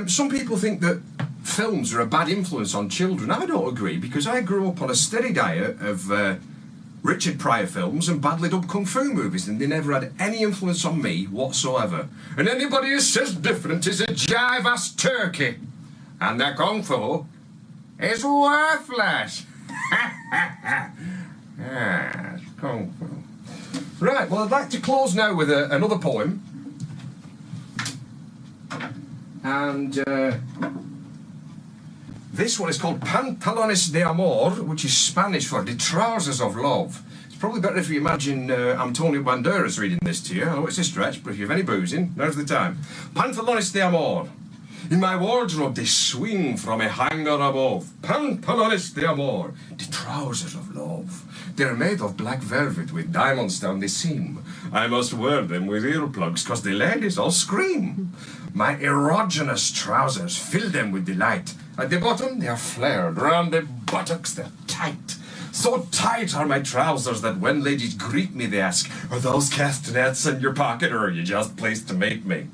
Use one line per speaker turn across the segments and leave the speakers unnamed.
Some people think that films are a bad influence on children. I don't agree, because I grew up on a steady diet of Richard Pryor films and badly dubbed kung fu movies, and they never had any influence on me whatsoever. And anybody who says different is a jive-ass turkey. And their kung fu is worthless. Yes, kung fu. Right, well, I'd like to close now with another poem. And this one is called Pantalones de Amor, which is Spanish for the trousers of love. It's probably better if you imagine Antonio Banderas reading this to you. I know it's a stretch, but if you have any boozing, now's the time. Pantalones de Amor. In my wardrobe they swing from a hanger above. Pantalones de Amor, the trousers of love. They're made of black velvet with diamonds down the seam. I must wear them with earplugs, 'cause the ladies all scream. My erogenous trousers fill them with delight. At the bottom, they are flared. Round the buttocks, they're tight. So tight are my trousers that when ladies greet me, they ask, are those castanets in your pocket, or are you just placed to make me?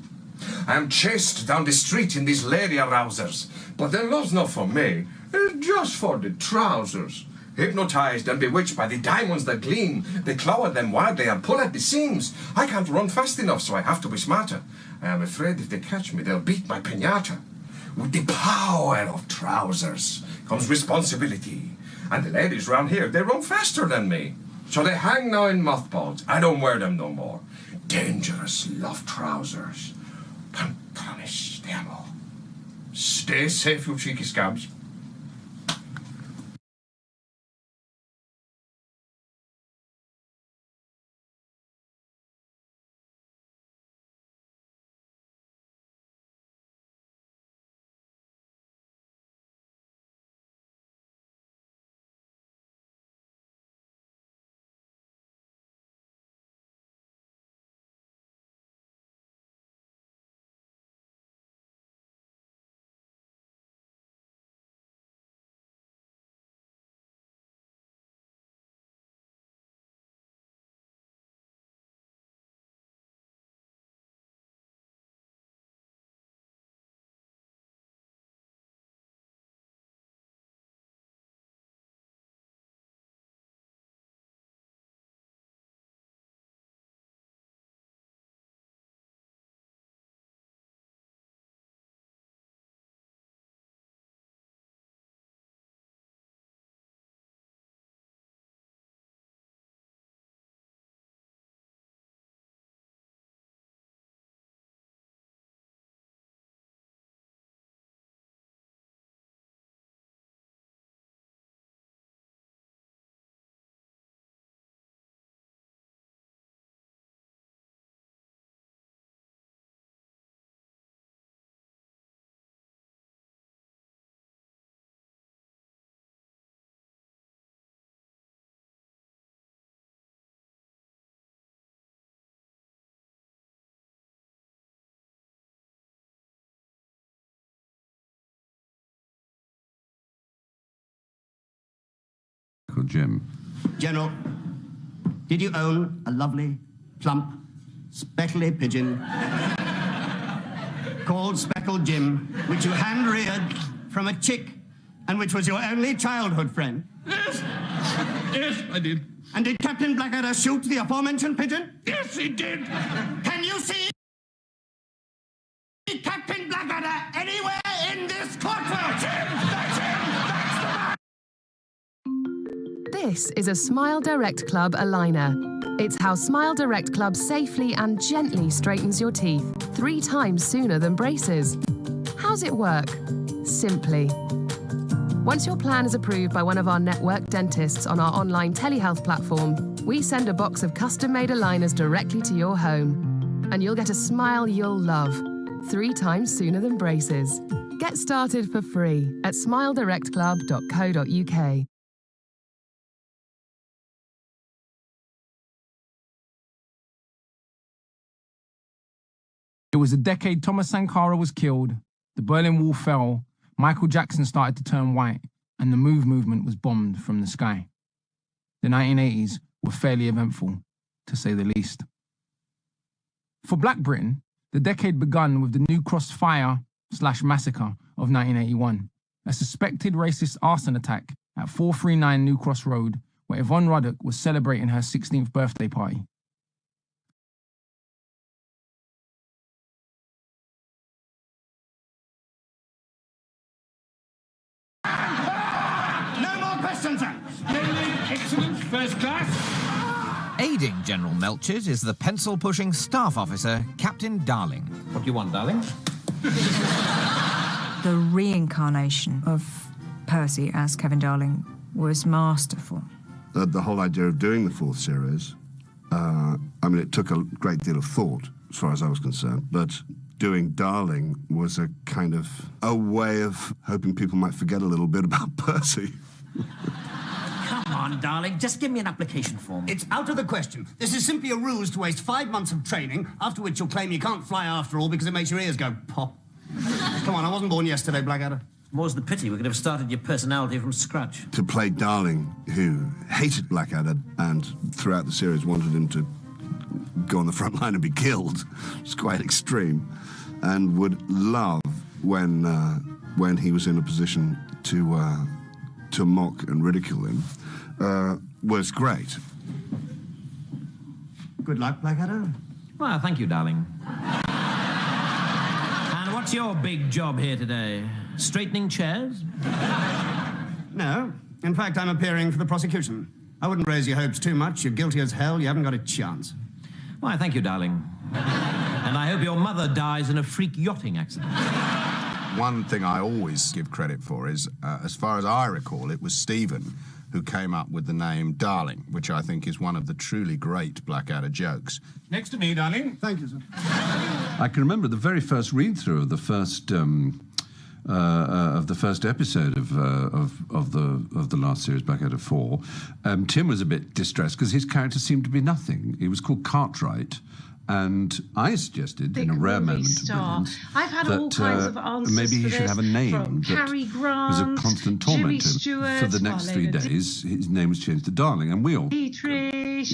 I am chased down the street in these lady arousers, but their love's not for me. It's just for the trousers. Hypnotized and bewitched by the diamonds that gleam, they claw at them wildly and pull at the seams. I can't run fast enough, so I have to be smarter. I am afraid if they catch me, they'll beat my piñata. With the power of trousers comes responsibility. And the ladies round here, they run faster than me. So they hang now in mothballs. I don't wear them no more. Dangerous love trousers. Pantalones de amor. Stay safe, you cheeky scabs.
Jim.
General, did you own a lovely, plump, speckly pigeon called Speckled Jim, which you hand-reared from a chick and which was your only childhood friend?
Yes. Yes, I did.
And did Captain Blackadder shoot the aforementioned pigeon?
Yes, he did.
Can you see Captain Blackadder anywhere in this courtroom?
That's him! That's him! That's the man!
This is a Smile Direct Club aligner. It's how Smile Direct Club safely and gently straightens your teeth 3 times sooner than braces. How's it work? Simply. Once your plan is approved by one of our network dentists on our online telehealth platform, we send a box of custom-made aligners directly to your home. And you'll get a smile you'll love 3 times sooner than braces. Get started for free at smiledirectclub.co.uk.
It was the decade Thomas Sankara was killed, the Berlin Wall fell, Michael Jackson started to turn white, and the Move movement was bombed from the sky. The 1980s were fairly eventful, to say the least. For Black Britain, the decade begun with the New Cross fire massacre of 1981, a suspected racist arson attack at 439 New Cross Road, where Yvonne Ruddock was celebrating her 16th birthday party.
No more questions, sir.
Excellent, first class.
Aiding General Melchers is the pencil-pushing staff officer, Captain Darling.
What do you want, darling?
The reincarnation of Percy as Kevin Darling was masterful.
The whole idea of doing the fourth series, it took a great deal of thought, as far as I was concerned, but doing Darling was a kind of a way of hoping people might forget a little bit about Percy.
Come on, darling, just give me an application form. It's out of the question. This is simply a ruse to waste 5 months of training, after which you'll claim you can't fly after all because it makes your ears go pop. Come on, I wasn't born yesterday, Blackadder.
More's the pity, we could have started your personality from scratch.
To play Darling, who hated Blackadder and throughout the series wanted him to go on the front line and be killed, it's quite extreme, and would love when he was in a position to mock and ridicule him, was great.
Good luck, Blackadder.
Well, thank you, darling. And what's your big job here today? Straightening chairs?
No. In fact, I'm appearing for the prosecution. I wouldn't raise your hopes too much. You're guilty as hell. You haven't got a chance.
Why, thank you, darling. And I hope your mother dies in a freak yachting accident.
One thing I always give credit for is, as far as I recall, it was Stephen who came up with the name Darling, which I think is one of the truly great Blackadder jokes.
Next to me, darling.
Thank you, sir.
I can remember the very first read-through of the first episode of the last series, Blackadder 4. Tim was a bit distressed because his character seemed to be nothing. He was called Cartwright. And I suggested, in a rare moment of brilliance,
I've had all kinds of answers
maybe he
for
should
this,
have a name
from
that
Cary Grant,
was a constant
Jimmy
torment to him.
Stewart,
For the next 3 days, his name was changed to Darling, and we all,
Dietrich,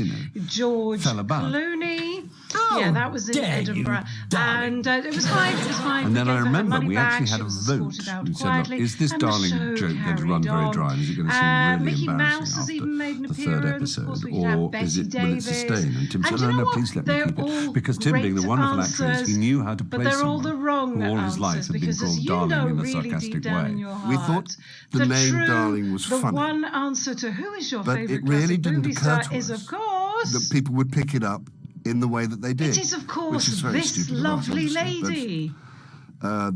George
fell about.
Clooney.
How
Yeah, that was in
dare
Edinburgh,
you, darling.
and it was fine. It was fine.
And then I
gave her her
remember
money
we
back,
actually
she
had a
was
vote.
escorted out
We said, look,
quietly,
is this
and the
Darling
show
joke going to
carried
run very
on.
dry? And is it going to seem really
Mickey
embarrassing
Mouse has
after
even made an
the third
appearance. Of course,
episode?
we could have
Or
Betty
will it
Davis.
sustain? And Tim
And
said,
you
no,
know
no,
what?
please let me
They're
keep
all
it. Because Tim, being the
great
wonderful actress,
answers,
he knew how to
but
play
they're all
someone
the wrong
who all his life
answers,
had been
because
called
as you
Darling
know
in a
really
sarcastic
deep down in
way.
your
We
heart,
thought the name
true,
Darling was
the
funny.
one answer to who is your
But
favourite
it really
classic
didn't
movie
occur
star
to
is,
us
of course,
that people would pick it up in the way that they did.
it is, of
which
course,
is very
this
stupid of us,
lovely
obviously, but,
lady.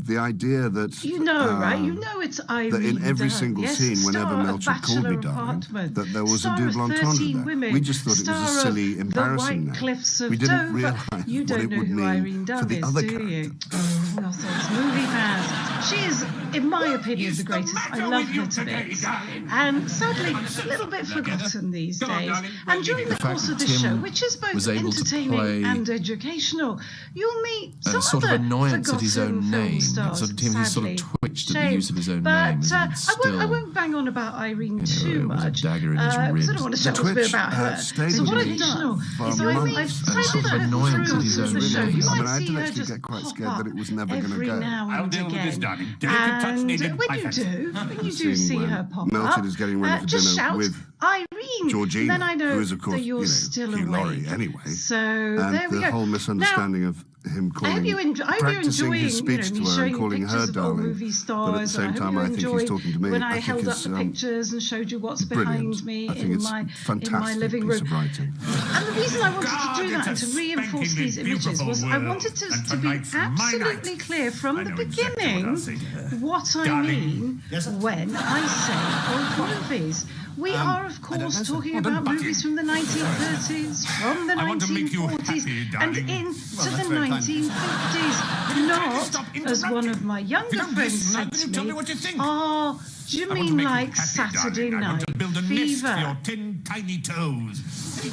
the idea that
You know, right? You know it's Irene
that in every
Dunne.
single
Yes,
scene,
star
whenever
of
Melcher called me
Bachelor
Darling,
Apartment,
that there was a
star of
double entendre
13
there.
Women,
We just thought it was
star
a
of
silly,
The
embarrassing
White
name.
Cliffs of
We didn't
Dover.
realise
You
what
don't
it
know
would
who
mean
Irene
for
Dunne
the
is,
other
do you?
characters.
Nonsense, movie fans. She is, in my opinion, the greatest. I love her to bits. And sadly, a little bit forgotten these days. And during the course of this show, which is both entertaining and educational, you'll meet some
sort of
other
annoyance at his own
forgotten
name.
film stars,
Sort of Tim, he sort of
sadly.
twitched at the
Shame.
use of his own
But,
name.
I won't bang on about Irene too
it was a
much.
dagger in his
because I
ribs.
don't want to
The
chat a bit
Twitch
about her.
stayed
So
with
what
me
I've done
for
is I've
months.
tidied
sort of
her
annoyance at his
through
own
the show.
name.
You
I mean,
might
I
see
did
her
actually
just
get quite
pop
scared that it was never
up
gonna
every
go.
now
I'll
and
deal with this,
again.
darling. Delicate touch
And
needed.
when
I
you
fancy.
do
Seeing
see
when
her pop
Melted
up,
is getting ready for
just
dinner
shout
with
Irene.
Georgina,
Then I know
who is, of course,
that you're still
Hugh Laurie
awake.
anyway.
So
And
there we
the
go.
whole misunderstanding
Now,
of him
I
calling,
hope you're
practicing
enjoying,
his speech
me
to her
showing
and calling
pictures
her
of old
darling.
movie
But
stars.
at the same
and
time,
I
I
hope
think
you
he's
enjoyed
talking to me.
when
I
I
think
held up
it's
the pictures and showed you what's
brilliant.
behind me
I think
in
it's
my
fantastic
living
piece
room.
of writing.
And the reason I wanted to
God,
do that and
it's
to
a
reinforce these
spankingly
images
beautiful
was I
world,
wanted
and
to be
tonight's my
absolutely
night.
clear from
I
the
know exactly
beginning
what I'll say to her.
what I
Darling.
mean when I say old movies. We are, of course, talking about movies from the 1930s, from the
I want to make you
1940s,
happy,
and
darling.
into the 1950s. Not, as one of my younger
don't
friends
listen,
said
then
to
you tell
me,
me what you think.
oh, do you
I want to
mean
make you
like
happy,
Saturday
darling. I want
Night
to build a nest for
Fever?
your 10 tiny toes.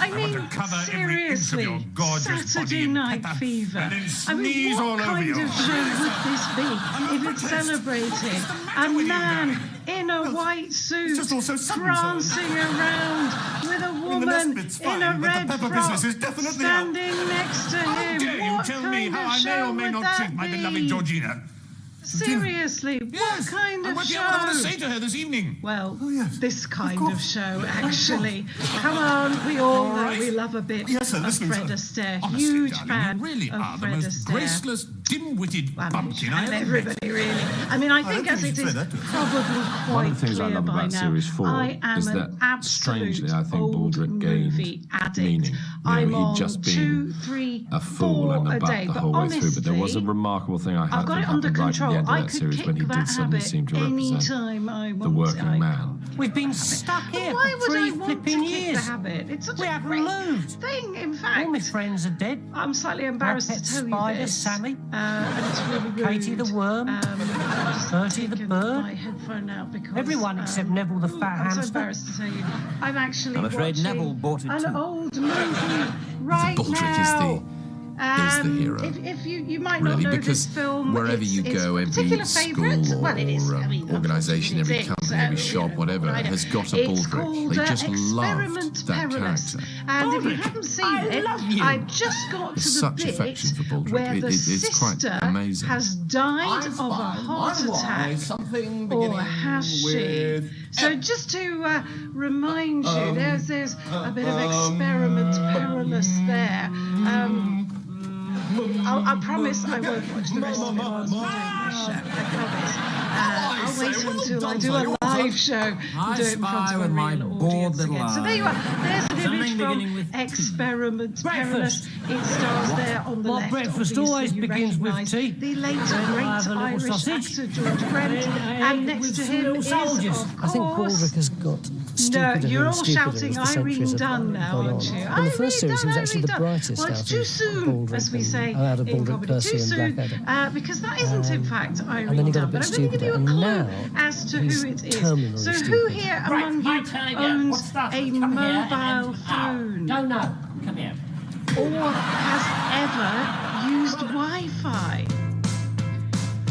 I
want
mean,
to cover every inch of
seriously,
your gorgeous
Saturday
body in
Night
pepper
Fever.
and then
I mean,
sneeze all
what
over
kind
you.
of show would this be if it's celebrating a man in a white suit
just all so sudden,
prancing around with a woman in a red
pepper
frock
business is definitely
standing next to
How
him?
dare you
What
tell me
kind
how
of
I may
show
or may
would
not
that
treat my
be?
beloved Georgina?
Seriously, what kind of show?
What I want to say to her this evening.
Well, this kind of show, actually. Come on, we all know we love a bit of Fred Astaire.
Honestly,
Huge
darling,
fan
you really
of
are the
Fred
most
Astaire.
graceless, dim-witted bumpkin I
And
ever
everybody, really. I mean, I think as it is probably quite
One of the things I
clear
love
by
about
now,
Series 4
I am
is
an
that,
absolute
strangely, I think
old
Baldrick gained
movie addict.
meaning.
I'm
he'd
on
just
2,
been
3,
a fool
4
and
a
a butt
day.
the
But
whole way through. But there was a
honestly,
remarkable thing I
I've
had
got
that
it under
happened right at
control.
the end of
I
that
could
series
kick
when he
that
did suddenly
habit
seem to
any
represent
time I
the
want.
working man.
We've been stuck here
Why
for
would
3
I want to
flipping
kick the
years.
habit? It's such
We
a
haven't
great
moved.
thing. In
All
fact,
my friends are dead.
I'm slightly embarrassed
My
to
pet
tell you
spider,
this.
Sally.
And it's really rude.
Katie the worm.
I've just
Bertie the
taken
bird.
my headphone out because
Everyone except Neville the fat
I'm so
hamster.
embarrassed to tell you. I'm actually
I'm afraid
watching
Neville bought it
an
too.
old movie right
Baldrick
now.
is the hero.
If you might not
Really,
know
because
this film,
wherever you
it's
go,
a
every
particular
school
favourite.
or,
Well, it is. I mean,
organisation, every
it's,
company, every shop, whatever,
I know.
has got a
It's
Baldrick.
called,
They just
Experiment
loved that
Perilous.
character.
And if you haven't seen it, I just got
There's
to the
such
bit
affection for Baldrick.
where the
It's quite
sister
amazing.
has died of a heart attack.
Something
Or has she? So just to remind you, there's a bit of Experiment Perilous there. I promise I won't watch the rest of it whilst I'm doing this show. I promise. I'll wait until I do a live show and do it in front of a real audience again. So there you are. There's an image from Experiment Perilous. It stars there on the left.
Breakfast
Obviously,
always
you
begins with
recognise
tea.
the late
Then
great
I'll have a little
Irish
sausage.
actor George Brent, and next to him is,
soldiers.
of
I think
course,
Baldrick has got
no,
stupider
you're
and
all
stupider
shouting
as the
Irene
centuries have
Dunn now,
gone on.
aren't you?
In the first series, he was actually the
Irene Dunn.
brightest
Well,
out
it's too
of
soon,
Baldrick
as we say
out of
in
Baldrick,
comedy.
Percy
Too
and
soon,
Blackadder.
because that isn't, in fact, Irene
and then he got a
Dunn.
bit
But I'm going to give you a
stupider, and
clue
now
as to
he's
who it is.
terminally
So who
stupid.
here among you owns a mobile phone?
Don't know. Come here.
Or has ever used Wi-Fi?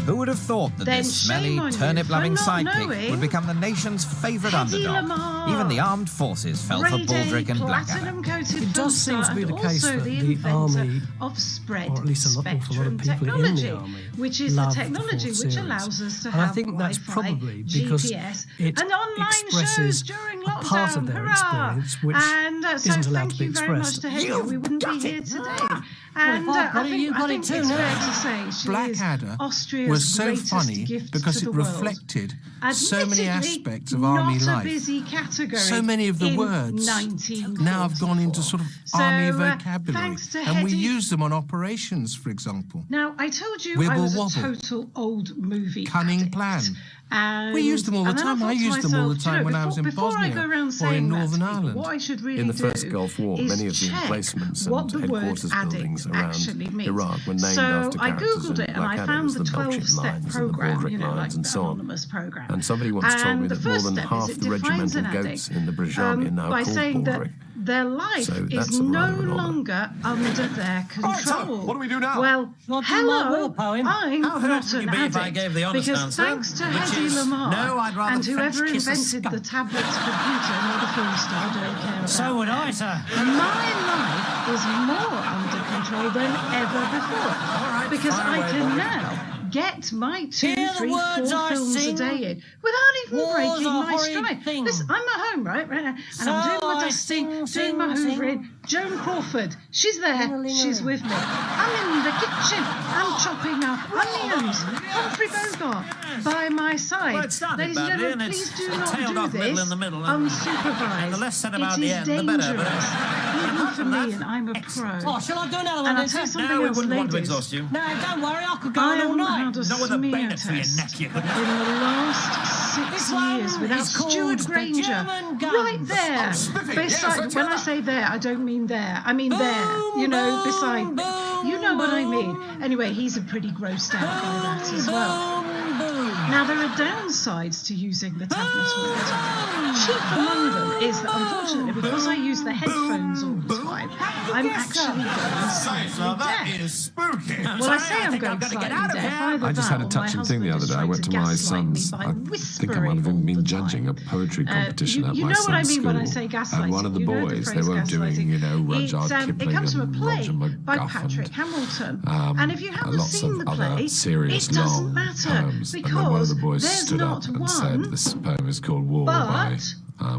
Who would have thought that
Then
this
shame
smelly,
on you
turnip-loving
for not
sidekick
knowing
would become the nation's favourite
Hedy
underdog?
Lamarr.
Even the armed forces fell for
Grade A
Baldrick and Blackadder.
platinum-coated
It does seem to be
and
the case
also
that
the
the
inventor
army,
of spread
or at least an awful lot of
spectrum
people in
technology,
the army,
which is the
love the
technology
fourth
which
series.
allows us to
And I
have
think that's
Wi-Fi,
probably because
GPS,
it
and online shows
expresses
during
a
lockdown.
part of their
Hurrah!
experience which
and so
isn't allowed
thank
to be
you very much
expressed.
to Hedy. We wouldn't be here today. And
Well, if I've got
I
it,
think,
you've got
I
it
think
too,
it's
no?
fair to say she
Blackadder
is Austria's
was so
greatest
funny
gift
because
to
it
the world.
reflected so many
Admittedly,
aspects of army
not
life.
a busy category
So many of the
in
words
1944.
now have gone into sort of army vocabulary,
thanks to
and we
Hedy.
use them on operations, for example.
Now, I told you I
Wibble
was a
wobble.
total old movie
Cunning
addict.
plan.
And,
We used them all the
and then
time. I
thought to
used them all the
myself,
time when I was in
before I
Bosnia
go around
or
saying
in
that to
Northern
people,
Ireland.
what I should really
In the
do
First Gulf War,
is
many of the
check
emplacements
what
and
the word
headquarters
addict
buildings around
actually means.
Iraq were named
so
after
I
characters
googled
in
it and I
Blackadder.
found
It
the
was the Belgian
12-step
lines and the
program,
Baldrick
like
lines and
the
so on.
anonymous program.
And somebody once told me
And the
that more
first
than
step is
half
it
the
defines
regimental
an
goats
addict,
in the Brigade are now
by
called
saying that
Baldrick.
their life
So
is
that's a
no
rather an honour.
longer under their control.
what do we do now?
Well,
Not do my
hello,
war poem.
I'm
How hurt
not
would
an
you be
addict.
if I gave the honest
because
answer,
thanks to
which
Hedy
is,
Lamarr
no, I'd rather
and
French
whoever
kiss a
invented the
skunk.
tablet's computer, not a film star, don't care about
So would I,
that.
sir.
My life is more under control than ever before because I can now get my 2,
Hear the
3, 4
words I
films a
sing.
day in without even
Wars
breaking
are
my
horrid
stride.
things.
Listen, I'm at home right now, and
So
I'm doing my
I
dusting,
sing,
doing my
sing,
hoovering.
sing.
Joan Crawford, she's there, she's with me. I'm in the kitchen, I'm chopping up onions. Humphrey Bogart by my side.
Well, it started
Ladies and
badly,
gentlemen,
and
please
it's
do not
tailed
do
off middle
this
in the middle, and
unsupervised.
the less said about
it
the
is
end, the better, but,
dangerous. Even for me, and I'm a pro.
Oh, shall I do another one?
And I'll
then,
tell you
sir?
something
No, we
else,
wouldn't want to
ladies.
exhaust you.
No, don't worry, I could go
I
on all
haven't
night.
had a
Not with a
smear
bayonet for your
test
neck, you couldn't.
in the last 6
This one
years without
is called
Stuart
the
Granger.
German gun.
Right there.
spiffy.
Beside,
Yes, let's
when
hear
I
that.
say there, I don't mean there. I mean there.
Boom,
You know,
boom,
beside me.
boom,
You know what I
boom.
mean. Anyway, he's a pretty grossed out by that as well.
Boom, boom.
Now, there are downsides to using the tablet mode. Chief among them is that, unfortunately, because I use the headphones all the time, I'm actually going slightly deaf.
spooky.
Well, I say I'm going slightly deaf.
I just had a touching thing the other day. I went to my son's, I think I might have even been judging a poetry competition at my son's school.
You know what I mean when I say gaslighting.
And one of the boys, they were doing, Rudyard Kipling
it comes from a
and
play
Roger
by
McGuff
Patrick
and,
Hamilton. And if you haven't seen the play,
serious
it doesn't
long
matter
poems. And then one of
because
the boys
there's
stood
not
up and
one,
said, this poem is called War by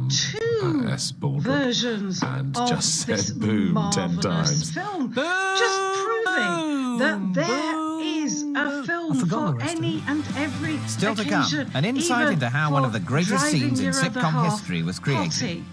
two
S. Baldwin,
versions
and
of
just
this
said boom 10
marvellous
times.
film, just proving that there is a film for any and every
Still to
occasion,
come, an insight
even
into how one of the
for
greatest
driving
scenes in
your other
sitcom
half
history was created.
potty.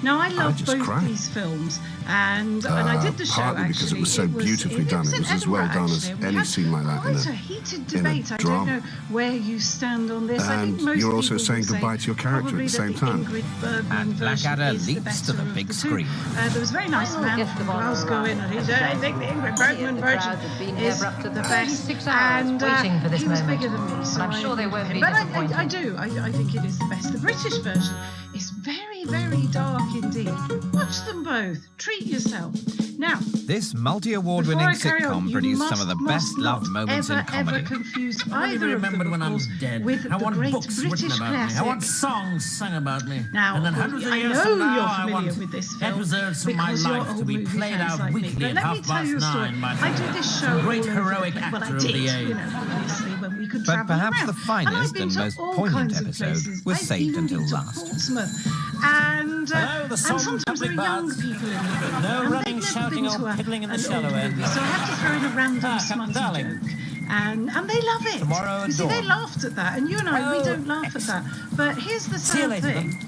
Now, I love
just
both
cried.
these films, and I did the show,
partly
actually.
because it was so beautifully done. It was as well done as any scene like that
quite a heated
in a
debate. I don't
drama.
know where you stand on this. I think
And
most
you're also
people
saying
would say
goodbye to your character at
probably
the same
that
time.
Ingrid Bergman
And
version
Blackadder
is the
leaps to
better
the
of
big
the two.
screen.
There was a very nice man from Glasgow in, and he said, I think the Ingrid Bergman version is the best. And
waiting for this
he was
moment.
bigger than me, so
I'm sure they won't be
But
disappointed.
I do. I think it is the best. The British version is very, very dark indeed. Watch them both. Treat yourself. Now,
This multi-award-winning
before I carry on,
sitcom
you
produced some of the
must
best-loved
not
moments in
ever
comedy.
confuse
I
either of them,
remembered when
of
I'm
course,
dead.
with
I
the
want
great
books written
British
about me.
classic.
I want songs sung about me.
Now,
and then hundreds of
I
years
know
from now,
you're
I
familiar
want
with this film
episodes from my
because you're
life to
old
be
movie
played
fans
out
like me.
weekly
But
at
let me
half
tell
past
you a story.
9 by
I do this show
some great
all over the
heroic
place. Well, I
actor of
did,
the age.
obviously, when we could
But
travel
perhaps
around.
the finest
and I've been
and
to
most
all
poignant
kinds of
episode
places.
was
I've
saved
even
until
been to
last.
Portsmouth. And sometimes there are young
Bards.
people in the room.
No
and
running,
they've never
shouting
been to
or piddling in the
an
shallow
old
end.
movie, so I have to throw in a random smutty
darling.
joke. And they love it.
Tomorrow at
You see, they
dawn.
laughed at that, and you and I, we don't laugh at that. But here's the
See you
sad
later,
thing.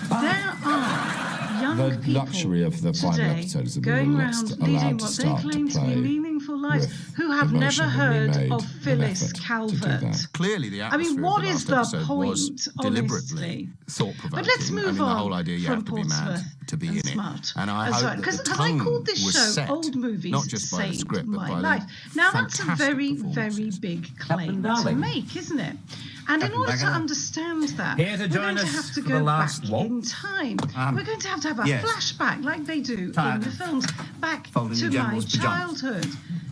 There are young
The
people
luxury of the final
today
episodes that we
going
were
around
allowed
leading
to
what they
start to
claim to be
play
meaningful lives
with
who have
emotion,
never
and we
heard
made
of
an
Phyllis
effort to do
Calvert.
that.
Clearly, the
I
atmosphere
mean, what
of the
is
last
the
episode
point,
was deliberately
honestly?
thought-provoking.
But let's move
I mean, the
on
whole idea you
from
have to be mad
Portsmouth
to be
and
in it.
smart.
And I
That's
hope
right,
that
because
the
I
tone
called this
was
show
set,
Old Movies
not just by the
Saved
script, but
My
by
Life.
the
Now, that's a
fantastic
very,
performances.
very big claim to
Darling.
make, isn't it? And in order to
Blackadder.
understand that,
Here to
we're
join
going to
us
have to
for
go
the last
back
walk.
in time. We're going to have a
Yes.
flashback like they do
Tired.
in the films, back
Folding
to
your
my
general's pyjamas.
childhood.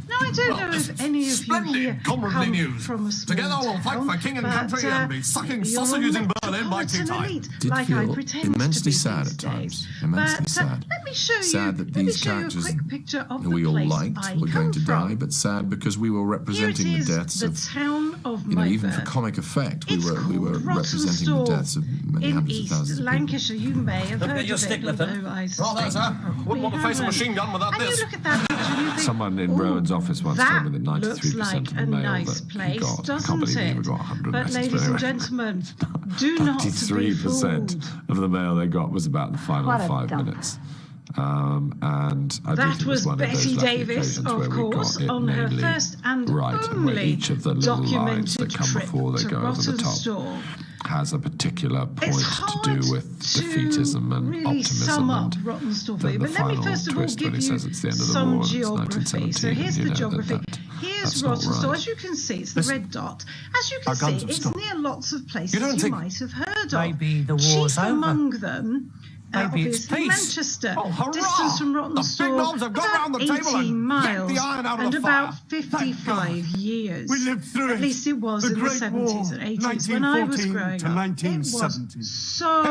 Now, I don't know if any of you
splendid
here
comradely
come
news.
from a small
Together we'll fight
town,
for king and
but,
country and be sucking
you're
sausages
a
in Berlin by tea
metropolitan
time.
elite,
Did
like
feel
I pretend
immensely
to be
sad
these
at times.
days.
Immensely
But,
sad.
let me show
Sad
you.
that
Let me
these
show you a
characters
quick picture of
who
the
we all
place
liked
I
were
come
going to
from.
die, but sad because we were
Here it
representing the
is,
deaths
the
of,
town of
even for
Myburn.
comic effect, we
It's
were
called
representing the
Rotten
deaths of many
in
hundreds of
East
thousands of people.
Lancashire. You may have
Look
heard
at your
of
stick,
it,
Lieutenant.
although I
Right there,
suspect
sir.
you probably
Wouldn't want to face a
haven't.
machine gun without
And
this.
you look at that picture and you think,
Someone in
"Ooh,
Rowan's office once told me that
that
93%
looks like
of the
a
mail
nice
that he
place,
got, I can't
doesn't
believe he
it?
even got 100
But
messages,
ladies and
anyway.
gentlemen, do not be
93%
fooled.
of the mail they got was about the final
What a
5
dump.
minutes. And I do
That
think it
was
one of those
Betty
lucky
Davis,
occasions
of
where we
course,
got it
on her
mainly
first and
right, and where
only
each of the little lines
documented
that come
trip
before they
to
go over the
Rotten
top
Store.
has a particular point
It's
to
hard
do with
to
defeatism and
really
optimism
sum up
and
Rotten Store for you.
the
But let me
final
first of all
twist when
give
he
you
says it's the end of the
some
war and it's
geography. So
1917,
here's
and
the
you know
geography.
that
Here's
that's not
Rotten Store.
right.
As you can see, it's the red dot. As you can
Our guns
see,
have
it's
stopped.
near lots of places
You don't
you
think
might have heard of.
maybe the war's
Chief
over?
among them.
Maybe it's
obviously
peace.
Manchester,
Oh, hurrah!
distance from Rotten
The big
Store,
knobs have got
about
round the table
18
and
miles,
yanked the iron out of
and
the
about
fire.
55 years.
We lived through
At
it.
least it was
The
in the
Great
70s
War,
and 80s when I was
1914
growing
to
up.
1970.
It was so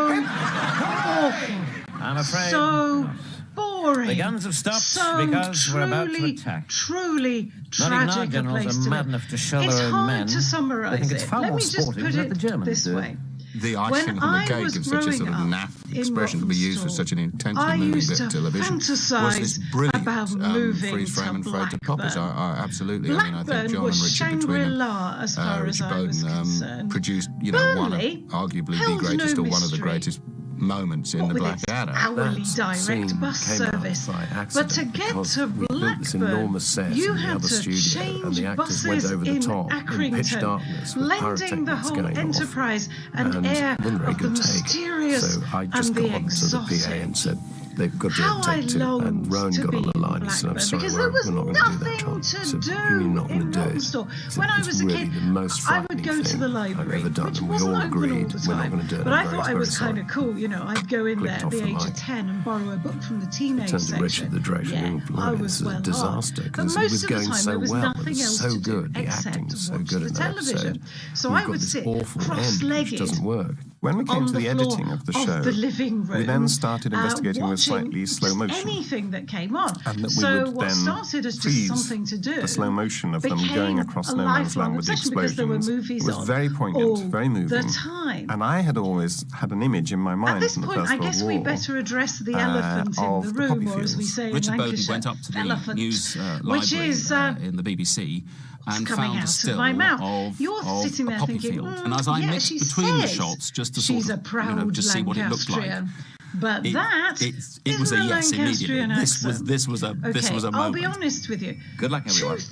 awful,
I'm afraid
so boring.
the guns have stopped
so
because we're about to
truly,
attack.
Truly
Not even our
tragic a
generals
place
are
to
mad
live.
enough to shell
It's
their own
hard
men.
to
They
summarise
think it's
it.
far
Let
more
me just
sporting
put
to let
it
the Germans
this
do it.
way.
The
When
icing on
I
the cake
was
of such a sort of
growing
naff
up in
expression to be used for
Rotten
such an
I
intensely moving
used
bit
to
of television was this
fantasize
brilliant
about moving
freeze frame
to
and freight to poppers.
Blackburn.
Absolutely. I mean, I think
Blackburn
John
was
and Richard between them,
Shangri-La as far as
Richard
I was
Bowden
concerned.
produced, one of
Burnley
arguably
held
the greatest
no
or one of the
mystery.
greatest moments in
What
the
with its
Blackadder.
hourly direct bus service. But to get to Blackburn, you had to change buses in Accrington, lending the whole enterprise an air of the mysterious and the exotic.
they've got to
How I
take two.
longed
And Rowan
to
got
be
on the line.
in
He said, "I'm
Blackburn,
sorry,
because
we're
there was
not going to do that,
nothing
Tom."
to
I said,
do
"What do you mean not
in
going to do it?"
Rawtenstall.
He said,
When I
"It's
was a
really
kid,
the most
I would
frightening
go to
thing
the
I've
library,
ever done."
which
And we
wasn't
all
open all
agreed
the
we're not
time.
going to do it.
But
I'm
I
very,
thought I
very
was
sorry.
kind of cool, you know. I'd go in there
Clicked
at
off
the
the
age of
mic.
10 and borrow a book from the teenage
Turned to
section.
Richard the director.
Yeah,
and
I
this
was
is
well
a
off.
disaster
But
because it
most
was
of the
going
time
so
there was
well. It
nothing
was
else
so
to do
good. The
except
acting was so
watch
good
the
in that
television.
episode.
So
We've
I
got
would
this
sit
awful end which
cross-legged
doesn't work.
When we came
on
to the
floor
editing of the show,
the living room,
we then started investigating with
watching
slightly slow
just
motion.
anything that came on.
And that we
So
would
what
then
started as just
freeze
something to do
the slow motion of them
became
going across
a
no man's
lifelong
land with the
obsession because there were
explosions.
movies
It was
on
very poignant,
all
very moving.
the time.
And I had always had an image in my mind
At this
from the
point,
First
I
World
guess
War
we better address the elephant in
of
the
the
room,
poppy
or as we
fields.
say in
Richard Bowden
Lancashire,
went up to the
elephant,
news
which
library
is
in the BBC and
coming
found a
out
still
of my mouth.
of,
You're
of
sitting
a
there
poppy
thinking,
field. And as I
yeah,
mixed
she
between the
says
shots, just to
she's
sort
a
of,
proud
just see what it looked like.
Lancastrian. But
It-
that
it was a
isn't
yes immediately.
Lancastrian accent.
This was a
Okay,
moment.
I'll be honest with you.
Good luck, everyone.
Two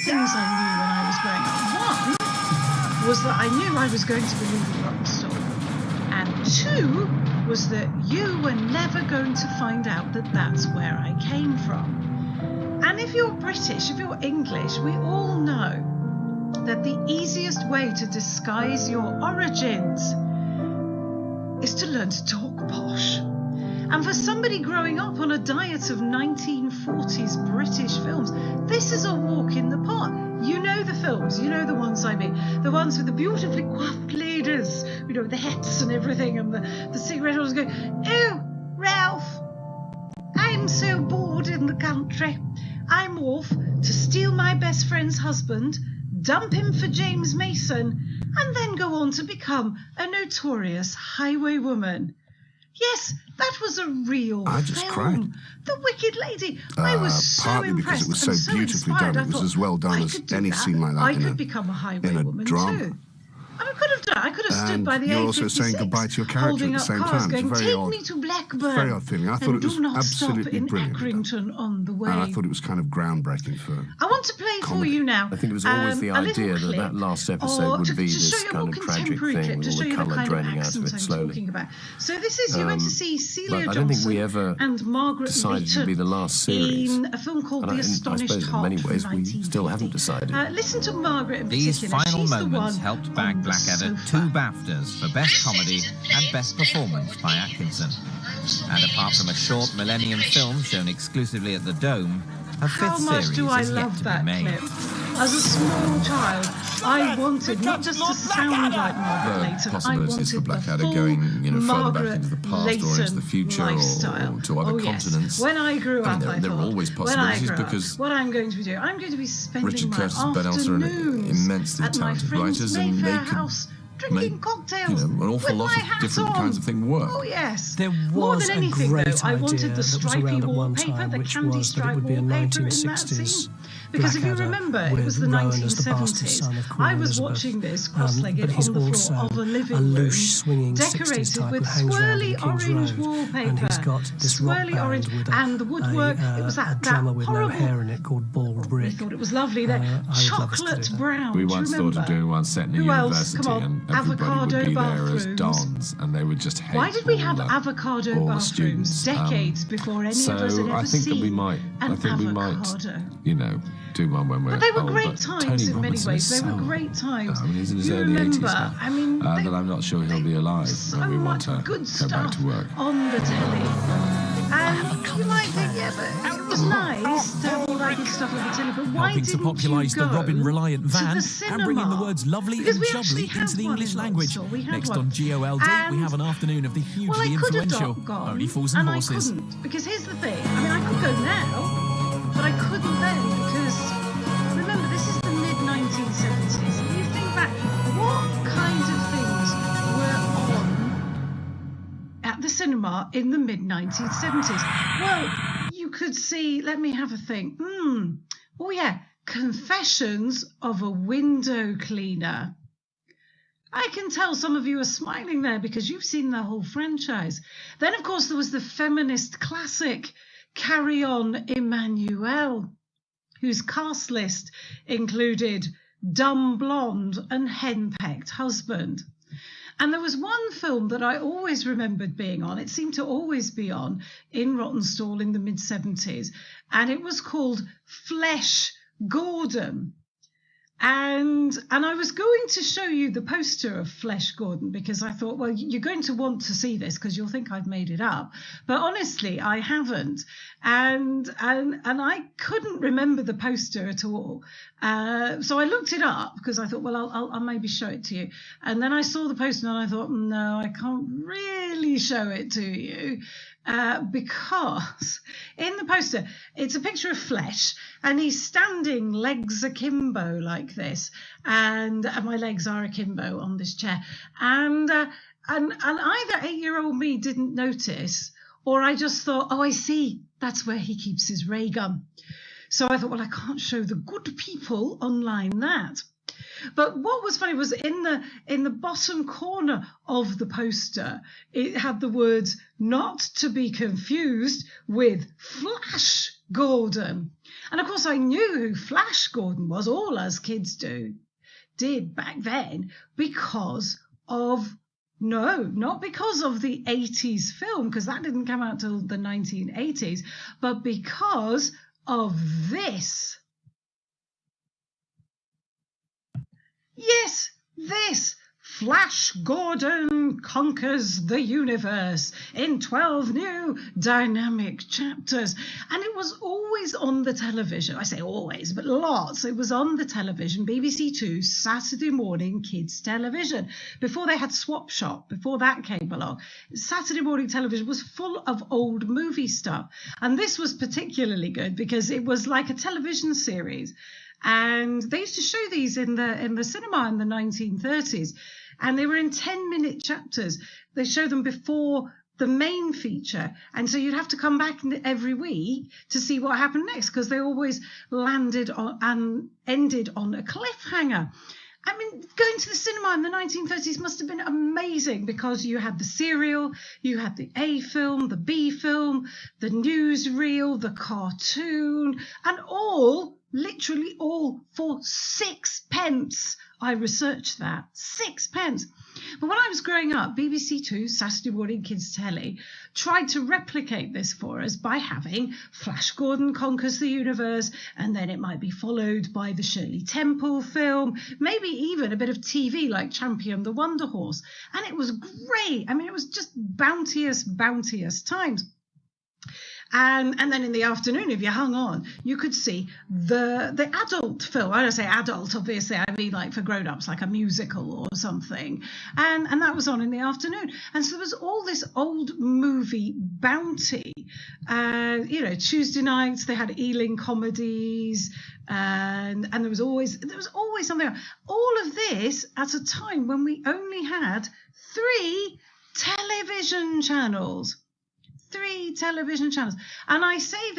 things I knew when I was growing up. One was that I knew I was going to be leaving Rawtenstall. And two was that you were never going to find out that that's where I came from. And if you're British, if you're English, we all know that the easiest way to disguise your origins is to learn to talk posh. And for somebody growing up on a diet of 1940s British films, this is a walk in the park. You know the films, you know the ones I mean, the ones with the beautifully coiffed ladies, you know, the hats and everything, and the cigarette holders going, "Oh, Ralph, I'm so bored in the country. I'm off to steal my best friend's husband, dump him for James Mason, and then go on to become a notorious highwaywoman." Yes, that was a real
I just
film.
cried.
The Wicked Lady. I was so
partly
impressed
because it was
and
so beautifully
inspired.
done.
I
It was
thought,
as well done
I
as
could do
any
that.
scene like that
I
in
could
a-
become a
in a
highwaywoman
drama.
too. I mean, I could have done. I could have stood
And
by the
you're
A56,
also saying goodbye to your character
holding
at the
up
same
cars,
time.
going,
It's very
"Take
odd.
me to Blackburn."
Very odd feeling. I thought
and
it was
do not stop
absolutely
in
brilliant.
Accrington on the way.
And I thought it was kind of groundbreaking for.
I want to play for
comedy.
you now.
I think it was always the
a little
idea that
clip,
that last
or
episode would
to
be
show
this
you a
kind
more
of tragic
contemporary
thing
clip,
with
to
all
show
the
you the
colour
kind of
draining out of
accent
it
I'm
slowly.
talking about. So this is you went to see Celia
But I don't think we
Johnson
ever
and Margaret
decided it would be the last series.
in a film called
And
The
I
Astonished
suppose in
Cop
many ways
from
we still haven't
1950.
decided.
Listen to Margaret in
These
particular.
final
She's the
moments
one
helped bag
on the
Blackadder
sofa.
2 BAFTAs for Best Comedy and Best Performance by Atkinson. And apart from a short Millennium film shown exclusively at the Dome, a
How
fifth
much
series
do I
is yet
love
to
that
be made.
clip? As a small child, I wanted not just to sound like Margaret
The
Leighton, I
possibilities
wanted
for
the
Blackadder
full
going, further back
Margaret
into the past or into
Leighton
the future
lifestyle.
or to other
Oh, yes.
continents.
When I grew up,
there,
I
there are
thought,
always
when I
possibilities
grew up,
because
what I'm going to be doing, I'm going to be spending
Richard
my
Curtis and Ben Elster are
afternoons
immensely
at my
talented
friend's
writers, and they
Mayfair
could
house, drinking
make
cocktails
an awful
with
lot
my
of
hat
different
on.
kinds of thing work.
Oh yes.
There
More
was
than
a
anything,
great
though, I wanted
idea
the
that was
stripy
around at one
wallpaper,
time,
the
which
candy
was that it
stripe
would be a
wallpaper in that
1960s
scene. Because if you
Blackadder
remember, it was the
with Rowan as the bastard
1970s.
son of Queen
I was
Elizabeth.
watching this
But
cross-legged
he's
on the
also
floor of a living
a
room,
loose, swinging 60s
decorated
type
with
who hangs around
swirly
in King's
orange
Road.
wallpaper.
And he's got this rock
swirly
band
orange,
with
and the woodwork. It was
a
that
drummer with no
horrible.
hair in it called Bald Brick.
I thought it was lovely there.
I would love us to do
Chocolate
that.
brown.
We
do you
once thought
remember?
of doing one set in a
Who else?
university,
Come on,
and everybody
avocado
would be there as
bathrooms.
dons, and they would just hate.
Why did we have
all
avocado
all the
bathrooms
students.
decades before any
So
of us had ever
I think
seen
that we might.
an
I think we might.
avocado?
Do one when we're
But they were
old,
great
but
times
Tony
in many
Robinson
ways.
is
They were
so-
great times.
I mean, he's in his
you
early 80s
remember?
now.
I mean,
that I'm not sure he'll be alive when we want to
good
go
stuff
back to work.
on the telly. And you might think, yeah, but it was nice to have all that good stuff on the telly, but why
Helping to
didn't
popularise
you
the
go
Robin Reliant
to
van
the
and bringing the
cinema?
words lovely
Because
and
we actually
jubbly
had
into the
one
English
in
language.
Rawtenstall. We had
Next
one.
on GOLD, we have an afternoon of the hugely
Well, I could have
influential
gone,
Only Fools and Horses.
I couldn't, because here's the thing. I mean, I could go now, but I couldn't then, because remember, this is the mid-1970s. And you think back, what kinds of things were on at the cinema in the mid-1970s? Well, you could see, let me have a think. Oh yeah, Confessions of a Window Cleaner. I can tell some of you are smiling there because you've seen the whole franchise. Then, of course, there was the feminist classic Carry On Emmanuel, whose cast list included Dumb Blonde and Henpecked Husband. And there was one film that I always remembered being on. It seemed to always be on in Rottenstall in the mid-70s. And it was called Flesh Gordon. And I was going to show you the poster of Flesh Gordon because I thought, well, you're going to want to see this because you'll think I've made it up. But honestly, I haven't. And I couldn't remember the poster at all. So I looked it up because I thought, well, I'll maybe show it to you. And then I saw the poster and I thought, no, I can't really show it to you. Because in the poster, it's a picture of Flesh, and he's standing legs akimbo like this, and my legs are akimbo on this chair, and either 8-year-old me didn't notice, or I just thought, oh, I see, that's where he keeps his ray gun. So I thought, well, I can't show the good people online that. But what was funny was in the bottom corner of the poster, it had the words "not to be confused with Flash Gordon." And of course I knew who Flash Gordon was, all us kids did back then, because of, no, not because of the 80s film, because that didn't come out till the 1980s, but because of this. Yes, this. Flash Gordon conquers the universe in 12 new dynamic chapters. And it was always on the television. I say always, but lots. It was on the television, BBC Two, Saturday morning kids television. Before they had Swap Shop, before that came along, Saturday morning television was full of old movie stuff. And this was particularly good because it was like a television series. And they used to show these in the cinema in the 1930s, and they were in 10-minute chapters. They show them before the main feature, and so you'd have to come back every week to see what happened next, because they always landed on and ended on a cliffhanger. I mean, going to the cinema in the 1930s must have been amazing, because you had the serial, you had the A film, the B film, the newsreel, the cartoon, and literally all for 6p. I researched that. 6p. But when I was growing up, BBC Two, Saturday morning kids telly, tried to replicate this for us by having Flash Gordon conquers the universe, and then it might be followed by the Shirley Temple film, maybe even a bit of TV like Champion the Wonder Horse. And it was great. I mean, it was just bounteous times. And then in the afternoon, if you hung on, you could see the adult film. I don't say adult, obviously, I mean like for grown-ups, like a musical or something. And that was on in the afternoon. And so there was all this old movie bounty. Tuesday nights, they had Ealing comedies, and there was always something else. All of this at a time when we only had 3 television channels. 3 television channels. And I say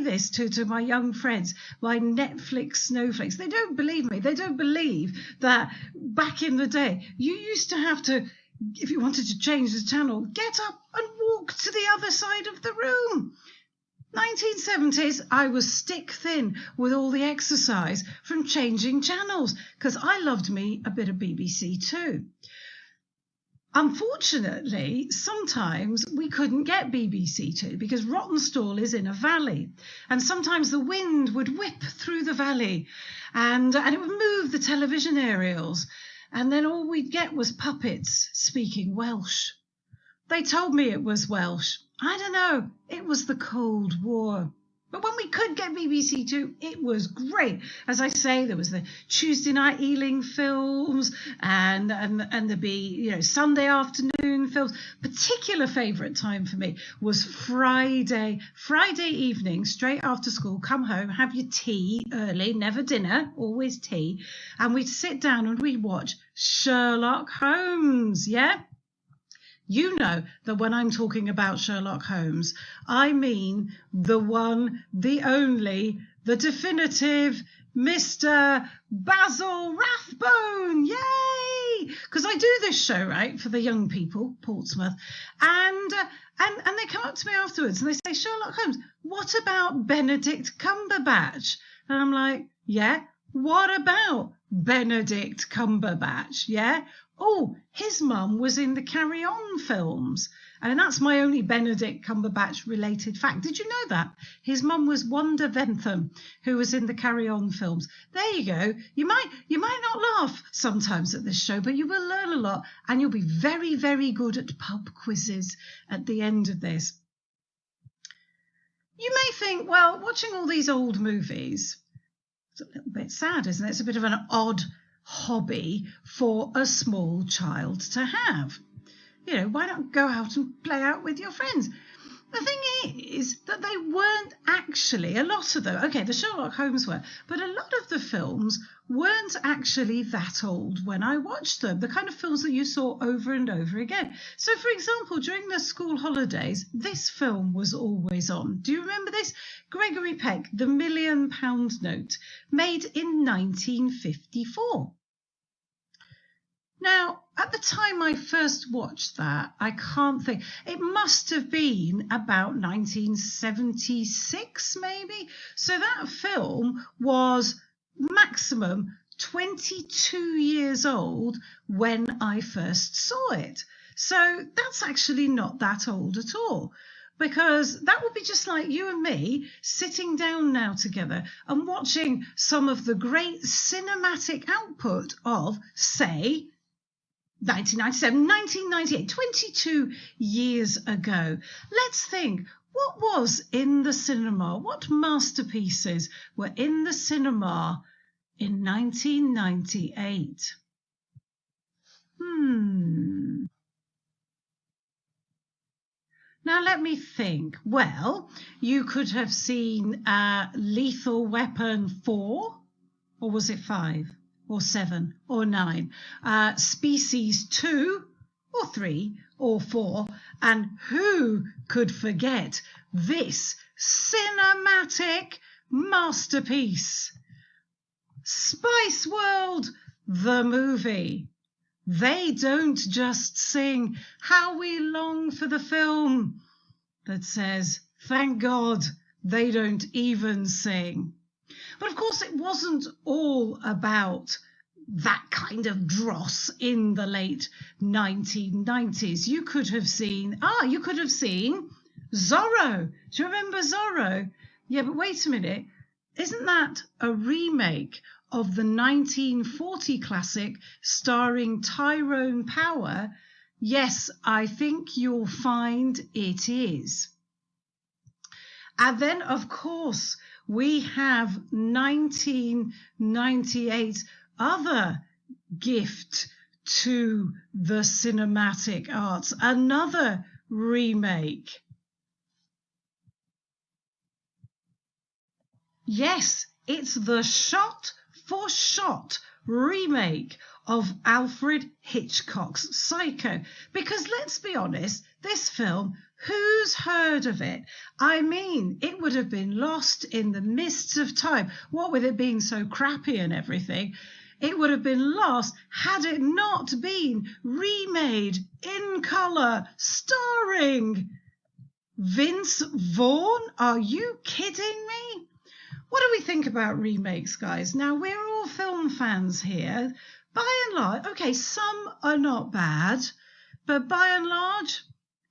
this to my young friends, my Netflix snowflakes. They don't believe me. They don't believe that back in the day, you used to have to, if you wanted to change the channel, get up and walk to the other side of the room. 1970s, I was stick thin with all the exercise from changing channels, because I loved me a bit of BBC Two. Unfortunately, sometimes we couldn't get BBC Two because Rottenstall is in a valley, and sometimes the wind would whip through the valley and it would move the television aerials, and then all we'd get was puppets speaking Welsh. They told me it was Welsh. I don't know. It was the Cold War. But when we could get BBC Two, it was great. As I say, there was the Tuesday night Ealing films and there'd be, Sunday afternoon films. Particular favourite time for me was Friday evening, straight after school, come home, have your tea early, never dinner, always tea. And we'd sit down and we'd watch Sherlock Holmes, yeah? You know that when I'm talking about Sherlock Holmes, I mean the one, the only, the definitive Mr. Basil Rathbone. Yay! Because I do this show, right, for the young people, Portsmouth, and they come up to me afterwards and they say, Sherlock Holmes, what about Benedict Cumberbatch? And I'm like, yeah, what about Benedict Cumberbatch, yeah? Oh, his mum was in the Carry On films. And that's my only Benedict Cumberbatch related fact. Did you know that? His mum was Wanda Ventham, who was in the Carry On films. There you go. You might not laugh sometimes at this show, but you will learn a lot, and you'll be very, very good at pub quizzes at the end of this. You may think, well, watching all these old movies, it's a little bit sad, isn't it? It's a bit of an odd hobby for a small child to have. You know, why not go out and play out with your friends? The thing is that they weren't actually, a lot of them, okay, the Sherlock Holmes were, but a lot of the films weren't actually that old when I watched them, the kind of films that you saw over and over again. So, for example, during the school holidays, this film was always on. Do you remember this? Gregory Peck, The £1 Million Note, made in 1954. Now, at the time I first watched that, I can't think, it must have been about 1976 maybe. So that film was maximum 22 years old when I first saw it. So that's actually not that old at all, because that would be just like you and me sitting down now together and watching some of the great cinematic output of, say, 1997, 1998, 22 years ago. Let's think, what was in the cinema? What masterpieces were in the cinema in 1998? Now let me think. Well, you could have seen Lethal Weapon 4, or was it 5? Or 7, or 9, Species 2, or 3, or 4, and who could forget this cinematic masterpiece? Spice World, the movie. They don't just sing "How We Long for the Film" that says, thank God they don't even sing. But of course, it wasn't all about that kind of dross in the late 1990s. You could have seen Zorro. Do you remember Zorro? Yeah, but wait a minute. Isn't that a remake of the 1940 classic starring Tyrone Power? Yes, I think you'll find it is. And then, of course, we have 1998's other gift to the cinematic arts, another remake. Yes, it's the shot-for-shot remake of Alfred Hitchcock's Psycho. Because let's be honest, this film, who's heard of it? I mean, it would have been lost in the mists of time. What with it being so crappy and everything, it would have been lost had it not been remade in colour, starring Vince Vaughn. Are you kidding me? What do we think about remakes, guys? Now, we're all film fans here. By and large, okay, some are not bad, but by and large,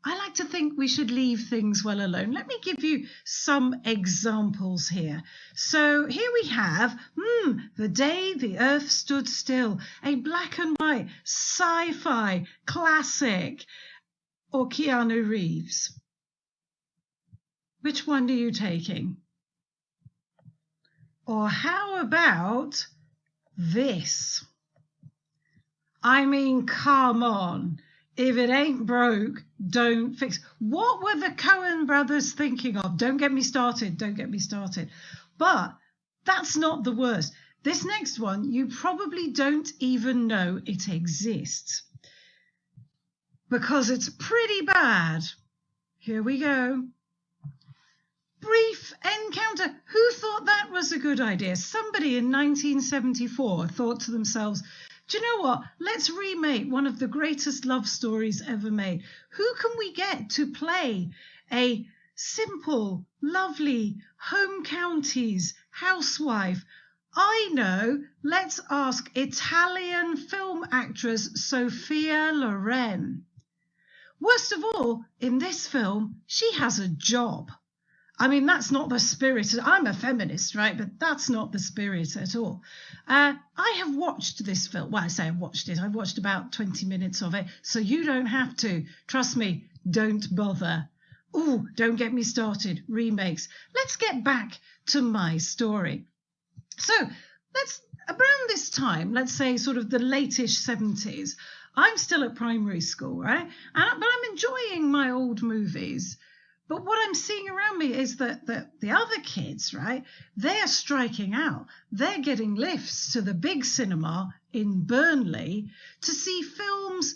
I like to think we should leave things well alone. Let me give you some examples here. So here we have The Day the Earth Stood Still, a black and white sci-fi classic, or Keanu Reeves. Which one are you taking? Or how about this? I mean, come on. If it ain't broke, don't fix. What were the Coen brothers thinking of? Don't get me started. Don't get me started. But that's not the worst. This next one, you probably don't even know it exists, because it's pretty bad. Here we go. Brief Encounter. Who thought that was a good idea? Somebody in 1974 thought to themselves, do you know what? Let's remake one of the greatest love stories ever made. Who can we get to play a simple, lovely home counties housewife I know. Let's ask Italian film actress Sophia Loren. Worst of all, in this film, she has a job. I mean, that's not the spirit. I'm a feminist, right? But that's not the spirit at all. I have watched this film. Well, I say I've watched it. I've watched about 20 minutes of it. So you don't have to. Trust me, don't bother. Ooh, don't get me started. Remakes. Let's get back to my story. So around this time, let's say sort of the late-ish 70s, I'm still at primary school, right? But I'm enjoying my old movies. But what I'm seeing around me is that the other kids, right, they're striking out. They're getting lifts to the big cinema in Burnley to see films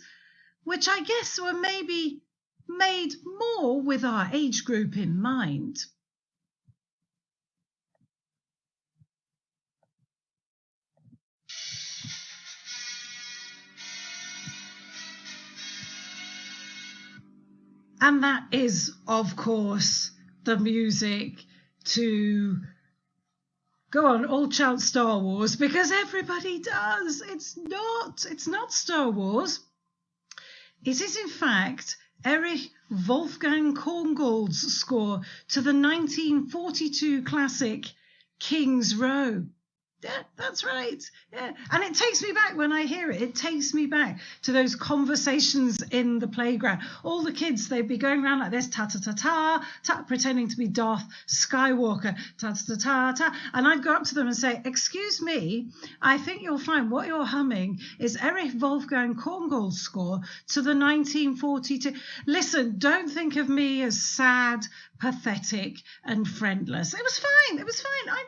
which I guess were maybe made more with our age group in mind. And that is, of course, the music to, go on, all shout Star Wars, because everybody does. It's not Star Wars. It is, in fact, Erich Wolfgang Korngold's score to the 1942 classic King's Row. Yeah, that's right. Yeah. And it takes me back when I hear it. It takes me back to those conversations in the playground. All the kids, they'd be going around like this, ta-ta-ta-ta, pretending to be Darth Skywalker, ta-ta-ta-ta. And I'd go up to them and say, excuse me, I think you'll find what you're humming is Erich Wolfgang Korngold's score to the 1942. Listen, don't think of me as sad, pathetic and friendless. It was fine. It was fine. I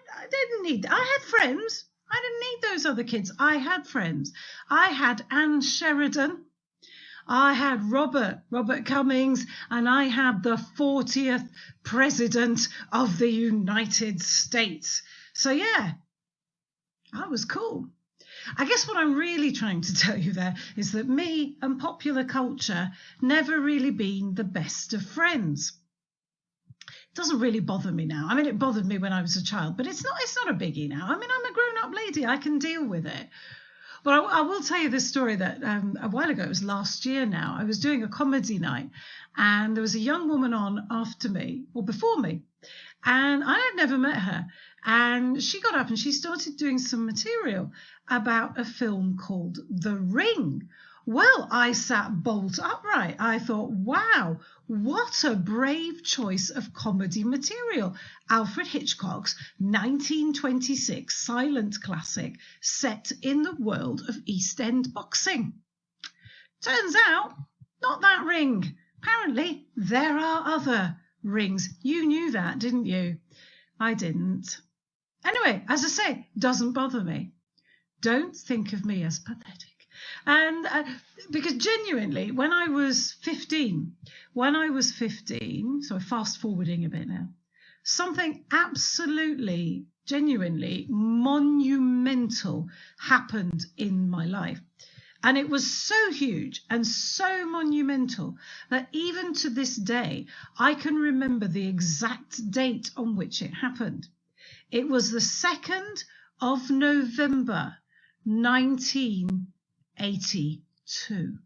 had friends. I didn't need those other kids. I had friends. I had Anne Sheridan. I had Robert Cummings, and I had the 40th President of the United States. So yeah, I was cool. I guess what I'm really trying to tell you there is that me and popular culture never really been the best of friends. Doesn't really bother me now. I mean, it bothered me when I was a child, but it's not a biggie now. I mean, I'm a grown-up lady. I can deal with it. But I will tell you this story that a while ago, it was last year now, I was doing a comedy night and there was a young woman on after me, or before me, and I had never met her. And she got up and she started doing some material about a film called The Ring. Well, I sat bolt upright. I thought, wow, what a brave choice of comedy material. Alfred Hitchcock's 1926 silent classic set in the world of East End boxing. Turns out, not that ring. Apparently, there are other rings. You knew that, didn't you? I didn't. Anyway, as I say, doesn't bother me. Don't think of me as pathetic. And because genuinely, when I was 15, so fast forwarding a bit now, something absolutely, genuinely monumental happened in my life. And it was so huge and so monumental that even to this day, I can remember the exact date on which it happened. It was the 2nd of November, 1982.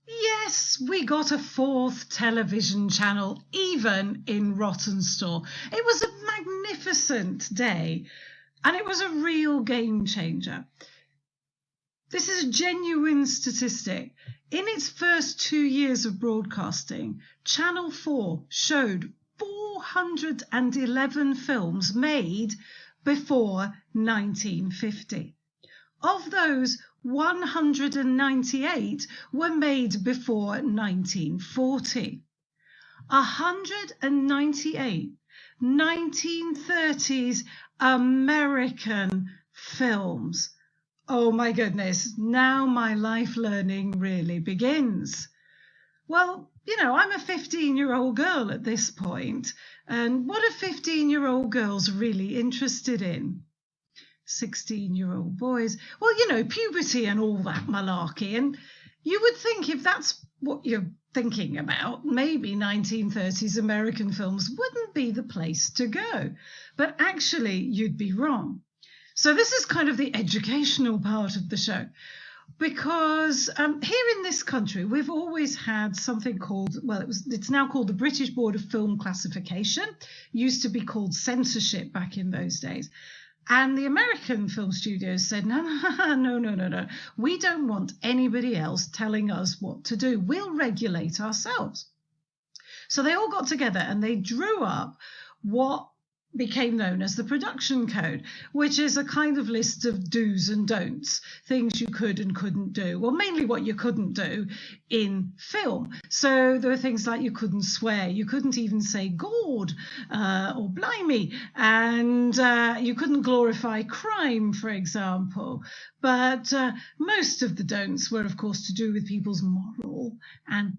Yes, we got a 4th television channel, even in Rawtenstall. It was a magnificent day, and it was a real game changer. This is a genuine statistic. In its first 2 years of broadcasting, Channel 4 showed 411 films made before 1950. Of those, 198 were made before 1940. 198 1930s American films. Oh my goodness, now my life learning really begins. Well, you know, I'm a 15-year-old girl at this point, and what are 15-year-old girls really interested in? 16-year-old boys. Well, you know, puberty and all that malarkey. And you would think if that's what you're thinking about, maybe 1930s American films wouldn't be the place to go. But actually, you'd be wrong. So this is kind of the educational part of the show. Because here in this country, we've always had something called, well, it's now called the British Board of Film Classification. Used to be called censorship back in those days. And the American film studios said, no. We don't want anybody else telling us what to do. We'll regulate ourselves. So they all got together and they drew up what became known as the production code, which is a kind of list of do's and don'ts, things you could and couldn't do. Well, mainly what you couldn't do in film. So there were things like you couldn't swear, you couldn't even say "Gord" or "Blimey," and you couldn't glorify crime, for example. But most of the don'ts were, of course, to do with people's moral and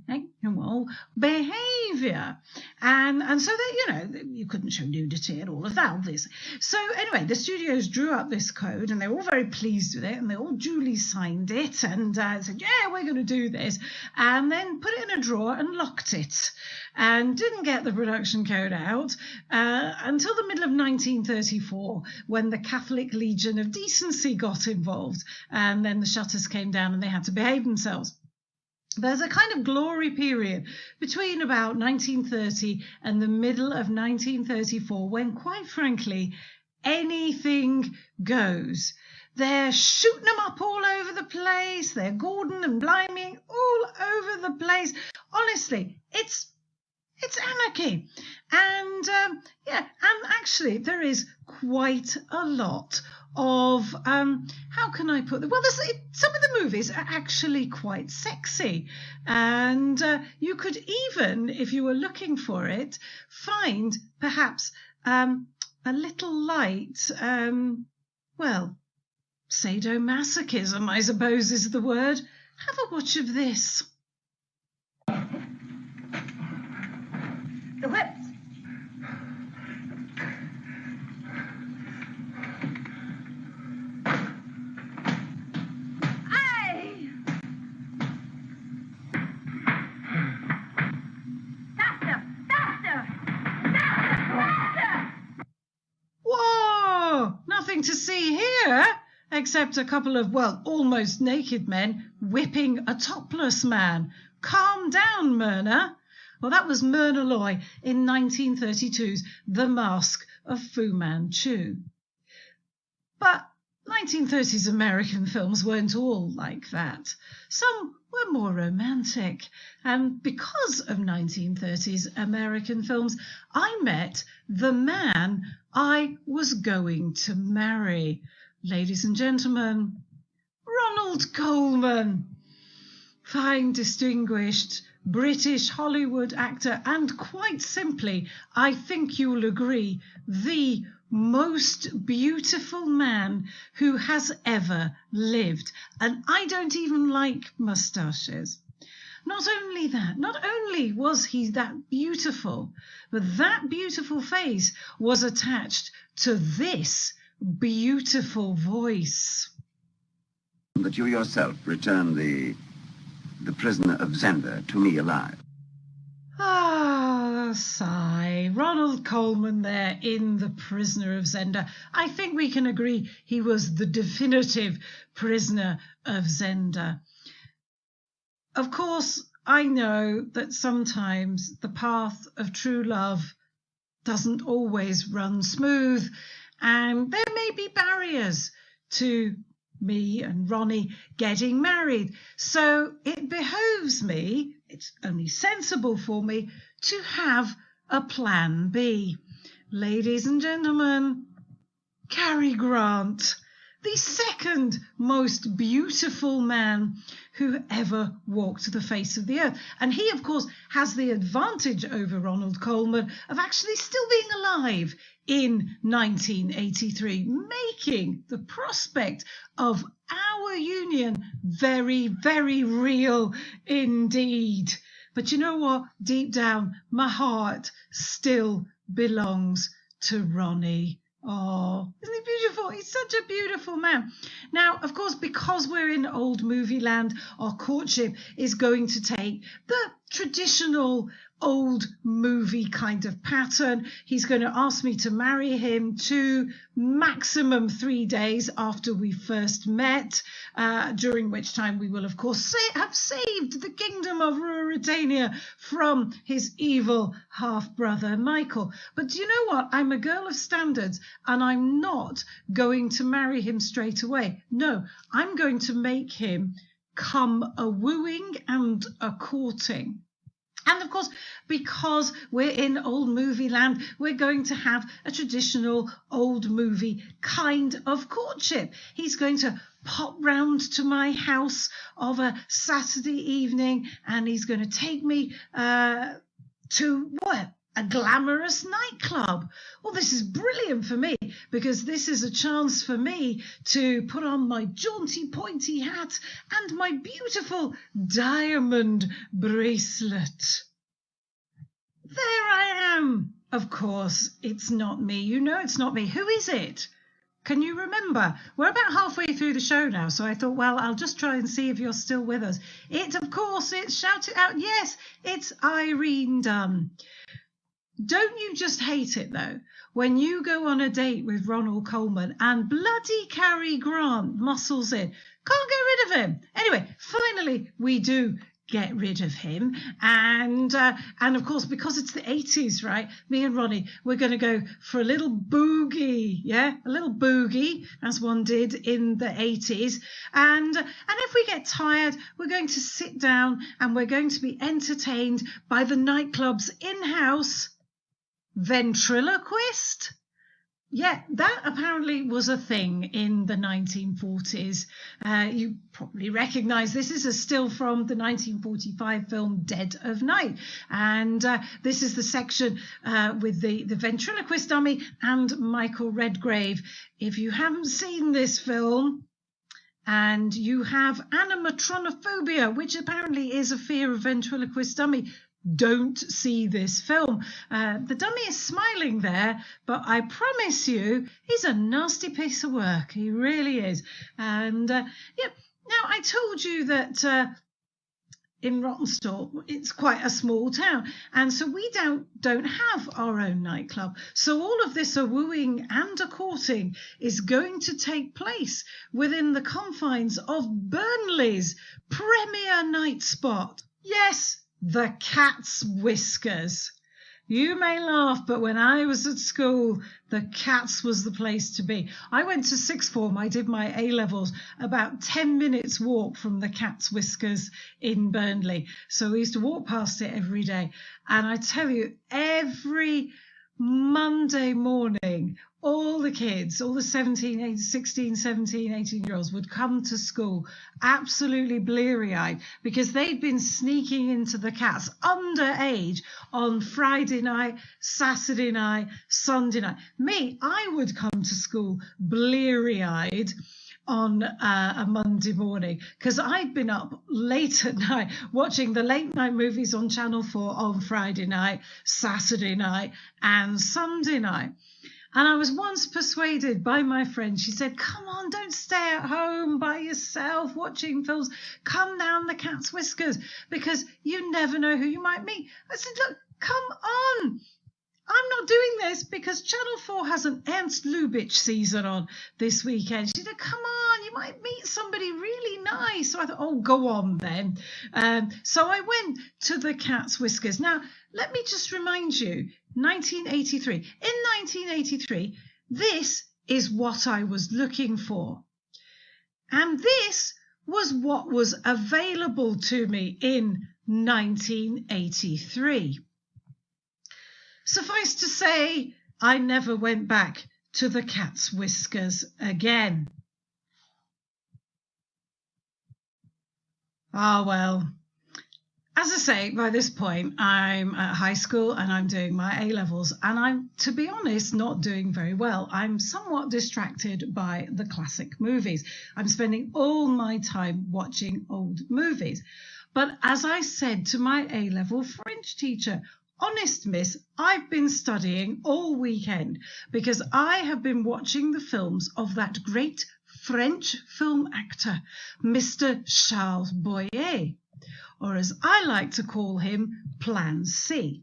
behaviour. And so that, you know, you couldn't show nudity and all of that, obviously. So anyway, the studios drew up this code and they were all very pleased with it and they all duly signed it and said, yeah, we're going to do this. And then put it in a drawer and locked it and didn't get the production code out until the middle of 1934 when the Catholic Legion of Decency got involved. And then the shutters came down and they had to behave themselves. There's a kind of glory period between about 1930 and the middle of 1934 when, quite frankly, anything goes. They're shooting them up all over the place. They're Gordon and Blimey all over the place. Honestly, it's anarchy. And and actually there is quite a lot of how can I put it? Well, some of the movies are actually quite sexy, and you could even, if you were looking for it, find perhaps a little light, well, sadomasochism, I suppose is the word. Have a watch of this.
The whip.
Nothing to see here, except a couple of, well, almost naked men whipping a topless man. Calm down, Myrna. Well, that was Myrna Loy in 1932's The Mask of Fu Manchu. But 1930s American films weren't all like that. Some were more romantic. And because of 1930s American films, I met the man I was going to marry. Ladies and gentlemen, Ronald Colman. Fine, distinguished British Hollywood actor, and quite simply, I think you'll agree, the most beautiful man who has ever lived. And I don't even like moustaches. Not only that, not only was he that beautiful, but that beautiful face was attached to this beautiful voice.
That you yourself returned the prisoner of Zenda to me alive.
Ah, sigh. Ronald Colman there in The Prisoner of Zenda. I think we can agree he was the definitive prisoner of Zenda. Of course, I know that sometimes the path of true love doesn't always run smooth, and there may be barriers to me and Ronnie getting married. So it behoves me, it's only sensible for me, to have a plan B. Ladies and gentlemen, Cary Grant, the second most beautiful man who ever walked the face of the earth. And he, of course, has the advantage over Ronald Colman of actually still being alive in 1983, making the prospect of our union very, very real indeed. But you know what? Deep down, my heart still belongs to Ronnie Oh, isn't he beautiful? He's such a beautiful man. Now, of course, because we're in old movie land, our courtship is going to take the traditional old movie kind of pattern. He's going to ask me to marry him to maximum 3 days after we first met, during which time we will, of course, have saved the kingdom of Ruritania from his evil half-brother, Michael. But do you know what? I'm a girl of standards, and I'm not going to marry him straight away. No, I'm going to make him come a wooing and a courting. And of course, because we're in old movie land, we're going to have a traditional old movie kind of courtship. He's going to pop round to my house of a Saturday evening, and he's going to take me to what? A glamorous nightclub. Well, this is brilliant for me, because this is a chance for me to put on my jaunty pointy hat and my beautiful diamond bracelet. There I am. Of course, it's not me. You know it's not me. Who is it? Can you remember? We're about halfway through the show now, so I thought, well, I'll just try and see if you're still with us. Of course, shout it out. Yes, it's Irene Dunn. Don't you just hate it, though, when you go on a date with Ronald Coleman and bloody Cary Grant muscles in? Can't get rid of him. Anyway, finally, we do get rid of him. And of course, because it's the 80s, right, me and Ronnie, we're going to go for a little boogie, yeah? A little boogie, as one did in the 80s. And if we get tired, we're going to sit down and we're going to be entertained by the nightclub's in-house ventriloquist. Yeah, that apparently was a thing in the 1940s. You probably recognise this is a still from the 1945 film Dead of Night. And this is the section with the ventriloquist dummy and Michael Redgrave. If you haven't seen this film and you have animatronophobia, which apparently is a fear of ventriloquist dummy, don't see this film. The dummy is smiling there, but I promise you, he's a nasty piece of work. He really is. And yeah, now I told you that in Rawtenstall, it's quite a small town, and so we don't have our own nightclub. So all of this a wooing and a courting is going to take place within the confines of Burnley's premier night spot. Yes, the Cat's Whiskers. You may laugh, but when I was at school, the Cats was the place to be. I went to sixth form. I did my A-levels about 10 minutes walk from the Cat's Whiskers in Burnley. So we used to walk past it every day. And I tell you, every Monday morning, all the kids, all the 16, 17, 18-year-olds would come to school absolutely bleary-eyed because they'd been sneaking into the Cats underage on Friday night, Saturday night, Sunday night. Me, I would come to school bleary-eyed on a Monday morning because I'd been up late at night watching the late night movies on Channel 4 on Friday night, Saturday night and Sunday night. And I was once persuaded by my friend. She said, come on, don't stay at home by yourself watching films. Come down the Cat's Whiskers because you never know who you might meet. I said, look, come on. I'm not doing this because Channel 4 has an Ernst Lubitsch season on this weekend. She said, come on, you might meet somebody really nice. So I thought, oh, go on then. So I went to the Cat's Whiskers. Now, let me just remind you, 1983. In 1983, this is what I was looking for. And this was what was available to me in 1983. Suffice to say, I never went back to the Cat's Whiskers again. Ah, well, as I say, by this point, I'm at high school and I'm doing my A-levels, and I'm, to be honest, not doing very well. I'm somewhat distracted by the classic movies. I'm spending all my time watching old movies. But as I said to my A-level French teacher, honest, miss, I've been studying all weekend because I have been watching the films of that great French film actor, Mr. Charles Boyer, or as I like to call him, Plan C.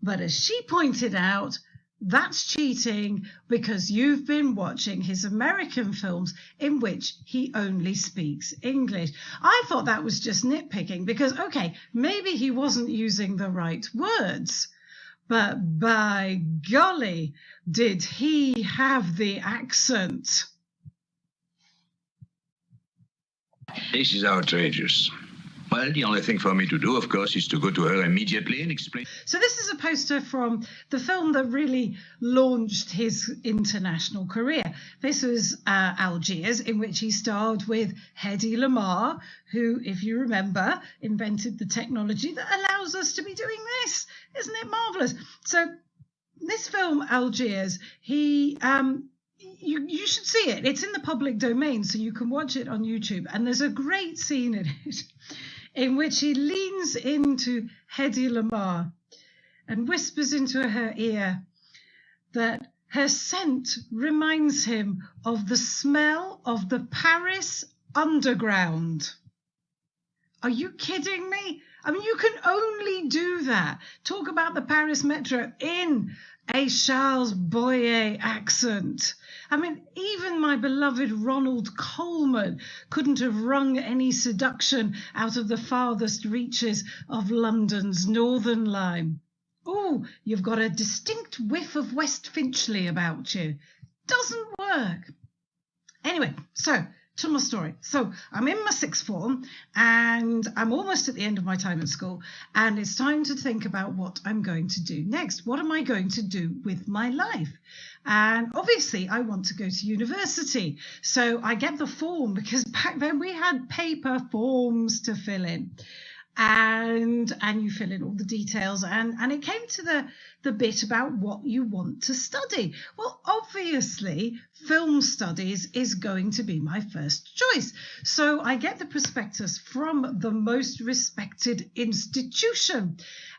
But as she pointed out, that's cheating because you've been watching his American films in which he only speaks English. I thought that was just nitpicking because, okay, maybe he wasn't using the right words, but by golly, did he have the accent.
This is outrageous. Well, the only thing for me to do, of course, is to go to her immediately and explain.
So this is a poster from the film that really launched his international career. This was Algiers, in which he starred with Hedy Lamarr, who, if you remember, invented the technology that allows us to be doing this. Isn't it marvellous? So this film, Algiers, you should see it. It's in the public domain, so you can watch it on YouTube. And there's a great scene in it in which he leans into Hedy Lamarr and whispers into her ear that her scent reminds him of the smell of the Paris underground. Are you kidding me? I mean, you can only do that. Talk about the Paris metro in a Charles Boyer accent. I mean, even my beloved Ronald Colman couldn't have wrung any seduction out of the farthest reaches of London's Northern Line. Oh, you've got a distinct whiff of West Finchley about you. Doesn't work. Anyway, so to my story. So I'm in my sixth form and I'm almost at the end of my time at school, and it's time to think about what I'm going to do next. What am I going to do with my life? And obviously I want to go to university. So I get the form because back then we had paper forms to fill in. And you fill in all the details, and it came to the bit about what you want to study. Well, obviously, film studies is going to be my first choice. So I get the prospectus from the most respected institution,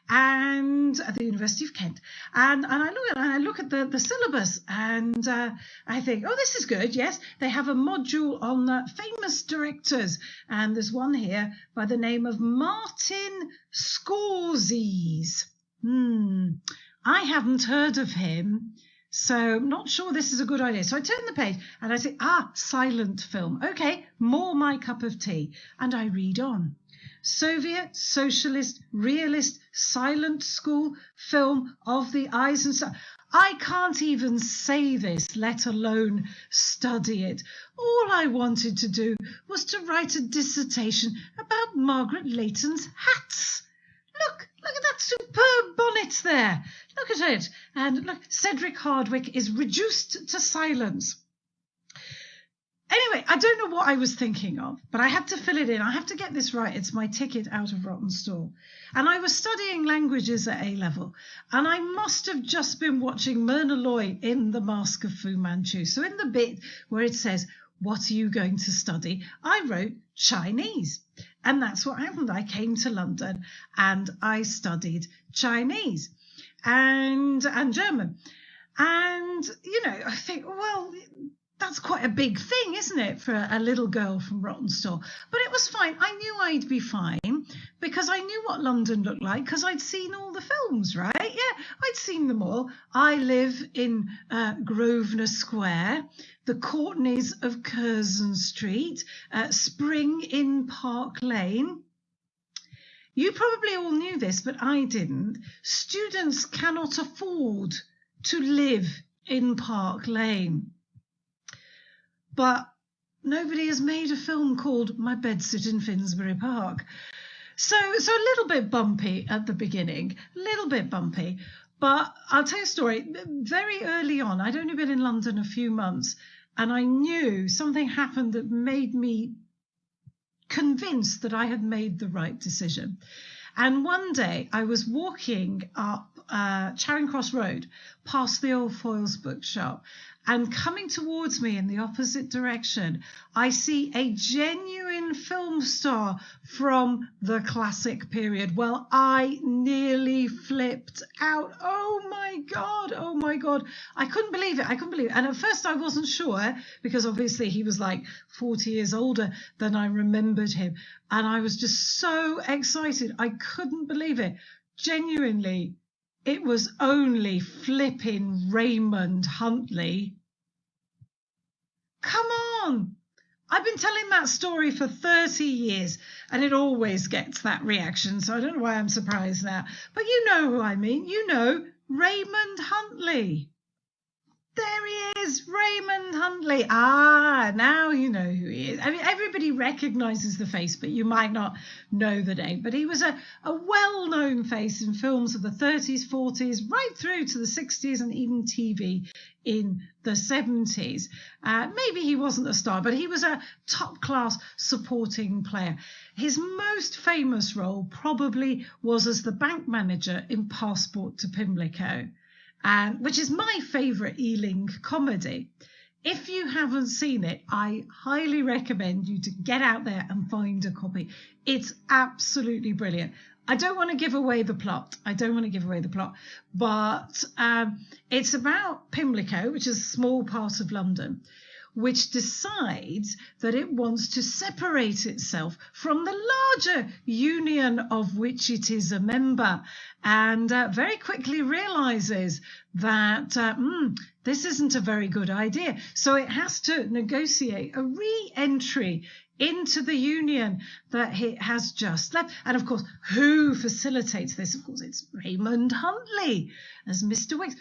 and at the University of Kent, and I look at the syllabus, and I think, oh, this is good. Yes, they have a module on famous directors, and there's one here by the name of Martin Scorsese. I haven't heard of him, so I'm not sure this is a good idea. So I turn the page and I say, silent film. Okay, more my cup of tea, and I read on. Soviet, socialist, realist, silent school film of the eyes and stuff. I can't even say this, let alone study it. All I wanted to do was to write a dissertation about Margaret Leighton's hats. Look at that superb bonnet there. Look at it. And look, Cedric Hardwicke is reduced to silence. Anyway, I don't know what I was thinking of, but I had to fill it in. I have to get this right. It's my ticket out of Rotten Stall. And I was studying languages at A-level, and I must have just been watching Myrna Loy in The Mask of Fu Manchu. So in the bit where it says, what are you going to study? I wrote Chinese. And that's what happened. I came to London and I studied Chinese and German. And, I think, well, that's quite a big thing, isn't it, for a little girl from Rottenstall? But it was fine. I knew I'd be fine because I knew what London looked like because I'd seen all the films, right? Yeah, I'd seen them all. I live in Grosvenor Square, the Courtneys of Curzon Street, Spring in Park Lane. You probably all knew this, but I didn't. Students cannot afford to live in Park Lane. But nobody has made a film called My Bedsit in Finsbury Park. So a little bit bumpy at the beginning, a little bit bumpy. But I'll tell you a story. Very early on, I'd only been in London a few months, and I knew something happened that made me convinced that I had made the right decision. And one day I was walking up Charing Cross Road past the old Foyles bookshop, and coming towards me in the opposite direction, I see a genuine film star from the classic period. Well, I nearly flipped out. Oh my God. I couldn't believe it. And at first I wasn't sure, because obviously he was like 40 years older than I remembered him. And I was just so excited. I couldn't believe it. Genuinely, it was only flipping Raymond Huntley. Come on. I've been telling that story for 30 years, and it always gets that reaction, so I don't know why I'm surprised now. But you know who I mean. You know, Raymond Huntley. There he is, Raymond Huntley. Ah, now you know who he is. I mean, everybody recognises the face, but you might not know the name. But he was a well-known face in films of the 30s, 40s, right through to the 60s, and even TV in the 70s. Maybe he wasn't a star, but he was a top-class supporting player. His most famous role probably was as the bank manager in Passport to Pimlico, which is my favourite Ealing comedy. If you haven't seen it, I highly recommend you to get out there and find a copy. It's absolutely brilliant. I don't want to give away the plot. But it's about Pimlico, which is a small part of London, which decides that it wants to separate itself from the larger union of which it is a member, and very quickly realises that this isn't a very good idea. So it has to negotiate a re-entry into the union that it has just left. And of course, who facilitates this? Of course, it's Raymond Huntley as Mr. Wicks.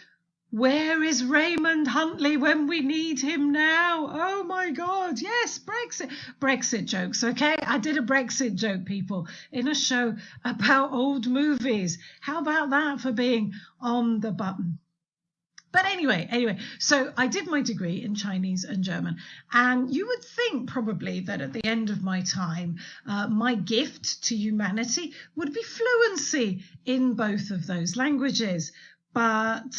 Where is Raymond Huntley when we need him now? Oh my God, yes, Brexit jokes, okay? I did a Brexit joke, people, in a show about old movies. How about that for being on the button? But anyway, so I did my degree in Chinese and German, and you would think probably that at the end of my time, my gift to humanity would be fluency in both of those languages. But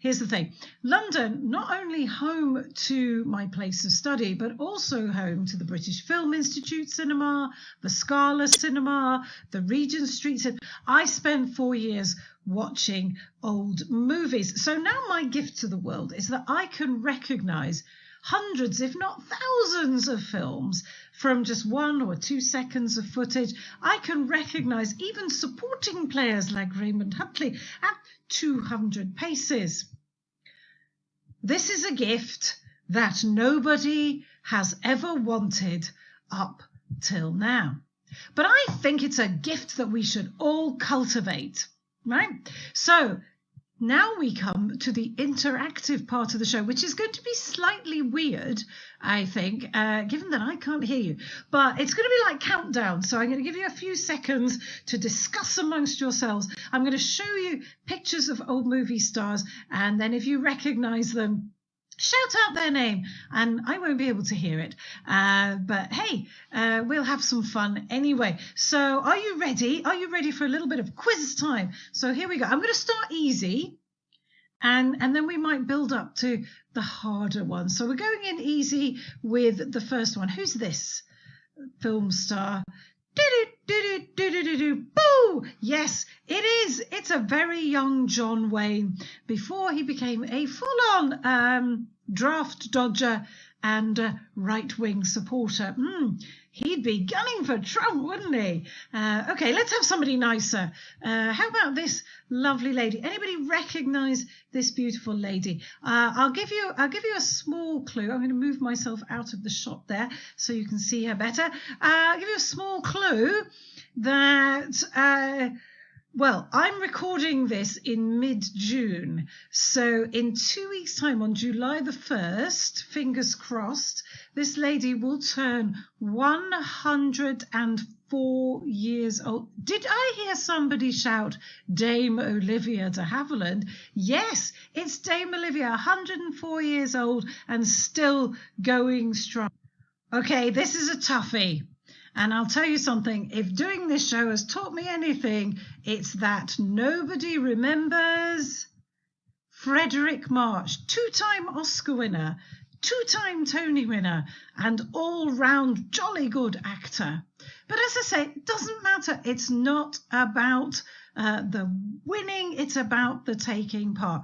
here's the thing. London, not only home to my place of study, but also home to the British Film Institute Cinema, the Scala Cinema, the Regent Street Cinema. I spent 4 years watching old movies. So now my gift to the world is that I can recognise hundreds, if not thousands of films from just 1 or 2 seconds of footage. I can recognise even supporting players like Raymond Huntley at 200 paces. This is a gift that nobody has ever wanted up till now. But I think it's a gift that we should all cultivate, right? So now we come to the interactive part of the show, which is going to be slightly weird, I think, given that I can't hear you. But it's going to be like countdown. So I'm going to give you a few seconds to discuss amongst yourselves. I'm going to show you pictures of old movie stars. And then if you recognise them, shout out their name, and I won't be able to hear it. But hey, we'll have some fun anyway. So are you ready? Are you ready for a little bit of quiz time? So here we go. I'm going to start easy, and then we might build up to the harder one. So we're going in easy with the first one. Who's this film star? Boo! Yes, it is. It's a very young John Wayne before he became a full-on draft dodger and right-wing supporter. He'd be gunning for Trump, wouldn't he? Okay, let's have somebody nicer. How about this lovely lady? Anybody recognise this beautiful lady? I'll give you a small clue. I'm going to move myself out of the shot there so you can see her better. I'll give you a small clue that well, I'm recording this in mid-June, so in 2 weeks' time, on July the 1st, fingers crossed, this lady will turn 104 years old. Did I hear somebody shout Dame Olivia de Havilland? Yes, it's Dame Olivia, 104 years old and still going strong. Okay, this is a toughie. And I'll tell you something, if doing this show has taught me anything, it's that nobody remembers Frederick March, two-time Oscar winner, two-time Tony winner, and all-round jolly good actor. But as I say, it doesn't matter. It's not about the winning, it's about the taking part.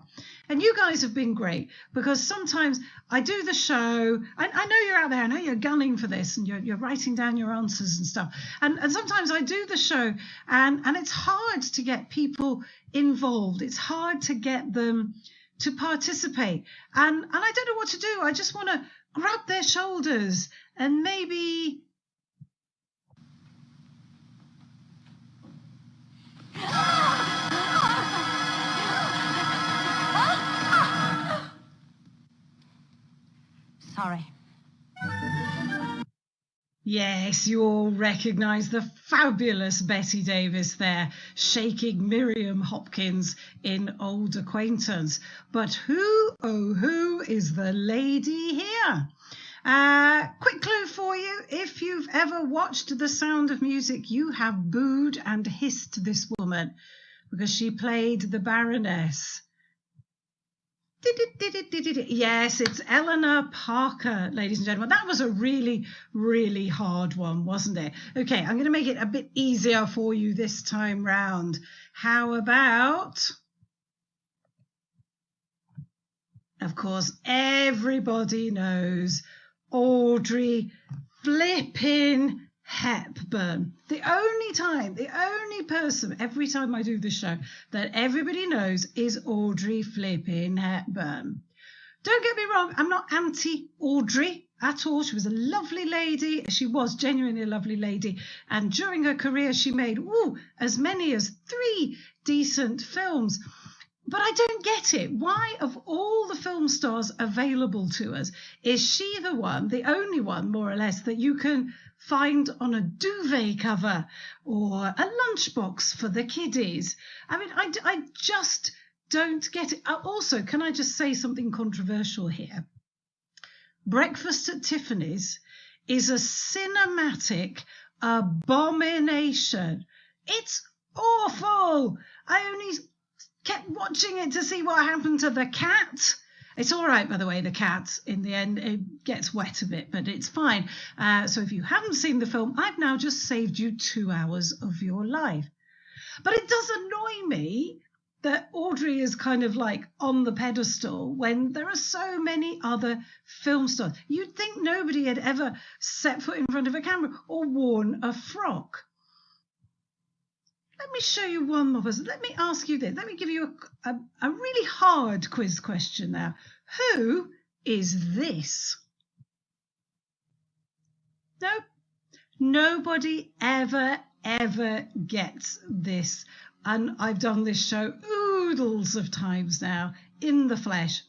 And you guys have been great, because sometimes I do the show. I know you're out there. I know you're gunning for this, and you're writing down your answers and stuff. And sometimes I do the show, and it's hard to get people involved. It's hard to get them to participate. And I don't know what to do. I just want to grab their shoulders and maybe...
Sorry.
Yes, you all recognise the fabulous Betty Davis there, shaking Miriam Hopkins in Old Acquaintance. But who, oh who, is the lady here? Quick clue for you. If you've ever watched The Sound of Music, you have booed and hissed this woman because she played the Baroness. Yes, it's Eleanor Parker, ladies and gentlemen. That was a really, really hard one, wasn't it? Okay, I'm going to make it a bit easier for you this time round. How about... Of course, everybody knows Audrey flippin' Hepburn. The only person, every time I do the show, that everybody knows is Audrey flippin' Hepburn. Don't get me wrong, I'm not anti-Audrey at all. She was a lovely lady. She was genuinely a lovely lady. And during her career, she made as many as 3 decent films. But I don't get it. Why, of all the film stars available to us, is she the one, the only one, more or less, that you can find on a duvet cover or a lunchbox for the kiddies? I mean, I just don't get it. Also, can I just say something controversial here? Breakfast at Tiffany's is a cinematic abomination. It's awful. I only kept watching it to see what happened to the cat. It's all right, by the way, the cat, in the end, it gets wet a bit, but it's fine. So if you haven't seen the film, I've now just saved you 2 hours of your life. But it does annoy me that Audrey is kind of like on the pedestal when there are so many other film stars. You'd think nobody had ever set foot in front of a camera or worn a frock. Let me show you one more person. Let me ask you this. Let me give you a really hard quiz question now. Who is this? Nope. Nobody ever gets this. And I've done this show oodles of times now in the flesh.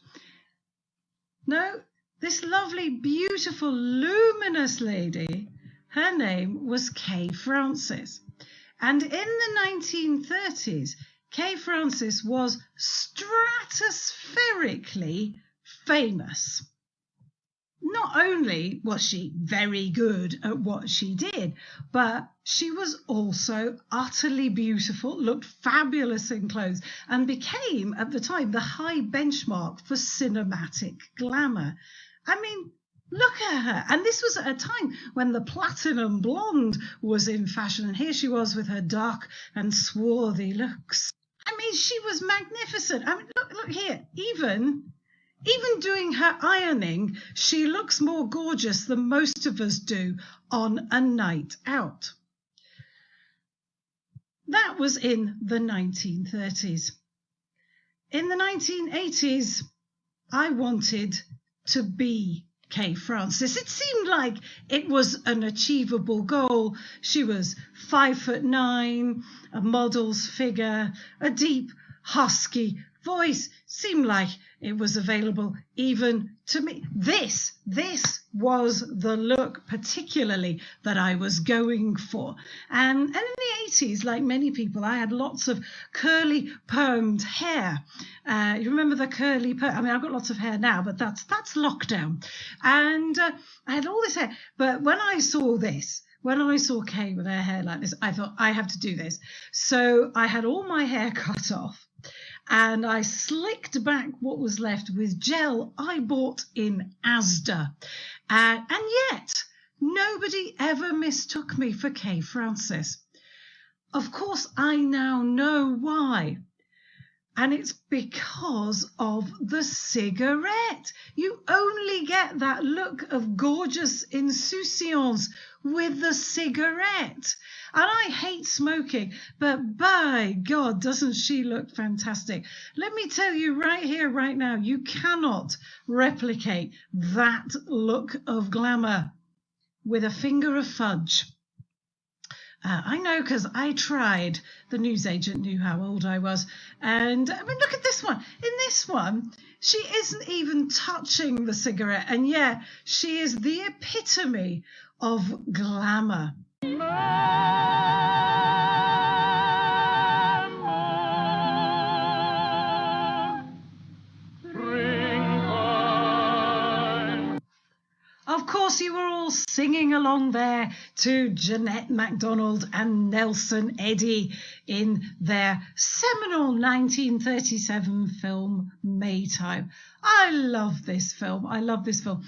No, this lovely, beautiful, luminous lady, her name was Kay Francis. And in the 1930s, Kay Francis was stratospherically famous. Not only was she very good at what she did, but she was also utterly beautiful, looked fabulous in clothes, and became, at the time, the high benchmark for cinematic glamour. I mean, look at her. And this was at a time when the platinum blonde was in fashion. And here she was with her dark and swarthy looks. I mean, she was magnificent. I mean, look here. Even doing her ironing, she looks more gorgeous than most of us do on a night out. That was in the 1930s. In the 1980s, I wanted to be Kay Francis. It seemed like it was an achievable goal. She was 5'9", a model's figure, a deep, husky voice. Seemed like it was available even to me. This was the look particularly that I was going for. And in the 80s, like many people, I had lots of curly permed hair. You remember the curly perm? I mean, I've got lots of hair now, but that's lockdown. And I had all this hair. But when I saw this, when I saw Kay with her hair like this, I thought, I have to do this. So I had all my hair cut off. And I slicked back what was left with gel I bought in Asda. And yet, nobody ever mistook me for Kay Francis. Of course, I now know why. And it's because of the cigarette. You only get that look of gorgeous insouciance with the cigarette. And I hate smoking, but by God, doesn't she look fantastic? Let me tell you right here, right now, you cannot replicate that look of glamour with a finger of fudge. I know, because I tried. The newsagent knew how old I was. And I mean, look at this one. In this one, she isn't even touching the cigarette. And yeah, she is the epitome of glamour. Of course, you were all singing along there to Jeanette MacDonald and Nelson Eddy in their seminal 1937 film, Maytime. I love this film. I love this film.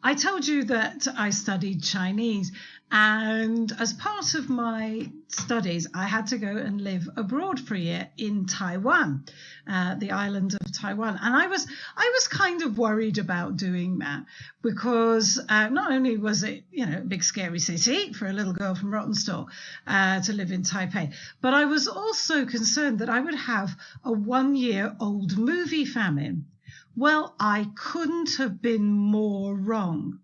I told you that I studied Chinese, and as part of my studies, I had to go and live abroad for a year in Taiwan, the island of Taiwan. And I was kind of worried about doing that because not only was it, a big scary city for a little girl from Rawtenstall to live in Taipei, but I was also concerned that I would have a 1-year-old movie famine. Well, I couldn't have been more wrong,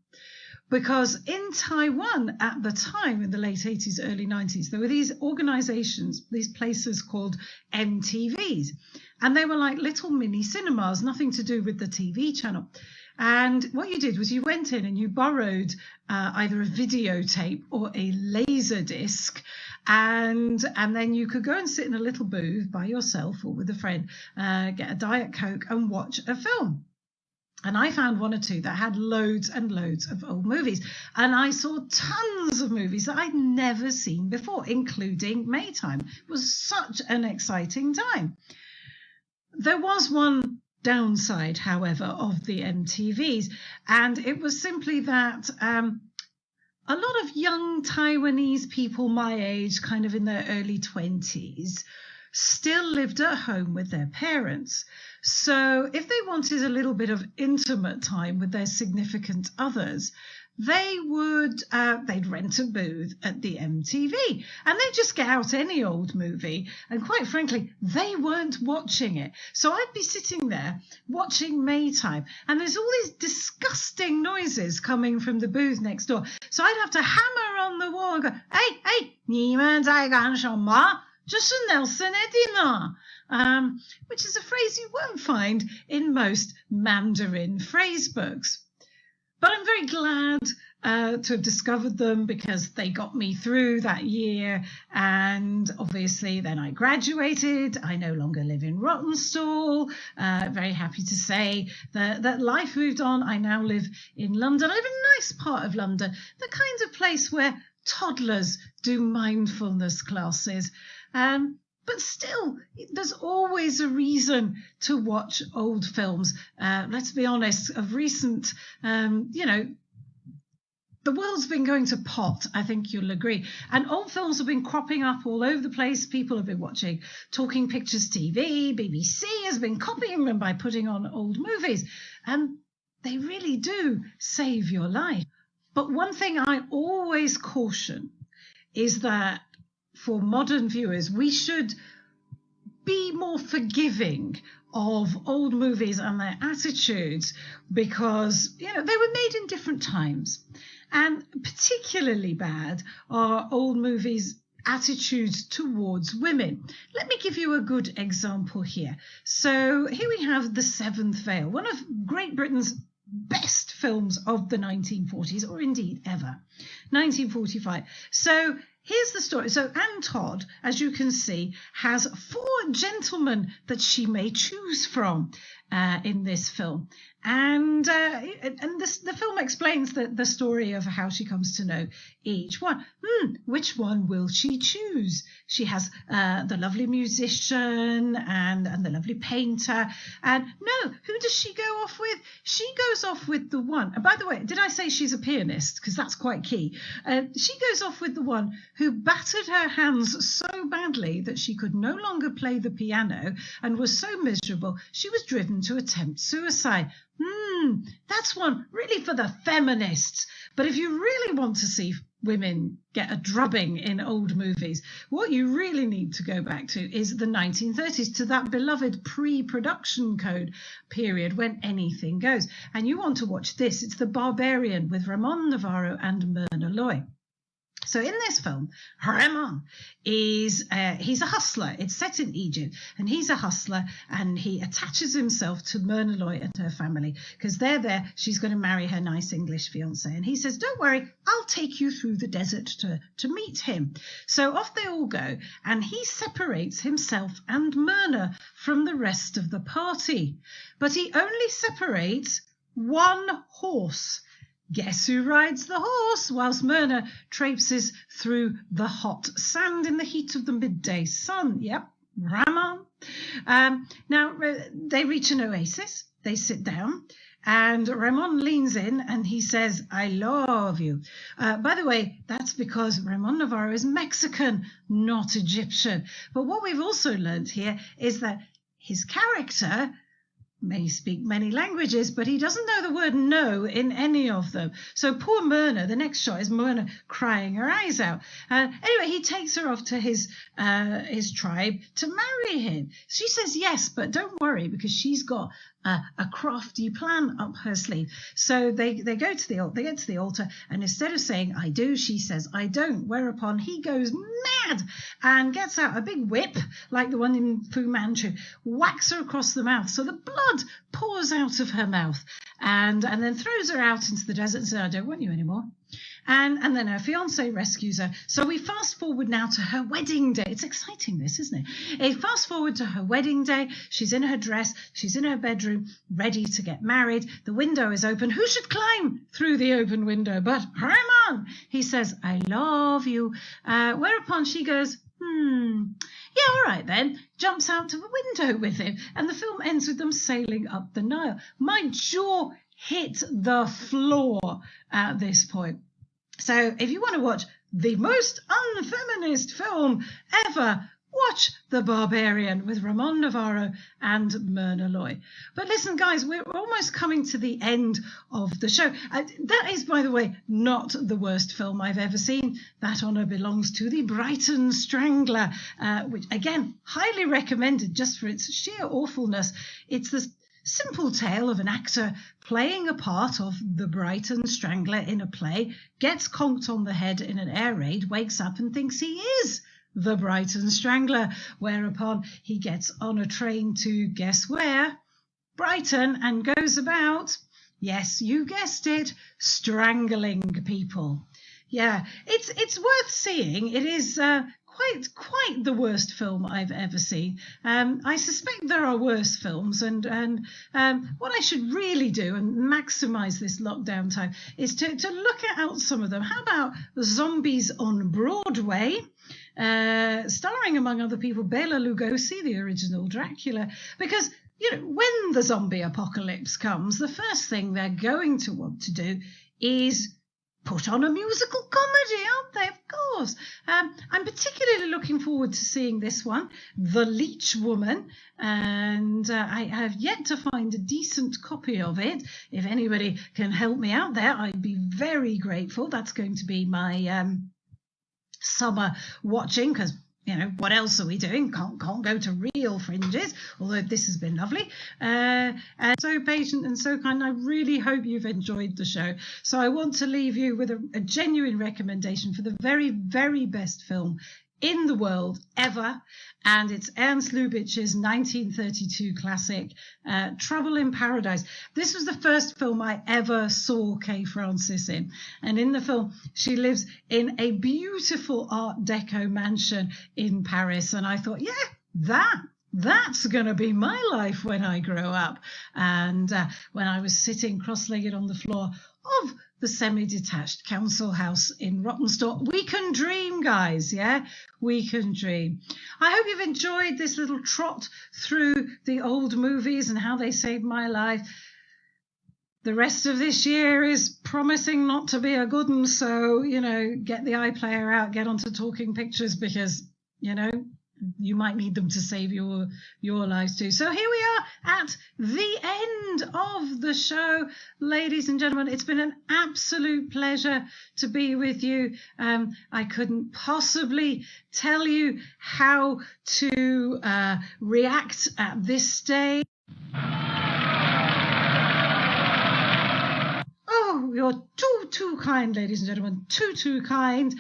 because in Taiwan at the time, in the late 80s, early 90s, there were these organizations, these places called MTVs, and they were like little mini cinemas, nothing to do with the TV channel. And what you did was you went in and you borrowed either a videotape or a laser disc, and then you could go and sit in a little booth by yourself or with a friend, get a Diet Coke and watch a film. And I found one or two that had loads and loads of old movies. And I saw tons of movies that I'd never seen before, including Maytime. It was such an exciting time. There was one downside, however, of the MTVs, and it was simply that a lot of young Taiwanese people my age, kind of in their early 20s, still lived at home with their parents. So if they wanted a little bit of intimate time with their significant others, they'd rent a booth at the MTV, and they'd just get out any old movie, and quite frankly, they weren't watching it. So I'd be sitting there watching Maytime, and there's all these disgusting noises coming from the booth next door. So I'd have to hammer on the wall and go, hey, 你们在干什么? 这是 Nelson Eddy 呢? Which is a phrase you won't find in most Mandarin phrase books. But I'm very glad to have discovered them, because they got me through that year. And obviously then I graduated. I no longer live in Rawtenstall. Very happy to say that life moved on. I now live in London. I live in a nice part of London, the kind of place where toddlers do mindfulness classes. But still, there's always a reason to watch old films. Let's be honest, of recent, the world's been going to pot, I think you'll agree. And old films have been cropping up all over the place. People have been watching Talking Pictures TV. BBC has been copying them by putting on old movies. And they really do save your life. But one thing I always caution is that for modern viewers, we should be more forgiving of old movies and their attitudes, because, they were made in different times. And particularly bad are old movies' attitudes towards women. Let me give you a good example here. So here we have The Seventh Veil, one of Great Britain's best films of the 1940s, or indeed ever, 1945. So here's the story. So Anne Todd, as you can see, has 4 gentlemen that she may choose from in this film. And the film explains the story of how she comes to know each one. Which one will she choose? She has the lovely musician and the lovely painter. And no, who does she go off with? She goes off with the one. And by the way, did I say she's a pianist? Because that's quite key. She goes off with the one who battered her hands so badly that she could no longer play the piano and was so miserable she was driven to attempt suicide. That's one really for the feminists. But if you really want to see women get a drubbing in old movies, what you really need to go back to is the 1930s, to that beloved pre-production code period when anything goes. And you want to watch this. It's The Barbarian with Ramon Navarro and Myrna Loy. So in this film, Ramon is he's a hustler. It's set in Egypt, and he's a hustler, and he attaches himself to Myrna Loy and her family because they're there. She's going to marry her nice English fiance, and he says, "Don't worry, I'll take you through the desert to meet him." So off they all go, and he separates himself and Myrna from the rest of the party, but he only separates one horse. Guess who rides the horse whilst Myrna traipses through the hot sand in the heat of the midday sun? Yep, Ramon. Now, they reach an oasis. They sit down, and Ramon leans in and he says, "I love you." By the way, that's because Ramon Navarro is Mexican, not Egyptian. But what we've also learned here is that his character may speak many languages, but he doesn't know the word no in any of them. So poor Myrna, the next shot is Myrna crying her eyes out. Anyway, he takes her off to his tribe to marry him. She says yes, but don't worry, because she's got a crafty plan up her sleeve. So they go to the altar. They get to the altar, and instead of saying "I do," she says "I don't." Whereupon he goes mad and gets out a big whip like the one in Fu Manchu, whacks her across the mouth, so the blood pours out of her mouth, and then throws her out into the desert and says, "I don't want you anymore." And then her fiancé rescues her. So we fast forward now to her wedding day. It's exciting, this, isn't it? Fast forward to her wedding day. She's in her dress. She's in her bedroom, ready to get married. The window is open. Who should climb through the open window but Ramon? He says, "I love you." Whereupon she goes, yeah, all right then. Jumps out of a window with him. And the film ends with them sailing up the Nile. My jaw hit the floor at this point. So if you want to watch the most unfeminist film ever, watch The Barbarian with Ramon Navarro and Myrna Loy. But listen, guys, we're almost coming to the end of the show. That is, by the way, not the worst film I've ever seen. That honour belongs to The Brighton Strangler, which, again, highly recommended just for its sheer awfulness. It's the simple tale of an actor playing a part of the Brighton Strangler in a play, gets conked on the head in an air raid, wakes up and thinks he is the Brighton Strangler, whereupon he gets on a train to guess where? Brighton, and goes about, yes, you guessed it, strangling people. Yeah, it's worth seeing. It is quite the worst film I've ever seen. I suspect there are worse films, and what I should really do and maximise this lockdown time is to look out some of them. How about Zombies on Broadway? Starring, among other people, Bela Lugosi, the original Dracula, because, you know, when the zombie apocalypse comes, the first thing they're going to want to do is put on a musical comedy, aren't they? Of course. I'm particularly looking forward to seeing this one, The Leech Woman, and I have yet to find a decent copy of it. If anybody can help me out there, I'd be very grateful. That's going to be my summer watching, because, you know, what else are we doing? Can't go to real fringes, although this has been lovely. And so patient and so kind. I really hope you've enjoyed the show. So I want to leave you with a genuine recommendation for the very, very best film in the world ever, and it's Ernst Lubitsch's 1932 classic, Trouble in Paradise. This was the first film I ever saw Kay Francis in, and in the film she lives in a beautiful Art Deco mansion in Paris, and I thought, yeah, that That's going to be my life when I grow up. And when I was sitting cross-legged on the floor of the semi-detached council house in Roppenstadt, we can dream, guys, yeah? We can dream. I hope you've enjoyed this little trot through the old movies and how they saved my life. The rest of this year is promising not to be a good one, so, you know, get the iPlayer out, get onto Talking Pictures, because, you know, you might need them to save your lives too. So here we are at the end of the show, ladies and gentlemen. It's been an absolute pleasure to be with you. I couldn't possibly tell you how to react at this stage. Oh, you're too kind, ladies and gentlemen, too kind.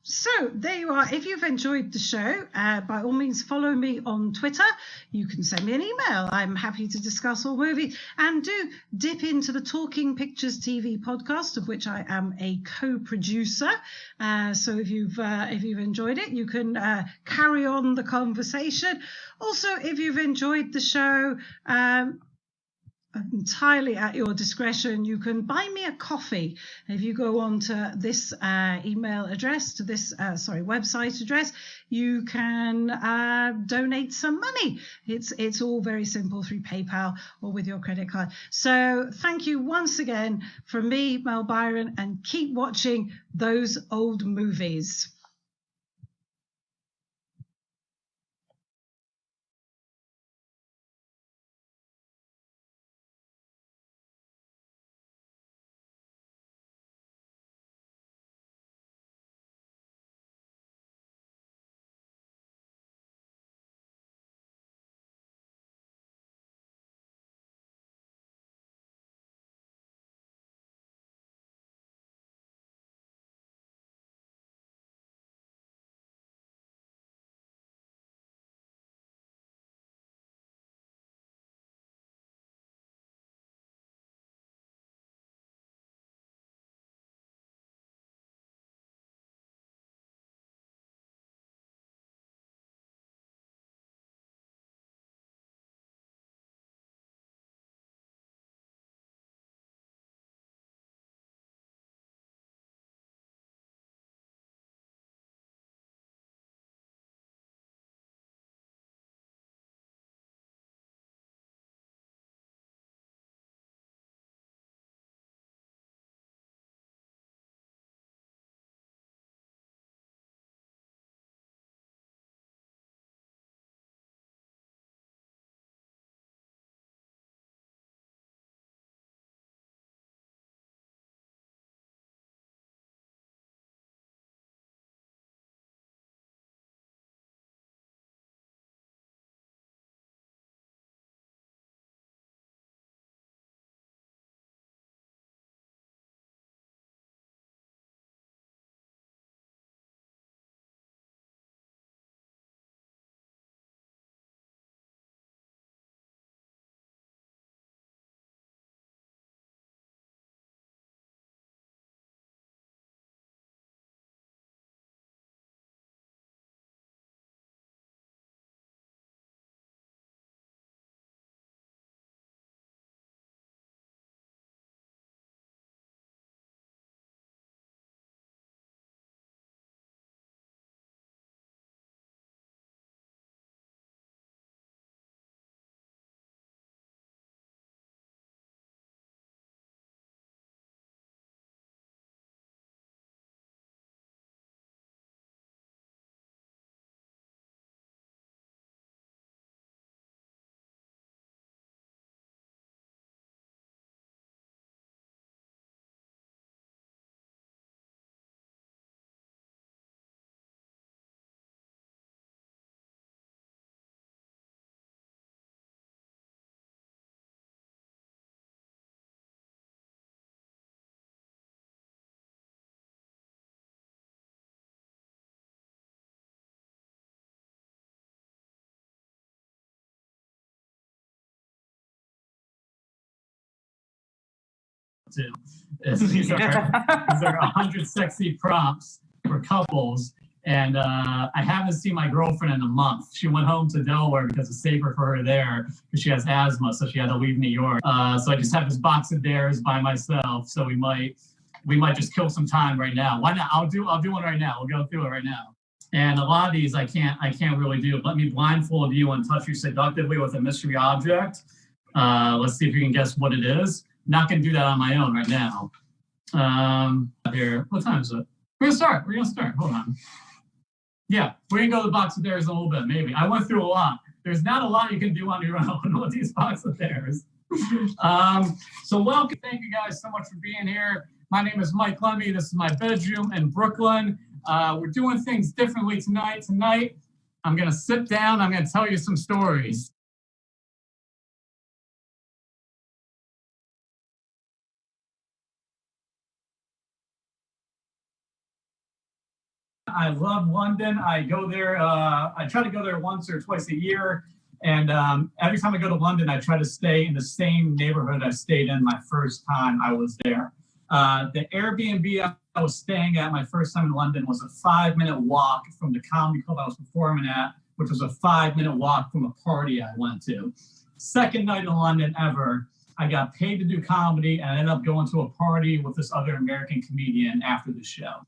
So there you are. If you've enjoyed the show, by all means, follow me on Twitter. You can send me an email. I'm happy to discuss all movies. And do dip into the Talking Pictures TV podcast, of which I am a co-producer. So if you've enjoyed it, you can carry on the conversation. Also, if you've enjoyed the show, entirely at your discretion, you can buy me a coffee. If you go on to this email address, to this website address, you can donate some money. It's all very simple through PayPal or with your credit card. So thank you once again from me, Mel Byron, and keep watching those old movies.
These are 100 sexy prompts for couples, And I haven't seen my girlfriend in a month. She went home to Delaware because it's safer for her there because she has asthma, so she had to leave New York. So I just have this box of dares by myself. So we might just kill some time right now. Why not? I'll do one right now. We'll go through it right now. And a lot of these I can't really do. Let me blindfold you and touch you seductively with a mystery object. Let's see if you can guess what it is. Not gonna do that on my own right now. Here, what time is it? We're gonna start. Hold on. Yeah, we're gonna go to the box of dares in a little bit, maybe. I went through a lot. There's not a lot you can do on your own with these box of dares. So welcome. Thank you guys so much for being here. My name is Mike Lemmy. This is my bedroom in Brooklyn. We're doing things differently tonight. Tonight, I'm gonna sit down. I'm gonna tell you some stories. I love London. I go there. I try to go there once or twice a year. And every time I go to London, I try to stay in the same neighborhood I stayed in my first time I was there. The Airbnb I was staying at my first time in London was a 5-minute walk from the comedy club I was performing at, which was a 5-minute walk from a party I went to. Second night in London ever, I got paid to do comedy and I ended up going to a party with this other American comedian after the show.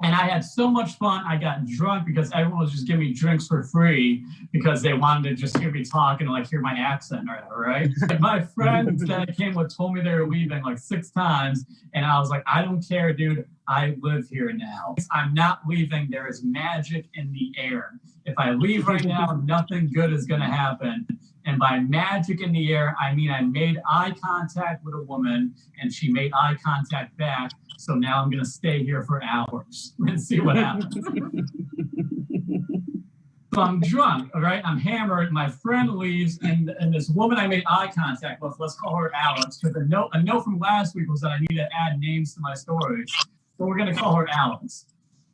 And I had so much fun. I got drunk because everyone was just giving me drinks for free because they wanted to just hear me talk and like hear my accent or whatever, right? My friends that I came with told me they were leaving like 6 times. And I was like, I don't care, dude. I live here now. I'm not leaving. There is magic in the air. If I leave right now, nothing good is going to happen. And by magic in the air, I mean I made eye contact with a woman and she made eye contact back. So now I'm going to stay here for hours and see what happens. So I'm drunk, all right? I'm hammered. My friend leaves, and this woman I made eye contact with, let's call her Alex, because a note from last week was that I need to add names to my stories. So we're going to call her Alex.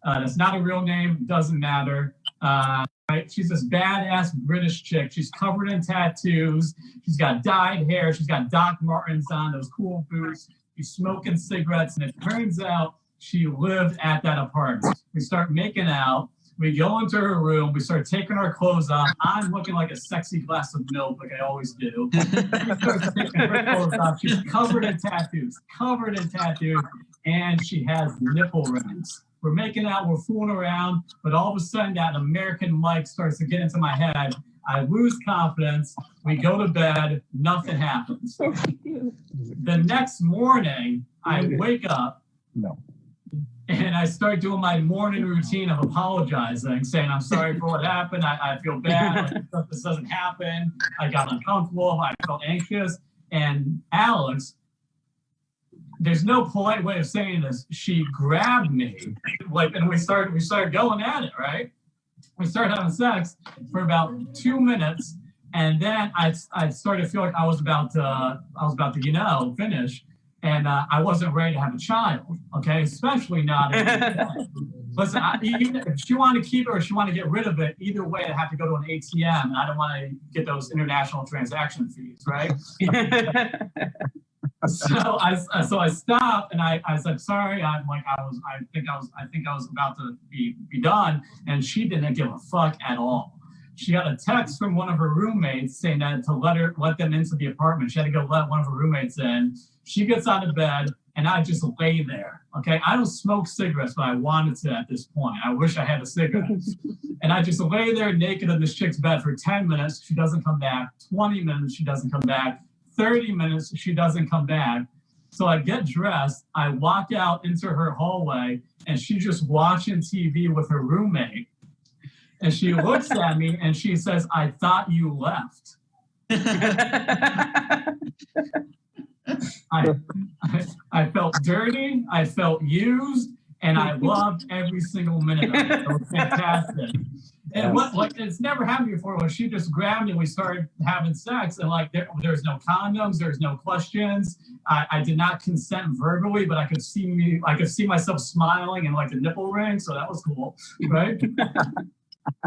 That's not a real name. Doesn't matter. Right? She's this badass British chick. She's covered in tattoos. She's got dyed hair. She's got Doc Martens on, those cool boots. She's smoking cigarettes, and it turns out she lived at that apartment. We start making out. We go into her room. We start taking our clothes off. I'm looking like a sexy glass of milk, like I always do. She starts taking her clothes off. She's covered in tattoos, and she has nipple rings. We're making out, we're fooling around, but all of a sudden that American mic starts to get into my head. I lose confidence. We go to bed. Nothing happens. The next morning, I wake up and I start doing my morning routine of apologizing, saying, I'm sorry for what happened. I feel bad. Like, this doesn't happen. I got uncomfortable. I felt anxious. And Alex, there's no polite way of saying this. She grabbed me, and we started going at it, right? We started having sex for about 2 minutes, and then I started to feel like I was about to finish, and I wasn't ready to have a child. Okay, especially not. Listen, even if she wanted to keep it or she wanted to get rid of it, either way, I have to go to an ATM, and I don't want to get those international transaction fees, right? So I stopped and I said, sorry, I think I was about to be done. And she didn't give a fuck at all. She got a text from one of her roommates saying that to let them into the apartment. She had to go let one of her roommates in. She gets out of bed and I just lay there. Okay. I don't smoke cigarettes, but I wanted to at this point. I wish I had a cigarette. And I just lay there naked in this chick's bed for 10 minutes. She doesn't come back. 20 minutes. She doesn't come back. 30 minutes, she doesn't come back. So I get dressed, I walk out into her hallway, and she's just watching TV with her roommate. And she looks at me and she says, I thought you left. I felt dirty, I felt used, and I loved every single minute of it. It was fantastic. And it's never happened before when she just grabbed me and we started having sex and there's no condoms, there's no questions. I did not consent verbally, but I could see myself smiling and like the nipple ring, so that was cool, right?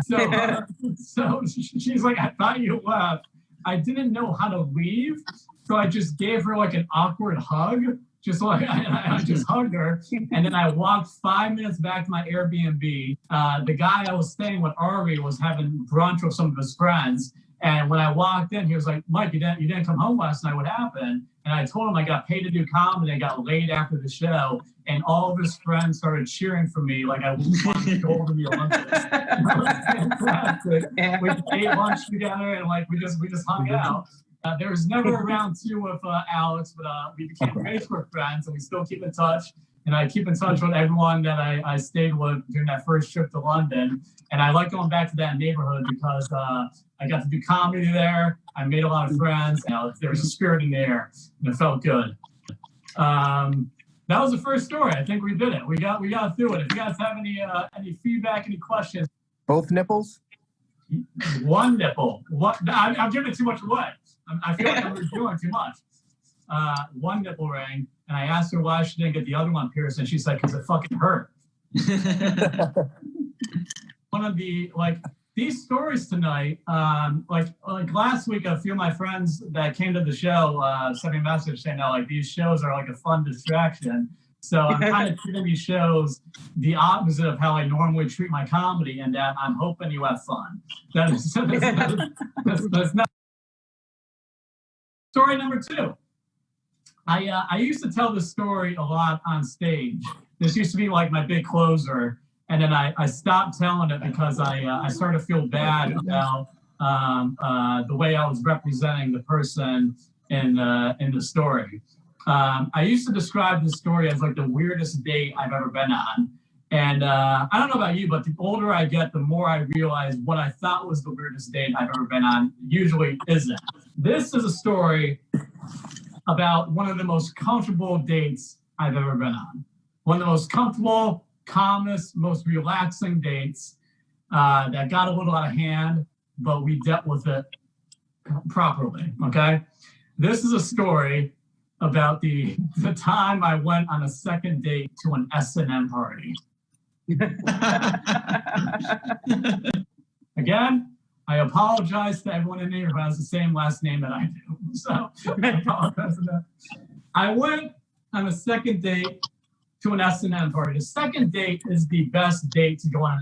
So she's like, I thought you left. I didn't know how to leave, so I just gave her like an awkward hug, just like I just hugged her, and then I walked 5 minutes back to my Airbnb. The guy I was staying with, Ari, was having brunch with some of his friends, and when I walked in, he was like, "Mike, you didn't come home last night. What happened?" And I told him I got paid to do comedy. I got laid after the show, and all of his friends started cheering for me like I won gold in the Olympics. We ate lunch together, and like we just hung out. There was never a round two with Alex, but we became Facebook friends, and we still keep in touch. And I keep in touch with everyone that I stayed with during that first trip to London. And I like going back to that neighborhood because I got to do comedy there. I made a lot of friends. There was a spirit in the air, and it felt good. That was the first story. I think we did it. We got through it. If you guys have any feedback, any questions.
Both nipples?
One nipple. What? I'm giving too much away. I feel like I'm doing too much. One nipple ring, and I asked her why she didn't get the other one pierced, and she said, because it fucking hurt. One of the, these stories tonight, like last week, a few of my friends that came to the show sent me a message saying that these shows are like a fun distraction. So I'm kind of treating these shows the opposite of how I normally treat my comedy, and that I'm hoping you have fun. That's not. Story number 2. I used to tell this story a lot on stage. This used to be like my big closer, and then I stopped telling it because I started to feel bad about the way I was representing the person in the story. I used to describe this story as like the weirdest date I've ever been on. And I don't know about you, but the older I get, the more I realize what I thought was the weirdest date I've ever been on usually isn't. This is a story about one of the most comfortable dates I've ever been on. One of the most comfortable, calmest, most relaxing dates that got a little out of hand, but we dealt with it properly, okay? This is a story about the time I went on a second date to an S&M party. Again, I apologize to everyone in here who has the same last name that I do. So I apologize for that. I went on a second date to an S&M party. The second date is the best date to go on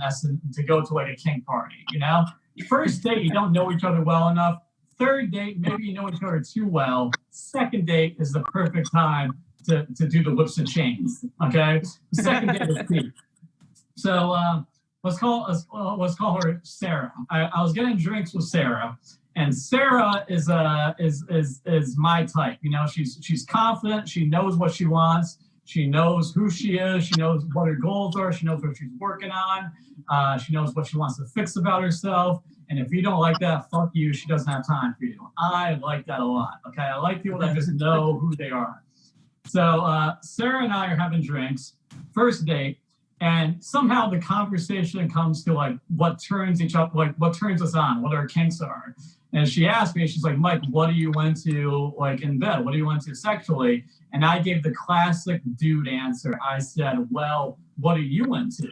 to go to like a kink party, you know? First date, you don't know each other well enough. Third date, maybe you know each other too well. Second date is the perfect time to do the whips and chains, okay? Second date is peak. So let's call her Sarah. I was getting drinks with Sarah, and Sarah is my type. You know, she's confident. She knows what she wants. She knows who she is. She knows what her goals are. She knows what she's working on. She knows what she wants to fix about herself. And if you don't like that, fuck you. She doesn't have time for you. I like that a lot. Okay, I like people that just know who they are. So Sarah and I are having drinks, first date. And somehow the conversation comes to like what turns us on, what our kinks are. And she asked me, she's like, Mike, what are you into like in bed? What are you into sexually? And I gave the classic dude answer. I said, well, what are you into?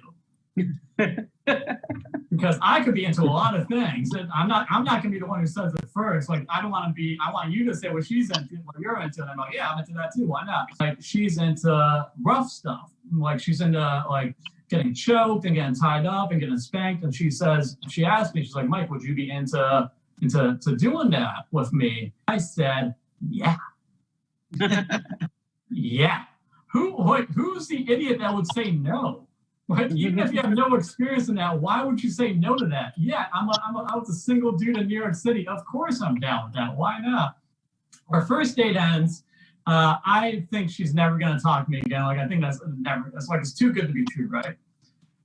Because I could be into a lot of things. And I'm not gonna be the one who says it first. Like I want you to say what she's into, what you're into. And I'm like, yeah, I'm into that too. Why not? Like she's into rough stuff. Like she's into like getting choked and getting tied up and getting spanked. And she asked me, she's like, Mike, would you be into doing that with me? I said, yeah. Yeah. Who's the idiot that would say no? Like, even if you have no experience in that, why would you say no to that? Yeah, I was a single dude in New York City. Of course I'm down with that. Why not? Our first date ends. I think she's never going to talk to me again. Like, I think that's like, it's too good to be true, right?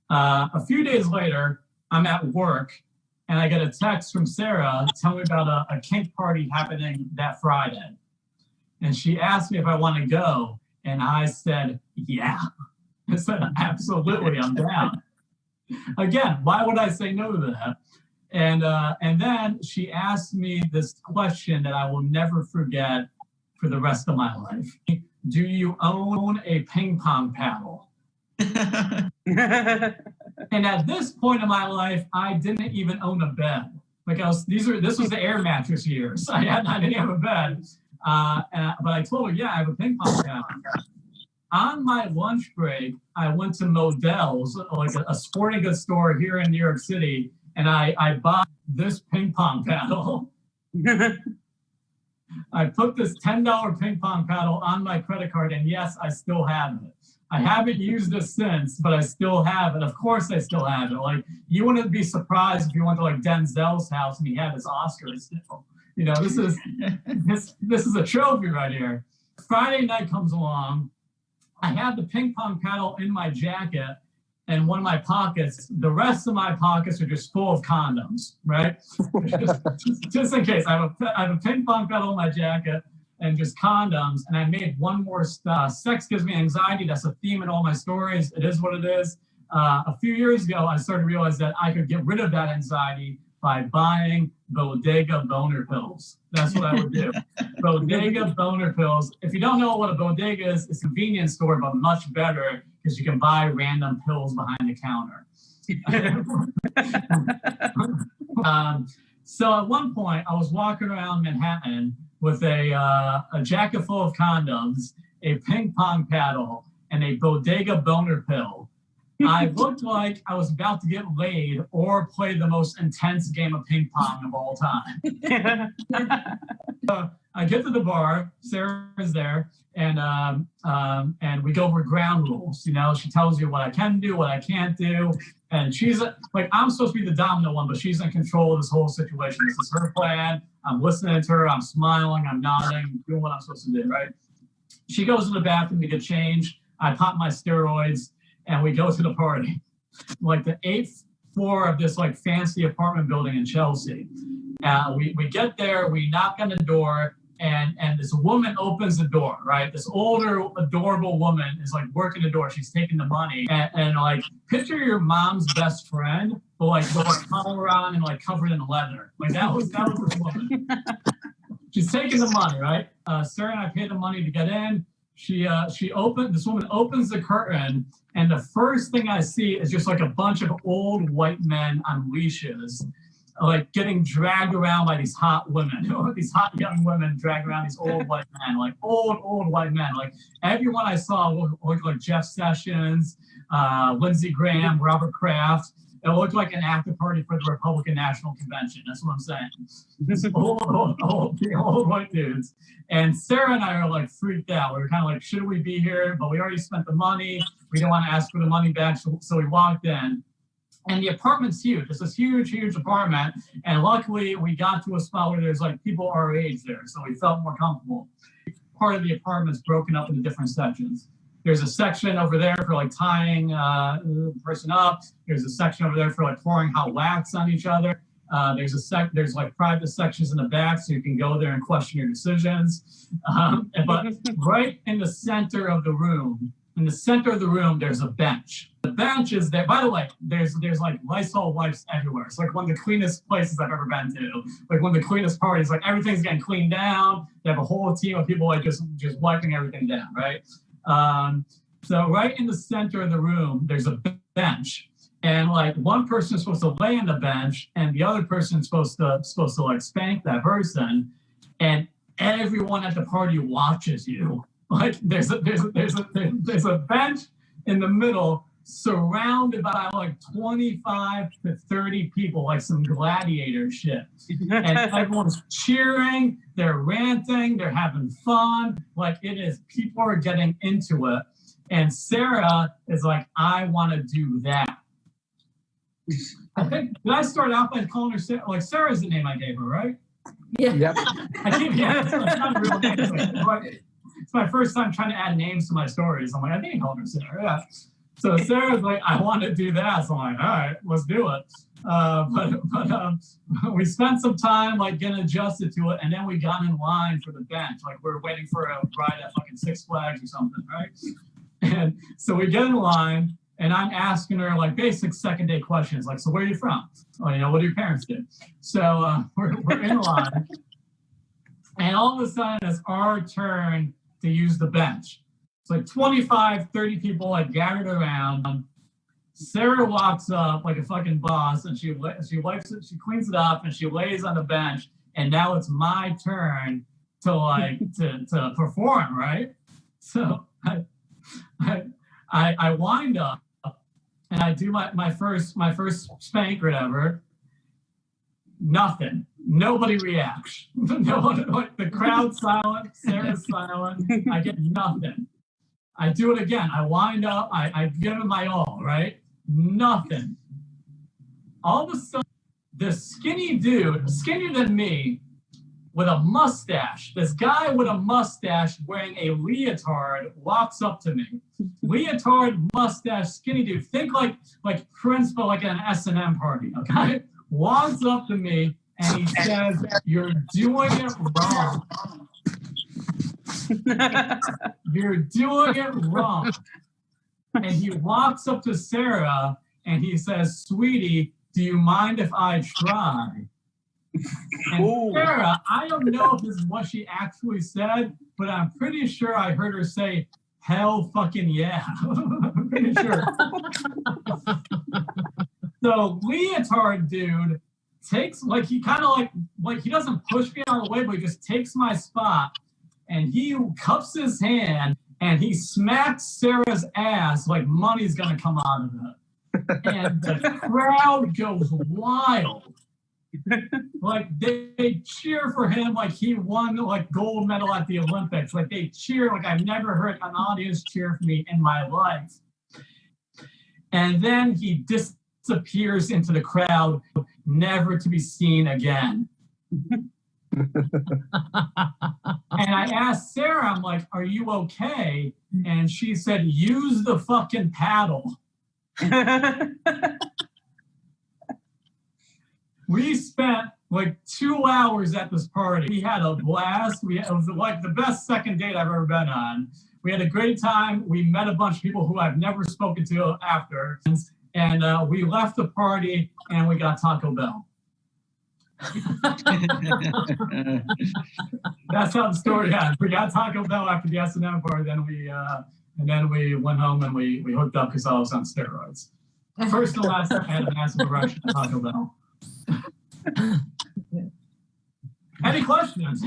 A few days later, I'm at work, and I get a text from Sarah telling me about a kink party happening that Friday. And she asked me if I want to go, and I said, yeah. I said, absolutely, I'm down. Again, why would I say no to that? And then she asked me this question that I will never forget for the rest of my life. Do you own a ping pong paddle? And at this point in my life, I didn't even own a bed. Like this was the air mattress years. I didn't have a bed. But I told her, yeah, I have a ping pong paddle. On my lunch break, I went to Modell's, like a sporting goods store here in New York City, and I bought this ping pong paddle. I put this $10 ping pong paddle on my credit card, and yes, I still have it. I haven't used it since, but I still have it. Of course I still have it. Like, you wouldn't be surprised if you went to like Denzel's house and he had his Oscars still. You know, this is a trophy right here. Friday night comes along. I have the ping pong paddle in my jacket and one of my pockets. The rest of my pockets are just full of condoms, right? just in case. I have a ping pong paddle in my jacket and just condoms. And I made one more sex gives me anxiety. That's a theme in all my stories. It is what it is. A few years ago, I started to realize that I could get rid of that anxiety by buying bodega boner pills. That's what I would do. Bodega boner pills. If you don't know what a bodega is, it's a convenience store, but much better because you can buy random pills behind the counter. So at one point, I was walking around Manhattan with a jacket full of condoms, a ping pong paddle, and a bodega boner pill. I looked like I was about to get laid or play the most intense game of ping pong of all time. I get to the bar, Sarah's there, and we go over ground rules. You know, she tells you what I can do, what I can't do. And she's like, I'm supposed to be the dominant one, but she's in control of this whole situation. This is her plan. I'm listening to her. I'm smiling. I'm nodding, doing what I'm supposed to do, right? She goes to the bathroom to get changed. I pop my steroids. And we go to the party, like the 8th floor of this like fancy apartment building in Chelsea. We get there, we knock on the door, and this woman opens the door, right? This older, adorable woman is like working the door. She's taking the money, and like picture your mom's best friend, but like with a collar on and like covered in leather. Like that was this woman. She's taking the money, right? Sarah and I paid the money to get in. This woman opens the curtain, and the first thing I see is just like a bunch of old white men on leashes, like getting dragged around by these hot women, these hot young women dragged around these old white men, like old white men. Like everyone I saw looked like Jeff Sessions, Lindsey Graham, Robert Kraft. It looked like an after party for the Republican National Convention. That's what I'm saying. This old white dudes. And Sarah and I are like freaked out. We were kind of like, should we be here? But we already spent the money. We didn't want to ask for the money back. So we walked in. And the apartment's huge. It's this huge apartment. And luckily, we got to a spot where there's like people our age there. So we felt more comfortable. Part of the apartment's broken up into different sections. There's a section over there for like tying the person up. There's a section over there for like pouring hot wax on each other. There's like private sections in the back, so you can go there and question your decisions. But right in the center of the room, there's a bench. The bench is there. By the way, there's like Lysol wipes everywhere. It's like one of the cleanest places I've ever been to. Like one of the cleanest parties. Like everything's getting cleaned down. They have a whole team of people like just wiping everything down, right? So right in the center of the room, there's a bench, and like one person is supposed to lay on the bench, and the other person is supposed to like spank that person, and everyone at the party watches you. Like there's a bench in the middle, surrounded by like 25 to 30 people, like some gladiator shit. And everyone's cheering, they're ranting, they're having fun. Like it is, people are getting into it. And Sarah is like, I want to do that. I think, did I start out by calling her Sarah? Like Sarah's the name I gave her, right?
Yeah. Yep.
It's not a real name. It's my first time trying to add names to my stories. I'm like, I think I called her Sarah. Yeah. So Sarah's like, I want to do that. So I'm like, all right, let's do it. But we spent some time like getting adjusted to it, and then we got in line for the bench. Like we were waiting for a ride at fucking Six Flags or something, right? And so we get in line, and I'm asking her like basic second day questions, like, so where are you from? Oh, you know, what do your parents do? So we're in line, and all of a sudden it's our turn to use the bench. It's like 25, 30 people like gathered around. Sarah walks up like a fucking boss, and she wipes it, she cleans it up, and she lays on the bench. And now it's my turn to perform, right? So I wind up and I do my first spank or whatever. Nothing. Nobody reacts. No one, like, the crowd's silent. Sarah's silent. I get nothing. I do it again. I wind up. I give it my all. Right. Nothing. All of a sudden, this skinny dude, skinnier than me, with a mustache. This guy with a mustache wearing a leotard walks up to me. Leotard, mustache, skinny dude. Think like Prince, but like at an S&M party. Okay. Walks up to me and he says, "You're doing it wrong. You're doing it wrong." And he walks up to Sarah and he says, "Sweetie, do you mind if I try?" And Sarah, I don't know if this is what she actually said, but I'm pretty sure I heard her say, "Hell fucking yeah." I'm pretty sure. So leotard dude takes, like, he kind of like he doesn't push me out of the way, but he just takes my spot and he cups his hand and he smacks Sarah's ass like money's gonna come out of it. And the crowd goes wild. Like they cheer for him like he won like gold medal at the Olympics. Like they cheer like I've never heard an audience cheer for me in my life. And then he disappears into the crowd, never to be seen again. And I asked Sarah, I'm like, "Are you okay?" And she said, "Use the fucking paddle." We spent like 2 hours at this party. We had a blast. It was like the best second date I've ever been on. We had a great time. We met a bunch of people who I've never spoken to after. And we left the party and we got Taco Bell. That's how the story ends. We got Taco Bell after the S&M party. Then we went home and we hooked up because I was on steroids. First and last time I had a massive erection at Taco Bell. Any questions?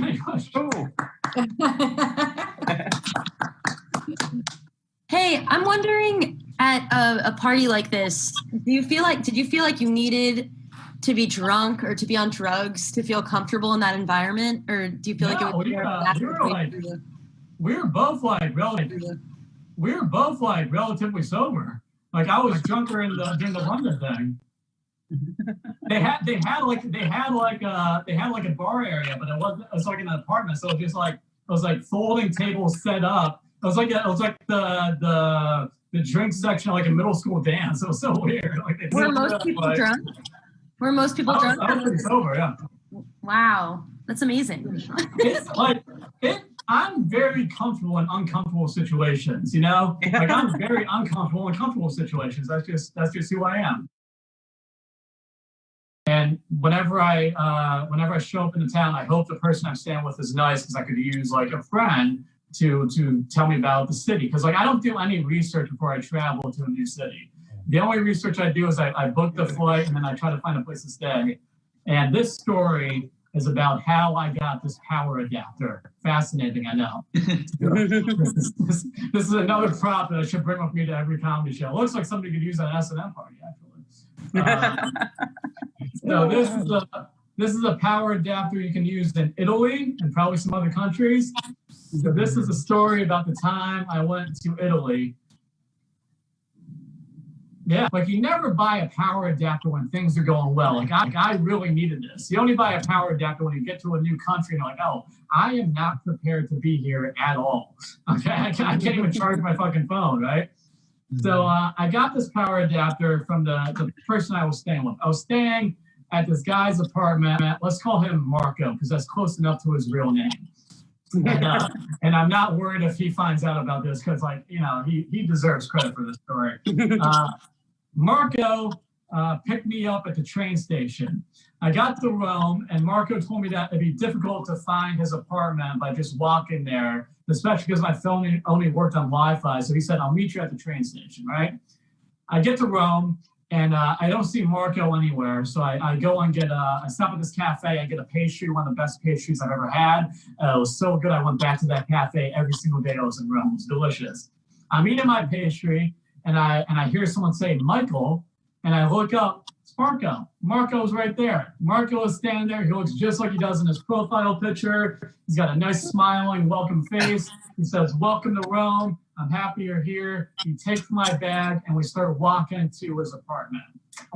Hey, I'm wondering, at a party like this, did you feel like you needed to be drunk or to be on drugs to feel comfortable in that environment, or do you feel like it was
we were both relatively sober. Like I was drunker during the London thing. They had like a bar area, but it was like an apartment, so it was like folding tables set up. It was like the drink section of like a middle school dance. It was so weird. Like
were most people drunk? Were most people drunk?
I was pretty sober, yeah.
Wow, that's amazing.
I'm very comfortable in uncomfortable situations. You know, like I'm very uncomfortable in comfortable situations. That's just who I am. And whenever I show up in the town, I hope the person I'm staying with is nice because I could use like a friend to tell me about the city. Because like I don't do any research before I travel to a new city. The only research I do is I book the flight and then I try to find a place to stay. And this story is about how I got this power adapter. Fascinating, I know. This is another prop that I should bring with me to every comedy show. It looks like somebody could use at an S&M party, actually. So this is a power adapter you can use in Italy and probably some other countries. So this is a story about the time I went to Italy. Yeah, like you never buy a power adapter when things are going well. Like I really needed this. You only buy a power adapter when you get to a new country and you're like, oh, I am not prepared to be here at all. Okay, I can't even charge my fucking phone, right? So I got this power adapter from the person I was staying with. I was staying at this guy's apartment. Let's call him Marco because that's close enough to his real name. And I'm not worried if he finds out about this because, like, you know, he deserves credit for this story. Marco picked me up at the train station. I got to Rome, and Marco told me that it'd be difficult to find his apartment by just walking there, especially because my phone only worked on Wi-Fi. So he said, I'll meet you at the train station, right? I get to Rome, And I don't see Marco anywhere. So I go and I stop at this cafe. I get a pastry, one of the best pastries I've ever had. It was so good. I went back to that cafe every single day I was in Rome. It was delicious. I'm eating my pastry and I hear someone say, Michael, and I look up, it's Marco. Marco's right there. Marco is standing there. He looks just like he does in his profile picture. He's got a nice smiling, welcome face. He says, welcome to Rome. I'm happy you're here. He takes my bag and we start walking to his apartment.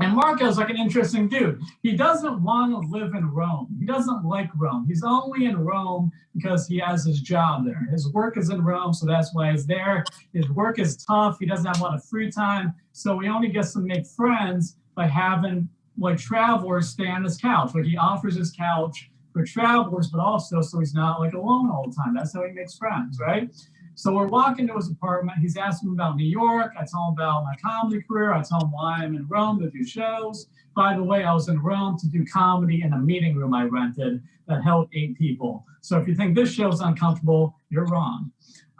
And Marco's like an interesting dude. He doesn't want to live in Rome. He doesn't like Rome. He's only in Rome because he has his job there. His work is in Rome, so that's why he's there. His work is tough. He doesn't have a lot of free time. So he only gets to make friends by having like travelers stay on his couch. Like he offers his couch for travelers, but also so he's not like alone all the time. That's how he makes friends, right? So we're walking to his apartment. He's asking me about New York. I tell him about my comedy career. I tell him why I'm in Rome to do shows. By the way, I was in Rome to do comedy in a meeting room I rented that held 8 people. So if you think this show's uncomfortable, you're wrong.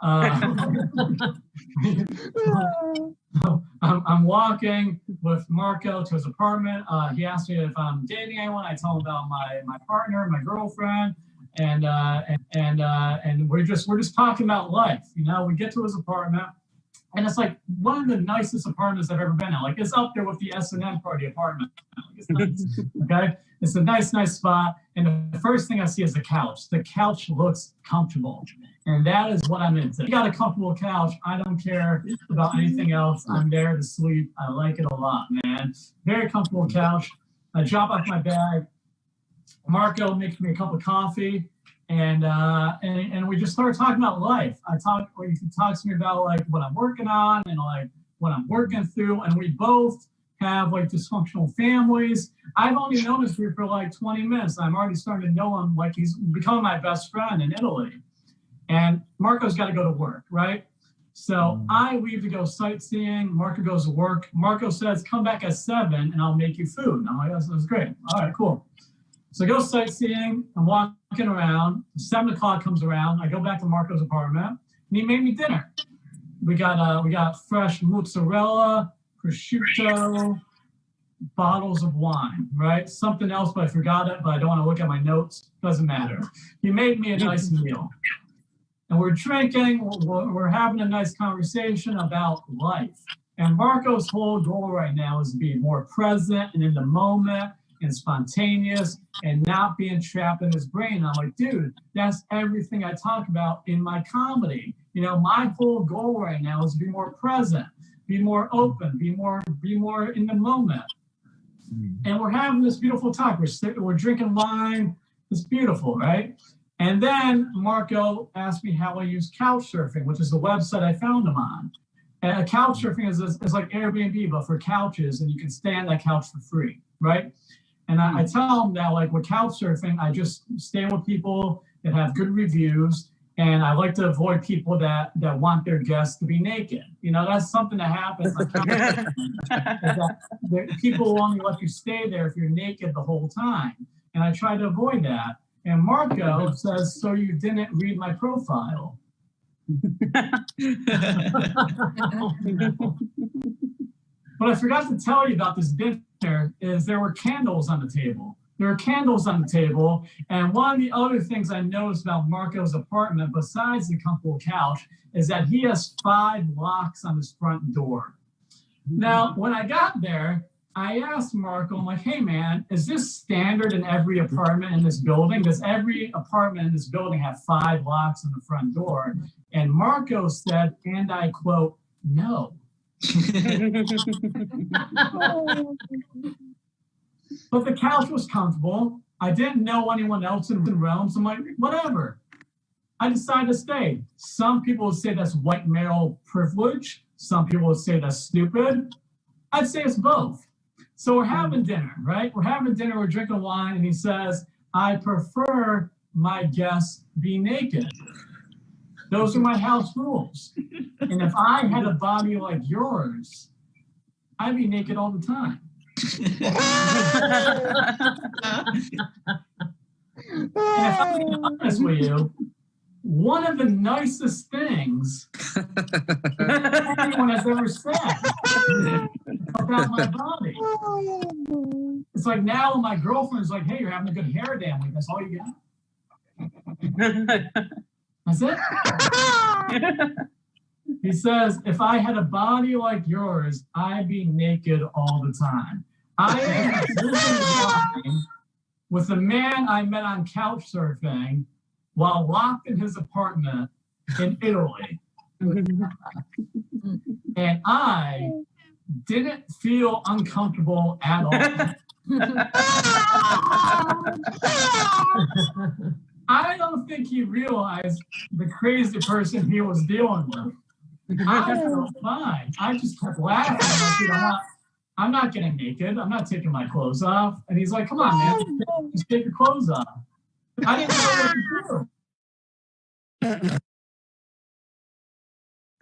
I'm walking with Marco to his apartment. He asked me if I'm dating anyone. I tell him about my partner, my girlfriend. And we're just talking about life. You know, we get to his apartment, and it's like one of the nicest apartments I've ever been in. Like it's up there with the S&M party apartment. Like, it's nice. Okay, it's a nice spot. And the first thing I see is the couch. The couch looks comfortable, and that is what I'm into. You got a comfortable couch. I don't care about anything else. I'm there to sleep. I like it a lot, man. Very comfortable couch. I drop off my bag. Marco makes me a cup of coffee, and we just start talking about life. He talks to me about like what I'm working on and like what I'm working through, and we both have like dysfunctional families. I've only known this dude for like 20 minutes. I'm already starting to know him like he's becoming my best friend in Italy. And Marco's got to go to work, right? So I leave to go sightseeing. Marco goes to work. Marco says, come back at 7 and I'll make you food. And I'm like, that's great. All right, cool. So I go sightseeing, I'm walking around, 7 o'clock comes around, I go back to Marco's apartment, and he made me dinner. We got fresh mozzarella, prosciutto, bottles of wine, right? Something else, but I forgot it, but I don't want to look at my notes, doesn't matter. He made me a nice meal. And we're drinking, we're having a nice conversation about life. And Marco's whole goal right now is to be more present and in the moment, and spontaneous and not being trapped in his brain. And I'm like, dude, that's everything I talk about in my comedy. You know, my whole goal right now is to be more present, be more open, be more in the moment. And we're having this beautiful talk. We're drinking wine. It's beautiful, right? And then Marco asked me how I use couch surfing, which is the website I found him on. And couch surfing is like Airbnb, but for couches, and you can stay on that couch for free, right? And I tell them that, like, with couch surfing, I just stay with people that have good reviews, and I like to avoid people that want their guests to be naked. You know, that's something that happens. That people will only let you stay there if you're naked the whole time. And I try to avoid that. And Marco says, so you didn't read my profile. What I forgot to tell you about this dinner is there were candles on the table. There were candles on the table, and one of the other things I noticed about Marco's apartment, besides the comfortable couch, is that he has 5 locks on his front door. Now, when I got there, I asked Marco, I'm like, hey man, is this standard in every apartment in this building? Does every apartment in this building have 5 locks on the front door? And Marco said, and I quote, no. But the couch was comfortable. I didn't know anyone else in Rome, so I'm like, whatever. I decided to stay. Some people would say that's white male privilege. Some people would say that's stupid. I'd say it's both. So we're having dinner, right? We're having dinner, we're drinking wine, and he says, I prefer my guests be naked. Those are my house rules. And if I had a body like yours, I'd be naked all the time. And if I'm being honest with you, one of the nicest things anyone has ever said. about my body. It's like now my girlfriend's like, hey, you're having a good hair day. I'm like, that's all you got? That's it? He says, if I had a body like yours, I'd be naked all the time. I am living with a man I met on couch surfing while locked in his apartment in Italy. And I didn't feel uncomfortable at all. I don't think he realized the crazy person he was dealing with. I felt fine. I just kept laughing. I'm not getting naked. I'm not taking my clothes off. And he's like, come on, man, just take your clothes off. I didn't know what to do.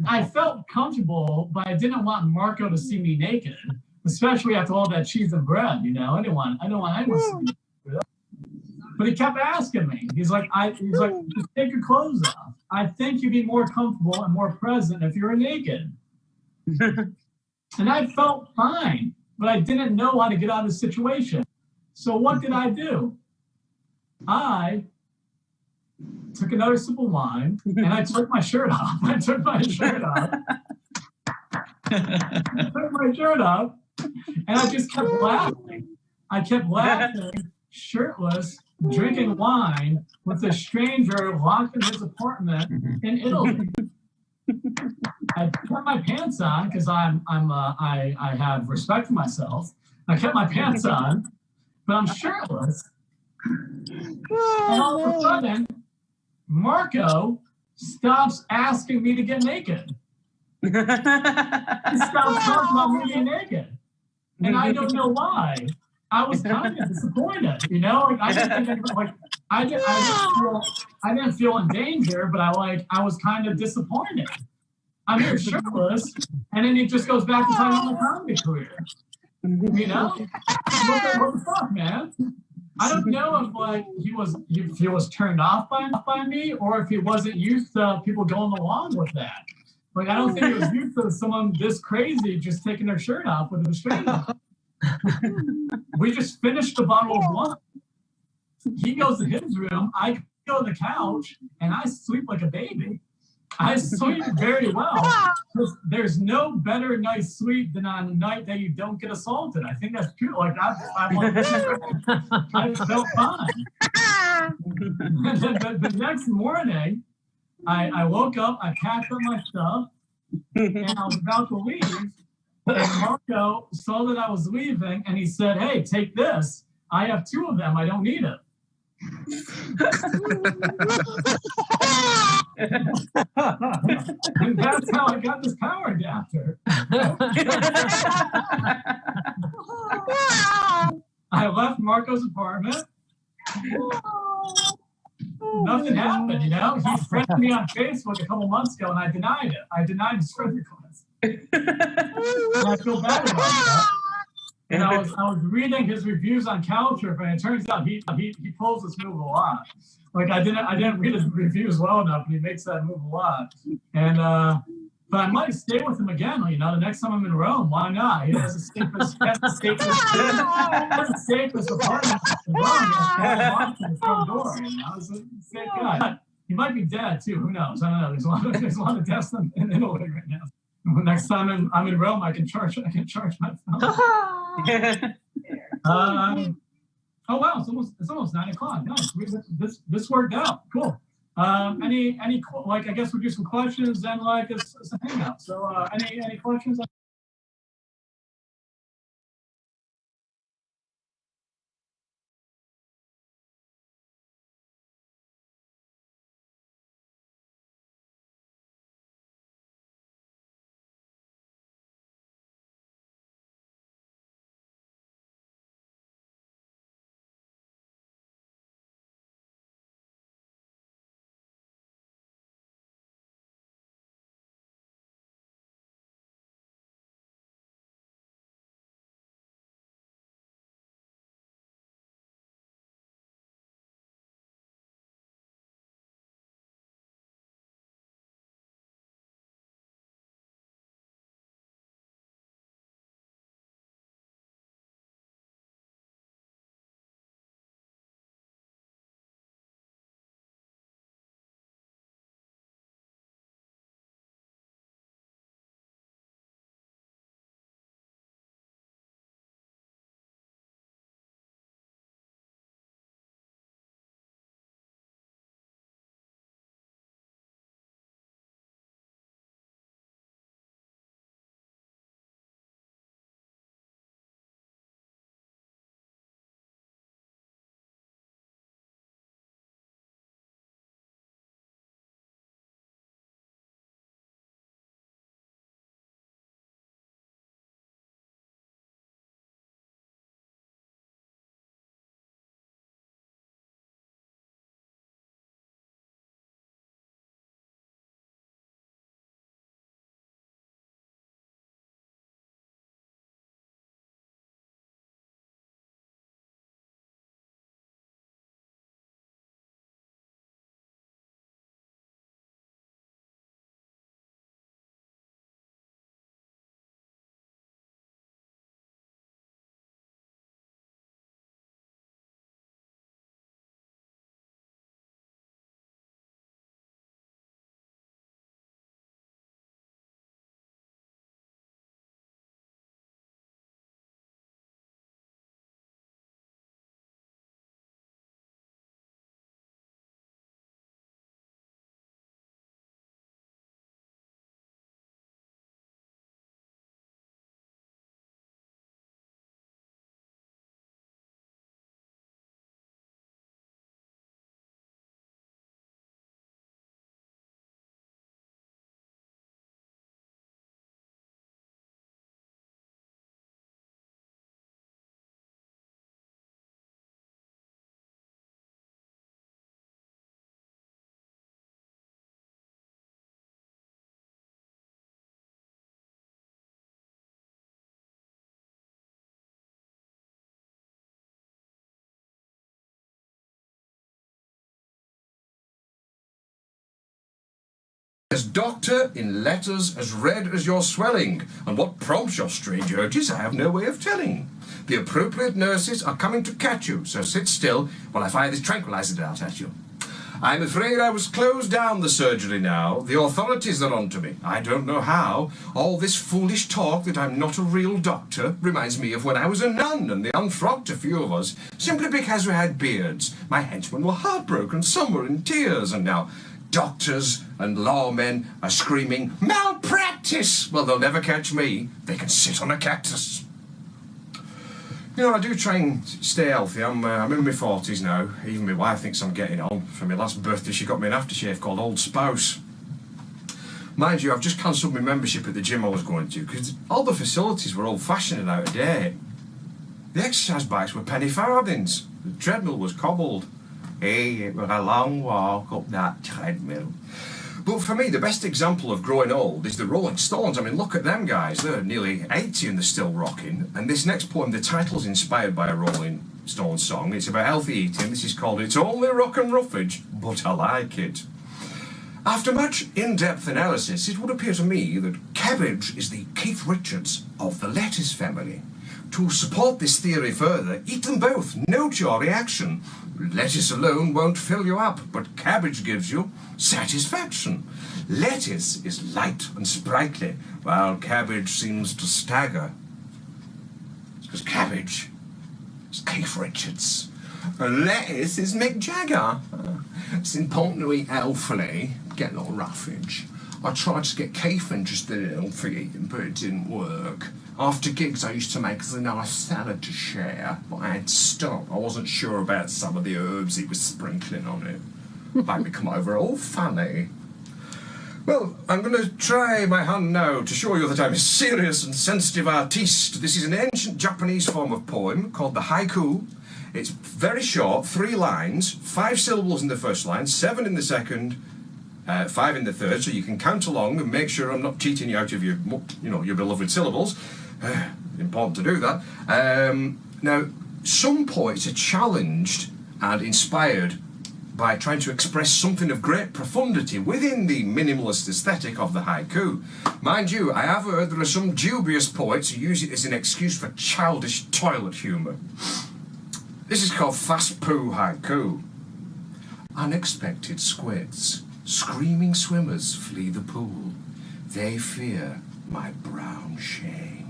I felt comfortable, but I didn't want Marco to see me naked, especially after all that cheese and bread, you know. I didn't want anyone to see me. But he kept asking me. He's like, just take your clothes off. I think you'd be more comfortable and more present if you were naked. And I felt fine, but I didn't know how to get out of the situation. So what did I do? I took another sip of wine and I took my shirt off. I took my shirt off. And I just kept laughing. I kept laughing, shirtless, drinking wine with a stranger locked in his apartment in Italy. I kept my pants on because I have respect for myself. I kept my pants on, but I'm shirtless. And all of a sudden, Marco stops asking me to get naked. He stops talking about me getting naked. And I don't know why. I was kind of disappointed, you know. Like, I didn't feel in danger, but I was kind of disappointed. I'm here shirtless, and then he just goes back to talking about my comedy career. You know, what the fuck, man? I don't know if he was turned off by me, or if he wasn't used to people going along with that. Like, I don't think he was used to someone this crazy just taking their shirt off with a stranger. We just finished the bottle of wine. He goes to his room, I go to the couch, and I sleep like a baby. I sleep very well. There's no better night's sleep than on a night that you don't get assaulted. I think that's true. Like, I felt fine. The next morning, I woke up, I packed up my stuff, and I was about to leave. And Marco saw that I was leaving, and he said, hey, take this. I have 2 of them. I don't need it. And that's how I got this power adapter. I left Marco's apartment. Nothing happened, you know? He friended me on Facebook a couple months ago, and I denied it. I denied his friend request. And I feel bad about that. And I was reading his reviews on Couchsurfing, and it turns out he pulls this move a lot. Like, I didn't read his reviews well enough, and he makes that move a lot. And but I might stay with him again. You know, the next time I'm in Rome, why not? He has a safest apartment in Rome. He has his front door. You know, he's a safe guy. He might be dead too. Who knows? I don't know. There's a lot of deaths in Italy right now. Next time I'm in Rome, I can charge my phone. Oh wow, it's almost 9 o'clock. Nice. This worked out. Cool. Any like, I guess we'll do some questions and like a hangout. So any questions?
As doctor in letters as red as your swelling, and what prompts your strange urges I have no way of telling. The appropriate nurses are coming to catch you, so sit still while I fire this tranquilizer dart at you. I'm afraid I was closed down the surgery now. The authorities are onto me. I don't know how. All this foolish talk that I'm not a real doctor reminds me of when I was a nun and they unfrocked a few of us simply because we had beards. My henchmen were heartbroken, some were in tears, and now doctors and lawmen are screaming, malpractice! Well, they'll never catch me. They can sit on a cactus. You know, I do try and stay healthy. I'm in my 40s now. Even my wife thinks I'm getting on. For my last birthday, she got me an aftershave called Old Spouse. Mind you, I've just cancelled my membership at the gym I was going to because all the facilities were old-fashioned and out of date. The exercise bikes were penny farthings. The treadmill was cobbled. Hey, it was a long walk up that treadmill. But for me, the best example of growing old is the Rolling Stones. I mean, look at them guys. They're nearly 80 and they're still rocking. And this next poem, the title's inspired by a Rolling Stones song. It's about healthy eating. This is called It's Only Rock and Roughage, But I Like It. After much in-depth analysis, it would appear to me that cabbage is the Keith Richards of the lettuce family. To support this theory further, eat them both. Note your reaction. Lettuce alone won't fill you up, but cabbage gives you satisfaction. Lettuce is light and sprightly, while cabbage seems to stagger. It's because cabbage is Keith Richards, and lettuce is Mick Jagger. It's important to eat healthily, get no roughage. I tried to get Keith interested in healthy eating, but it didn't work. After gigs, I used to make us a nice salad to share, but I had to stop. I wasn't sure about some of the herbs he was sprinkling on it. Made me come over all funny. Well, I'm going to try my hand now to show you that I'm a serious and sensitive artiste. This is an ancient Japanese form of poem called the haiku. It's very short, 3 lines, 5 syllables in the first line, 7 in the second, 5 in the third, so you can count along and make sure I'm not cheating you out of your beloved syllables. Important to do that. Now, some poets are challenged and inspired by trying to express something of great profundity within the minimalist aesthetic of the haiku. Mind you, I have heard there are some dubious poets who use it as an excuse for childish toilet humour. This is called fast poo haiku. Unexpected squids, screaming swimmers flee the pool. They fear my brown shame.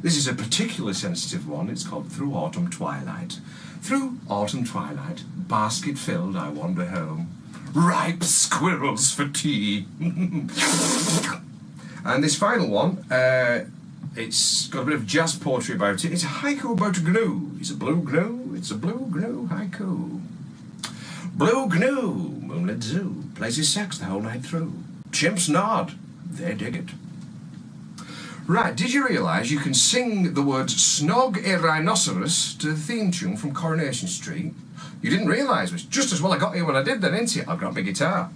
This is a particularly sensitive one. It's called Through Autumn Twilight. Through autumn twilight, basket filled, I wander home. Ripe squirrels for tea. And this final one, it's got a bit of jazz poetry about it. It's a haiku about a gnu. It's a blue gnu. It's a blue gnu haiku. Blue gnu, moonlit zoo, plays his sax the whole night through. Chimps nod, they dig it. Right, did you realise you can sing the words snog a rhinoceros to the theme tune from Coronation Street? You didn't realise, which just as well I got here when I did then, ain't it? I've got my guitar.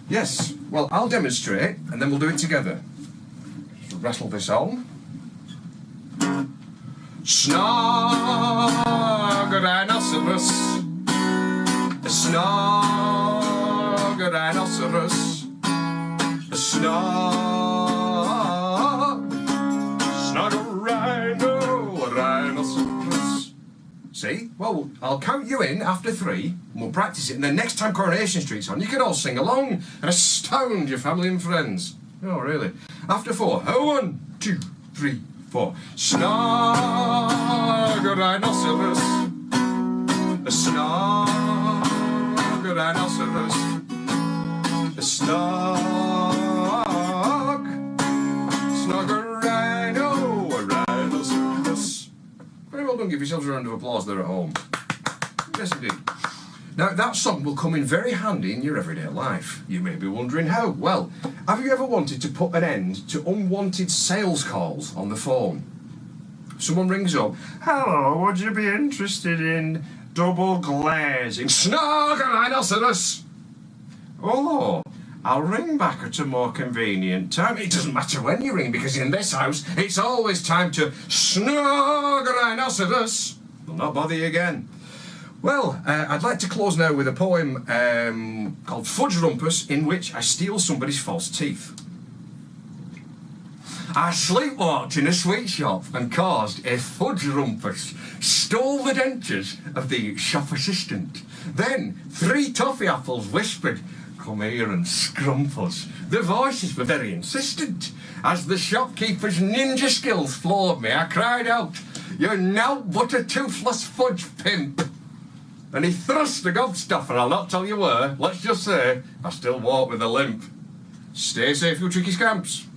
Yes, well, I'll demonstrate and then we'll do it together. So rattle this on. Snog a rhinoceros. Snog a rhinoceros. Snog a rhinoceros. See? Well, I'll count you in after 3, and we'll practice it, and then next time Coronation Street's on, you can all sing along and astound your family and friends. Oh, really? After 4. 1, 2, 3, 4. Snog a rhinoceros. Snog a rhinoceros. Snog a rhinoceros. Very well done. Give yourselves a round of applause there at home. Yes, indeed. Now, that song will come in very handy in your everyday life. You may be wondering how. Well, have you ever wanted to put an end to unwanted sales calls on the phone? Someone rings up. Hello, would you be interested in double glazing? Snog a rhinoceros. Oh, I'll ring back at a more convenient time. It doesn't matter when you ring, because in this house, it's always time to snog a rhinoceros. Will not bother you again. Well, I'd like to close now with a poem called Fudge Rumpus, in which I steal somebody's false teeth. I sleepwalked in a sweet shop and caused a fudge rumpus, stole the dentures of the shop assistant. Then 3 toffee apples whispered, "Come here and scrump us." Their voices were very insistent. As the shopkeeper's ninja skills floored me, I cried out, "You're naught but a toothless fudge pimp." And he thrust the gobstopper, I'll not tell you where. Let's just say, I still walk with a limp. Stay safe, you tricky scamps.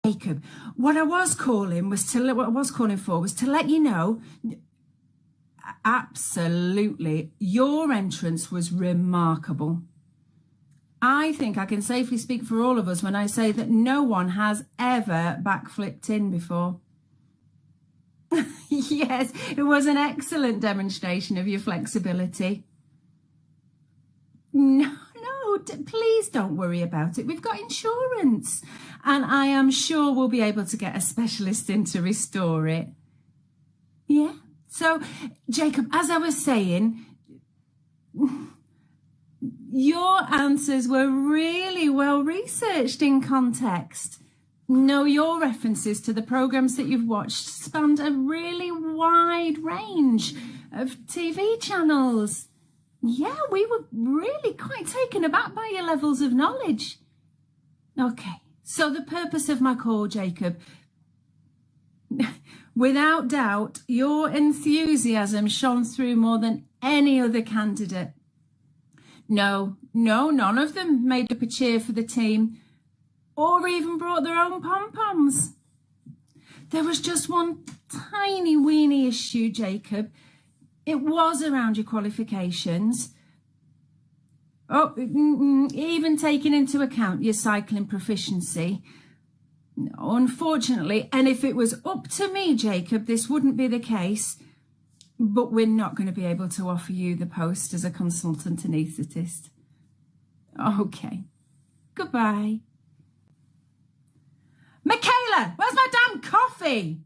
Jacob, what I was calling for was to let you know, absolutely, your entrance was remarkable. I think I can safely speak for all of us when I say that no one has ever backflipped in before. Yes, it was an excellent demonstration of your flexibility. No, please don't worry about it. We've got insurance, and I am sure we'll be able to get a specialist in to restore it. Yeah. So, Jacob, as I was saying, your answers were really well researched in context. No, your references to the programs that you've watched spanned a really wide range of TV channels. Yeah, we were really quite taken aback by your levels of knowledge. Okay, so the purpose of my call, Jacob. Without doubt, your enthusiasm shone through more than any other candidate. No, none of them made up a cheer for the team or even brought their own pom-poms. There was just one tiny weeny issue, Jacob. It was around your qualifications. Oh, even taking into account your cycling proficiency. No, unfortunately, and if it was up to me, Jacob, this wouldn't be the case. But we're not going to be able to offer you the post as a consultant anaesthetist. Okay. Goodbye. Michaela, where's my damn coffee?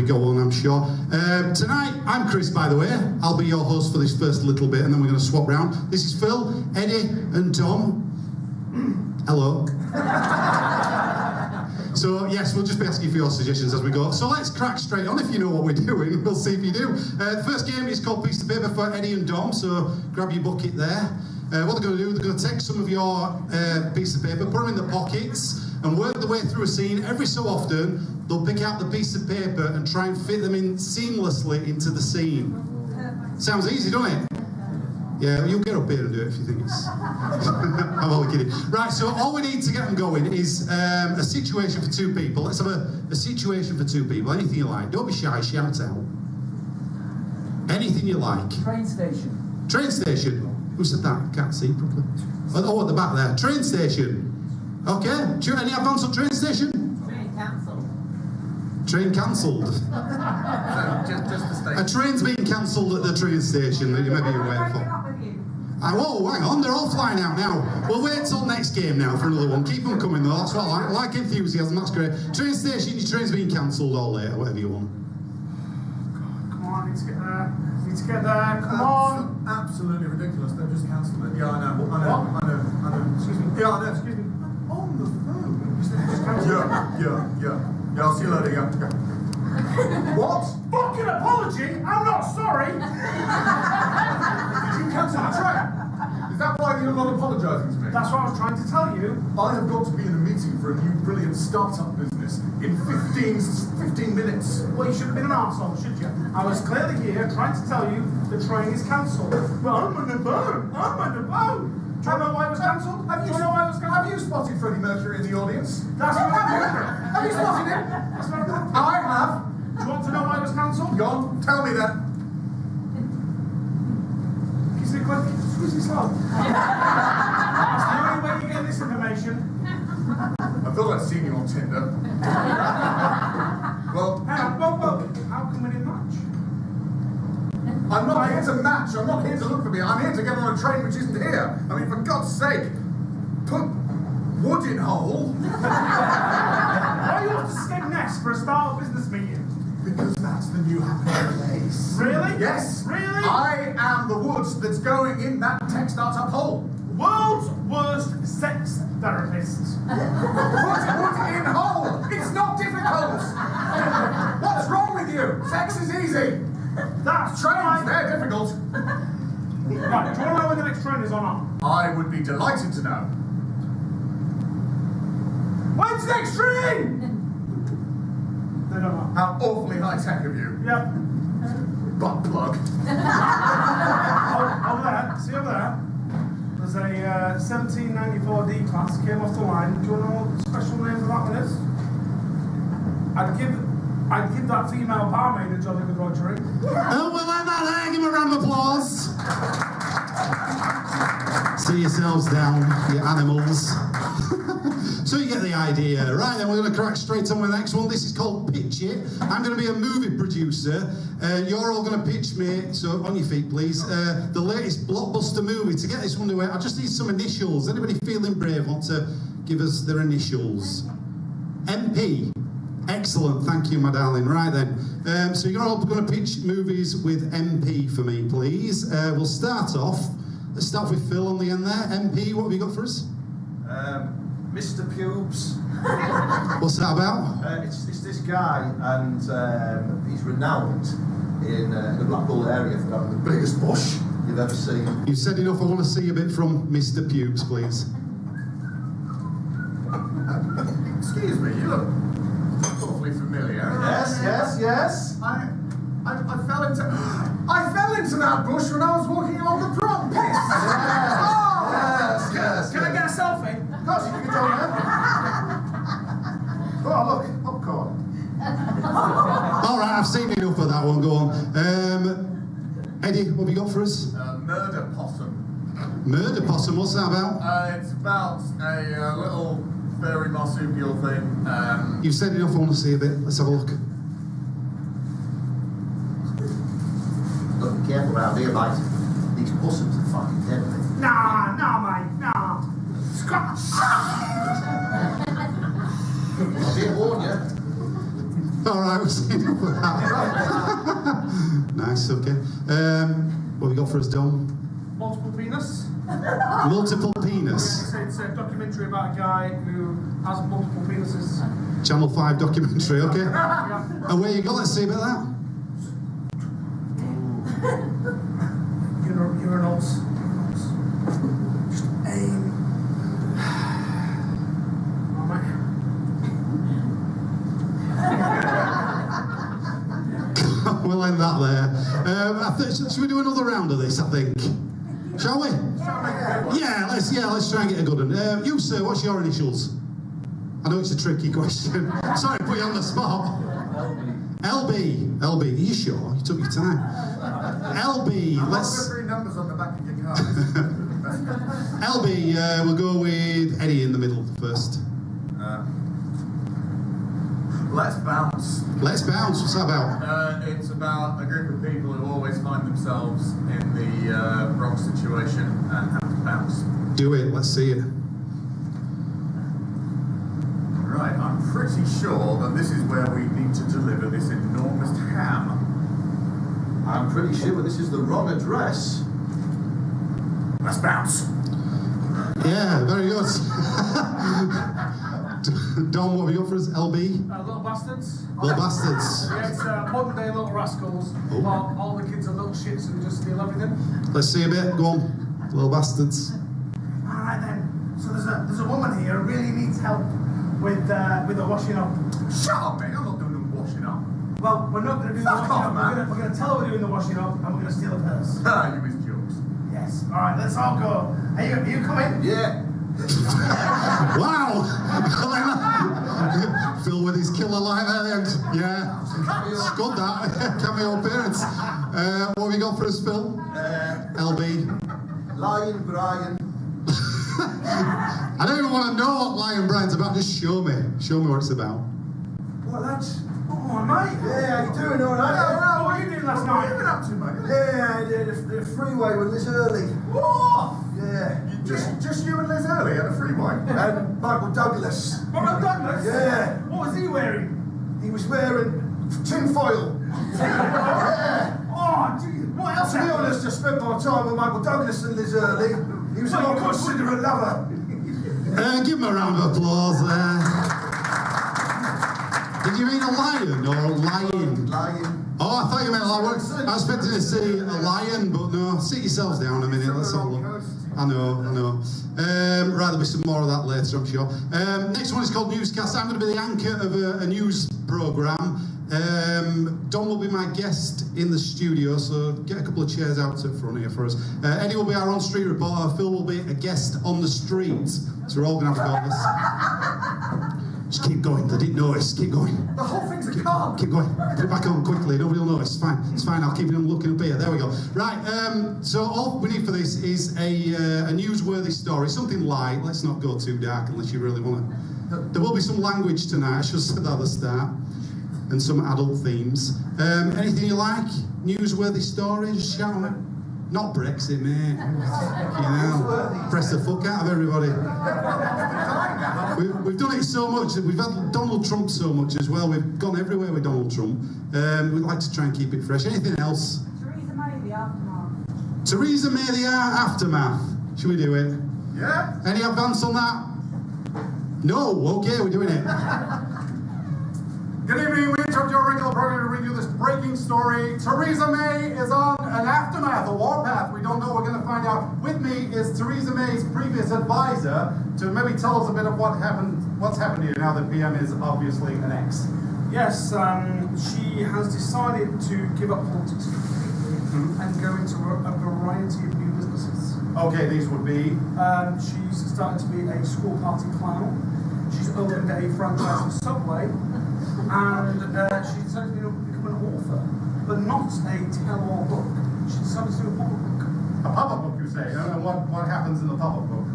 go on, I'm sure. Tonight, I'm Chris, by the way. I'll be your host for this first little bit, and then we're going to swap round. This is Phil, Eddie, and Tom. Hello. So, yes, we'll just be asking for your suggestions as we go. So let's crack straight on. If you know what we're doing, we'll see if you do. The first game is called Piece of Paper for Eddie and Dom, so grab your bucket there. What they're going to do, they're going to take some of your piece of paper, put them in the pockets, and work their way through a scene. Every so often, they'll pick out the piece of paper and try and fit them in seamlessly into the scene. Sounds easy, doesn't it? Yeah, you'll get up here and do it if you think it's... I'm only kidding. Right, so all we need to get them going is a situation for two people. Let's have a situation for two people. Anything you like. Don't be shy, shout out. Anything you like.
Train station.
Train station. Who said that? Can't see properly. Oh, at the back there. Train station. Okay. Any advance on train station?
Train cancelled.
Train cancelled.
Just the station.
A train's been cancelled at the train station that you may be aware for. Whoa, hang on, they're all flying out now. We'll wait till next game now for another one. Keep them coming though, that's what I like enthusiasm, that's great. Train station, your train's been cancelled or later, whatever you want.
Come on, need to get there. Need to get there. Come on. Absolutely ridiculous. They've just cancelled it. Yeah, I know. Excuse me. Yeah, I know. Excuse me. On the phone. Yeah. I'll see you later. Yeah. What? Fucking apology? I'm not sorry. Did you cancel the train? Is that why you're not apologising to me? That's what I was trying to tell you. I have got to be in a meeting for a new brilliant startup business in 15 minutes. Well, you should have been an arsehole, should you? I was clearly here trying to tell you the train is cancelled. Well, I'm on the phone. Do you know why it was cancelled? Have you spotted Freddie Mercury in the audience? That's not appropriate. Have you spotted him? That's not appropriate. I have. Do you want to know why it was cancelled? Go on, tell me that. Is it quick? Squeeze me slow. That's the only way you get this information. I thought I'd seen you on Tinder. Well, how come we didn't match? I'm not here to match. I'm not here to look for me. I'm here to get on a train which isn't here. I mean, for God's sake, put wood in hole. Why are you off to Skegness for a start business meeting? Because that's the new happening place. Really? Yes. Really? I am the wood that's going in that tech startup hole. World's worst sex therapist. Put wood in hole. It's not difficult. What's wrong with you? Sex is easy. That's trains, they're difficult. Right, do you want to know when the next train is or not? I would be delighted to know. When's the next train? They don't know. How awfully high-tech of you. Yeah. Butt plug. Over there, see over there? There's a 1794D class, came off the line. Do you know what the special name for that one is? I'd give that female barmaid a jolly good Rogery. Oh, well, let that there. Give a round of applause. See yourselves down, you animals. So you get the idea. Right, then we're going to crack straight on with the next one. This is called Pitch It. I'm going to be a movie producer. You're all going to pitch me, so on your feet, please, the latest blockbuster movie. To get this one away, I just need some initials. Anybody feeling brave want to give us their initials? MP. Excellent, thank you, my darling. Right then, so you're all going to pitch movies with MP for me, please. We'll start off. Let's start with Phil on the end there. MP, what have you got for us? Mr. Pubes.
What's that about?
It's this guy, and he's renowned in the Blackpool area for having the biggest bush you've ever seen.
You've said enough. I want to see a bit from Mr. Pubes, please.
Excuse me, you look awfully familiar. Yes. I fell into that bush when I was walking along the prom piste. Yes. Can I get a selfie? Of course, you can join that. Oh, look, popcorn.
All right, I've seen enough of that one. Go on. Eddie, what have you got for us?
Murder possum.
Murder possum, what's that about?
It's about a little furry marsupial thing.
You've said enough, I want to see a bit. Let's have a look.
Look, be careful around here, mate. These possums are fucking deadly. Nah, mate, nah. I didn't warn you.
All right, never seen it for that. Nice, okay. What have we got for us, Dom?
Multiple penis.
Multiple penis.
Yeah, it's a documentary about a guy who has multiple penises.
Channel 5 documentary, okay.
Yeah.
And where you go? Let's see a bit of that.
Urinals. Just aim.
We'll end that there. Should we do another round of this, I think? Shall we? Yeah, let's try and get a good one. You, sir, what's your initials? I know it's a tricky question. Sorry to put you on the spot. LB. LB. Are you sure? You took your time. LB, let's...
3 numbers on the back of your car.
LB, we'll go with Eddie in the middle first.
Let's bounce.
Let's bounce. What's that about?
It's about a group of people who always find themselves in the wrong situation and have to bounce.
Do it. Let's see it.
Right, I'm pretty sure that this is where we need to deliver this enormous ham.
I'm pretty sure this is the wrong address.
Let's bounce.
Yeah, very good. Dom, what have you got for us? LB?
Little bastards.
Little bastards.
Yeah, it's modern day little rascals.
Oh.
While all the kids are little shits who just steal everything.
Let's see a bit. Go on. Little bastards.
Alright then. So there's a woman here who really needs help with the washing up. Shut up, mate. I'm not doing the washing up. Well, we're not going to do the washing up. We're going to tell her we're doing the washing up, and we're going to steal a purse. Ah, you miss jokes. Yes. All right, let's all go. Are you coming?
Yeah.
Wow! Phil with his killer line at the end. Yeah. It's good that. Cameo appearance. What have you got for us, Phil? LB.
Lion Brian.
I don't even want to know what Lion Brian's about. Just show me. Show me what it's about.
What, lads? Oh, mate.
Yeah, how you doing, all right?
Yeah, what are you doing last night? What have you been up to, mate?
Yeah, the freeway with Liz Early.
What?
Yeah.
Just you and Liz Early on the freeway?
And Michael Douglas.
Michael Douglas?
Yeah.
What was he wearing?
He was wearing tin foil. Yeah.
Oh, geez. What else?
To be honest, I spent my time with Michael Douglas and Liz Early. He was a more considerate lover.
Give him a round of applause there. Did you mean a lion or lion?
Lion.
Oh, I thought you meant I was expecting to say a lion, but no. Sit yourselves down a minute. Let's have a look. I know. Right, there'll be some more of that later, I'm sure. Next one is called Newscast. I'm going to be the anchor of a news programme. Don will be my guest in the studio, so get a couple of chairs out to front here for us. Eddie will be our on-street reporter. Phil will be a guest on the street. So we're all going to have to go this. Just keep going. They didn't notice. Keep going.
The whole thing's a car.
Keep going. Put it back on quickly. Nobody will notice. It's fine. It's fine. I'll keep them looking up here. There we go. Right. So all we need for this is a newsworthy story. Something light. Let's not go too dark unless you really want to. There will be some language tonight. I should have said that at the start. And some adult themes. Anything you like? Newsworthy stories? Shout it. Not Brexit, mate. Press the fuck out of everybody. We've done it so much. We've had Donald Trump so much as well. We've gone everywhere with Donald Trump. We'd like to try and keep it fresh. Anything else?
Theresa May, the aftermath.
Theresa May, the aftermath. Should we do it?
Yeah.
Any advance on that? No. Okay, we're doing it.
Good evening, we interrupt your regular program to bring you this breaking story. Theresa May is on an aftermath, a warpath. We don't know, we're going to find out. With me is Theresa May's previous advisor to maybe tell us a bit of what's happened here now that PM is obviously an ex.
Yes, she has decided to give up politics completely and go into a variety of new businesses.
Okay, these would be?
She's started to be a school party clown. She's opened a franchise in Subway. And she decided to become an author, but not a tell-all book. She decided to do a pop-up book.
A pop-up book, you say? And what happens in the pop-up book?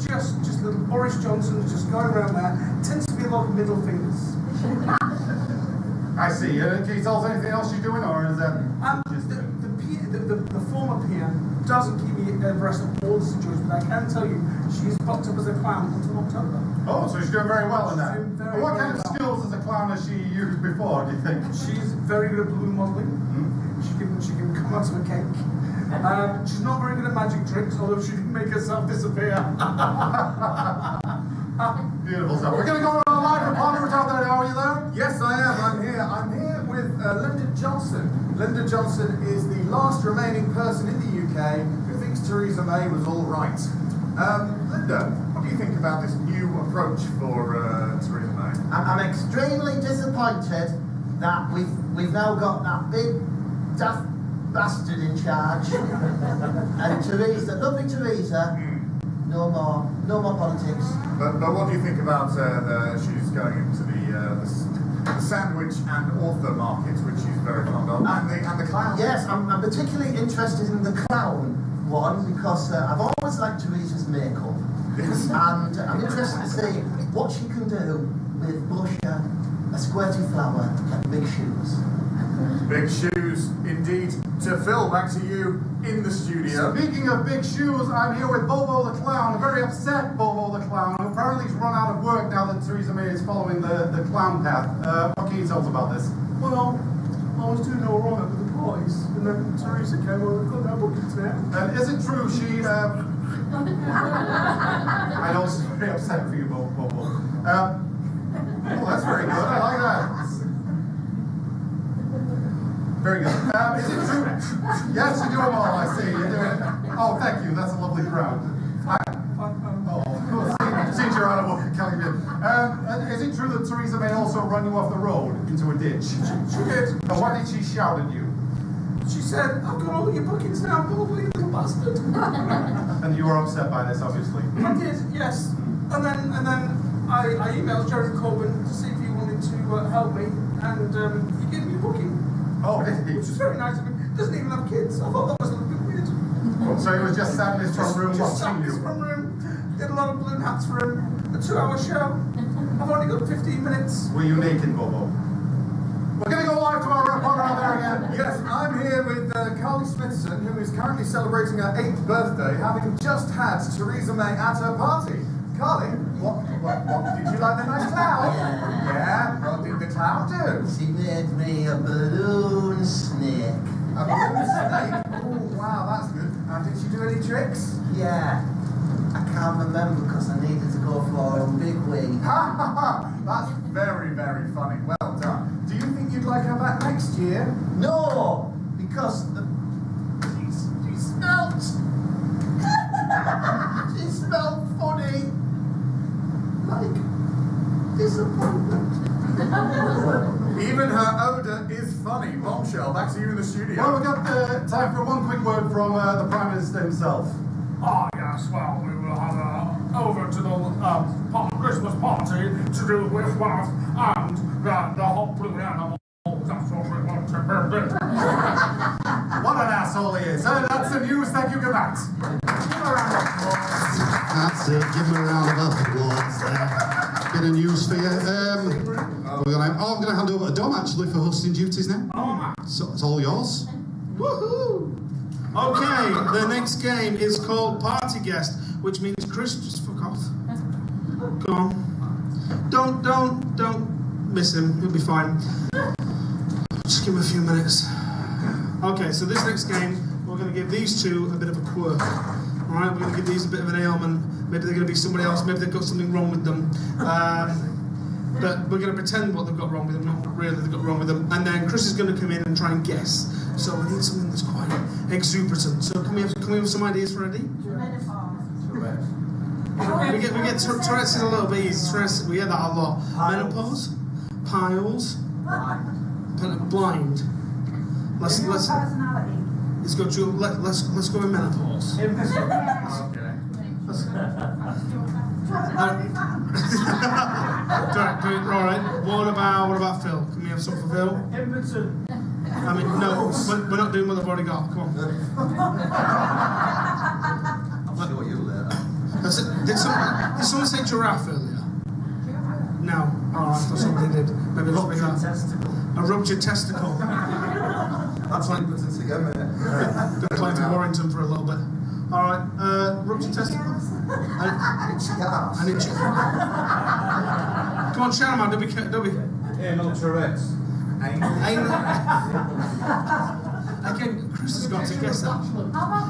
Just little Boris Johnson just going around there. Tends to be a lot of middle fingers.
I see. Can you tell us anything else she's doing, or is that?
The former PM doesn't keep me abreast of all the situations, but I can tell you she's booked up as a clown until October.
Oh, so she's doing very well in that.
Doing very,
What
very
kind of
well.
skills as a clown has she used before, do you think?
She's very good at balloon modelling. She can come out of a cake. She's not very good at magic tricks, although she can make herself disappear.
Beautiful stuff. We're going to go on live reporter out there now. Are you there?
Yes, I am. I'm here. I'm here with Linda Johnson. Linda Johnson is the last remaining person in the UK who thinks Theresa May was all right. Linda, what do you think about this new approach for Theresa May?
I'm extremely disappointed that we've now got that big daft bastard in charge. And Theresa, lovely Theresa, no more politics.
But what do you think about she's going into the sandwich and author market, which she's very fond of, and the clown?
Yes, I'm particularly interested in the clown one because I've always liked Theresa's makeup.
Yes.
And I'm interested to see what she can do with bushia, a squirty flower, and big shoes.
Big shoes, indeed. To Phil, back to you in the studio.
Speaking of big shoes, I'm here with Bobo the Clown, a very upset Bobo the Clown, who apparently has run out of work now that Theresa May is following the clown path. What can you tell us about this?
Well, I was doing all right with the parties, and then Theresa came over and got that book there.
And is it true she... I know this is very upset for you, Bobo. Oh, that's very good. I like that. Very good. Is it true? Yes, you do them all, I see. You're doing it. Oh, thank you. That's a lovely crowd. Since you're out of work, can't give you. Is it true that Theresa May also run you off the road into a ditch?
She did.
And what did she shout at you?
She said, "I've got all your bookings now, probably, you little bastard."
And you were upset by this, obviously.
I did, yes. And then I emailed Jeremy Corbyn to see if he wanted to help me, and he gave me a booking.
Oh, did he?
Which is very nice of him. Doesn't even have kids. I thought that was a little bit weird.
So he was just sat in his front room watching you.
Front room, did a lot of balloon hats for him. A 2-hour show. I've only got 15 minutes.
Were you naked, Bobo? We're going to go live to our reporter out there again.
Yes, I'm here with Carly Smithson, who is currently celebrating her 8th birthday, having just had Theresa May at her party. Carly, what did you like the nice clown? Yeah, what did the clown do?
She made me a balloon snake.
A balloon snake? Oh, wow, that's good. And did she do any tricks?
Yeah. I can't remember because I needed to go for a big wing.
Ha ha ha! That's very, very funny. Well done. Do you think you'd like her back next year?
No, because she smelt. She smelled funny. Like disappointment.
Even her odour is funny. Bombshell, back to you in the studio.
Well, we've got time for one quick word from the Prime Minister himself.
Ah, yes, well, we will have over to the Christmas party to do with wife and the hot blue animal. That's what we want to do.
What an asshole he is. That's the news. Thank you. Good night. Give him a round of applause. That's it. Give him a round of applause there. Bit of news for you. I'm going to hand over to Dom, actually, for hosting duties now. So it's all yours.
Woohoo! Okay, the next game is called Party Guest, which means Chris, just fuck off. Go on. Don't miss him. He'll be fine. Just give him a few minutes. Okay, so this next game, we're going to give these two a bit of a quirk. Alright, we're going to give these a bit of an ailment. Maybe they're going to be somebody else. Maybe they've got something wrong with them. But we're going to pretend what they've got wrong with them, not really they've got wrong with them. And then Chris is going to come in and try and guess. So we need something that's quite exuberant. So can we have some ideas for Eddie? We get Tourette's is a little bit easy. Tourette's, we hear that a lot. Menopause, piles, blind. Let's go through. Let's go with menopause. All right. What about Phil? Can we have some for Phil?
Impotent.
I mean, no, we're not doing what I've already got. Come on.
I'm sure you'll learn.
That's it. Did someone say giraffe earlier? No. Oh, I thought somebody did. Maybe a ruptured testicle. A ruptured testicle.
That's when you put it together.
Been playing for Warrington for a little bit. All right, ruptured testicle.
Itchy ass.
And itchy. Come on, shout 'em out. Don't be.
Anal Tourette's.
Again, Chris has got to guess that.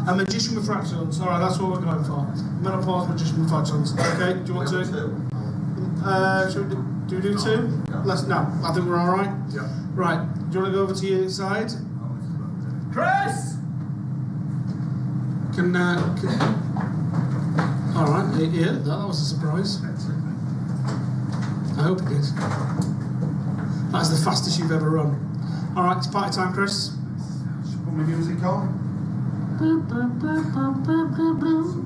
A magician with fractions. All right, that's what we're going for. Menopause magician with fractions. Okay, do you want to? Should we do two? No, I think we're all right.
Yeah.
Right. Do you want to go over to your side?
Chris!
Can all right, yeah, that was a surprise. I hope it did. That's the fastest you've ever run. All right, it's party time, Chris.
Should put my music on. Some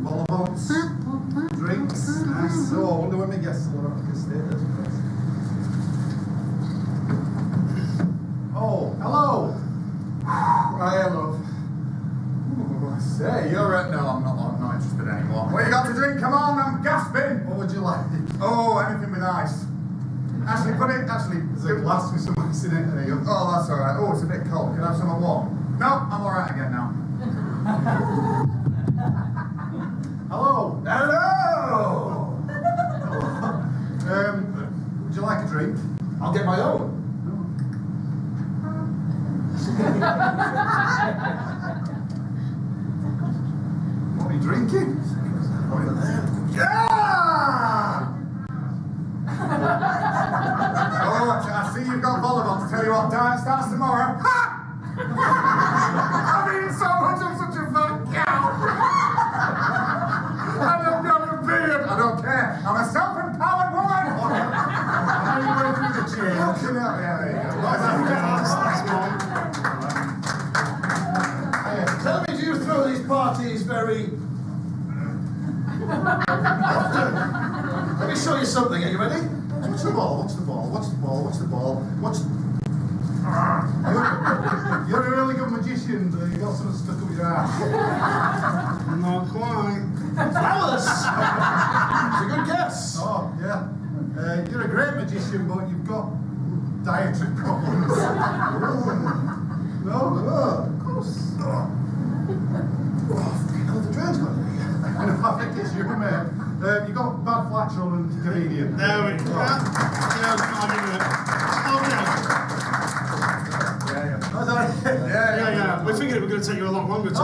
bonbons. Drinks. Nice. So, I wonder when my guests will have to stay there. Oh, hello. Hi, love. Say, you're right. No, I'm not interested anymore. What you got to drink? Come on, I'm gasping. What would you like? Oh, anything with ice. Actually, there's a glass with some ice in it. There you go. Oh, that's all right. Oh, it's a bit cold. Can I have some warm? No, I'm all right again now. Hello. Hello. Would you like a drink? I'll get my own. What are you drinking? Over there. Yeah! Oh, I see you've got volleyball. To tell you what, diet starts tomorrow. Ha! I've eaten so much, I'm such a fat cow. And I've got a beard. I don't care. I'm a self-empowered woman. How are you going through the chair? Looking at me. Yeah, there you go. Tell me, do you throw these parties very often? Let me show you something. Are you ready? Watch the ball. Watch the ball. Watch the ball. Watch the ball. Watch. You're a really good magician, but you got something stuck up your ass. Not quite. Fellas! It's a good guess. Oh, yeah. You're a great magician, but you've got dietary problems. No? Of course. Oh, the train's got me. I think it's you, mate. You got bad flatulence and comedian. There we go. Yeah. We figured it was going to take you a lot longer to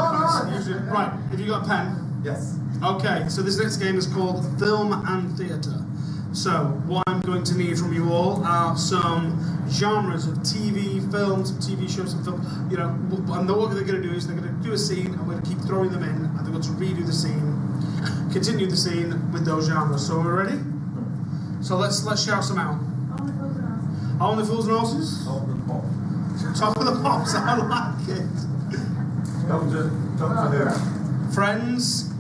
usually. Right, have you got a pen? Yes. Okay, so this next game is called Film and Theatre. So, what I'm going to need from you all are some genres of TV, films, TV shows, and film. You know, and what they're going to do is they're going to do a scene, and we're going to keep throwing them in, and they're going to redo the scene, continue the scene with those genres. So, we're ready? So let's shout some out. Only Fools and Horses? Top of the Pops, I like it. Doctor Who. Friends.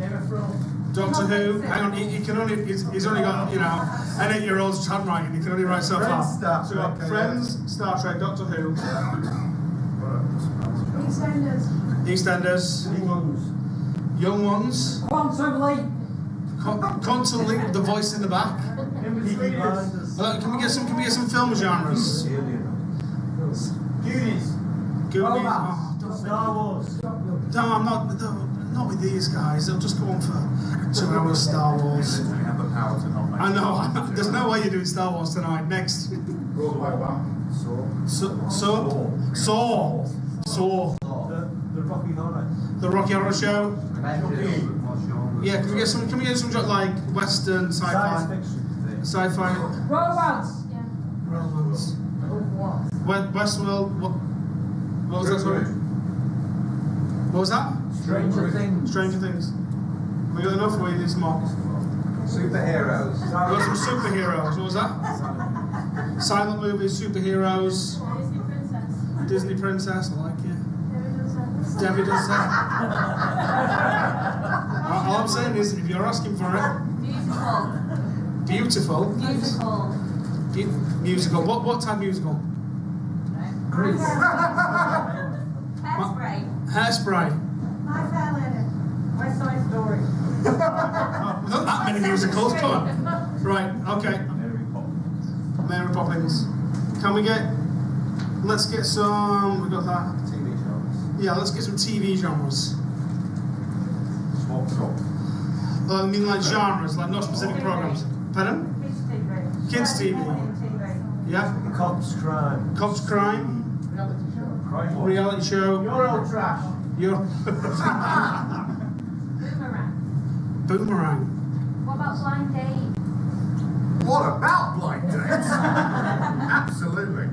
Doctor Who. Hang on, he's only got, an 8-year-old's handwriting. He can only write so far. So we've got Friends, Star Trek, Doctor Who. EastEnders. Young Ones. Quantum Leap. Quantum Leap, the voice in the back. Can we get some film genres? Goonies. Star Wars. No, I'm not with these guys. They'll just go on for 2 hours. Star Wars. I know. There's no way you're doing Star Wars tonight. Next. Saw. The Rocky Horror Show. Yeah. Can we get some like Western, sci-fi? Sci-fi.
Romance.
Westworld. What was that? Sorry. What was that?
Stranger Things.
Stranger Things. We got enough, or we need some more?
Superheroes.
We got some superheroes. What was that? Silent movies, superheroes. Disney Princess. I like it. Debbie does that. All I'm saying is, if you're asking for it. Beautiful. Musical. What type of musical?
Grease. Hairspray.
Hairspray.
My Fair Lady. West Side Story.
Not that many musicals, come on. Right, okay. Mary Poppins. Can we get, let's get some, we got that.
Yeah, let's get some TV genres. I mean, like genres, like not specific programs. Pardon? Kids TV. Yeah.
Cops crime.
Cops crime. Reality show.
You're all trash.
You're. Boomerang.
What about blind date?
What about blind dates? Absolutely.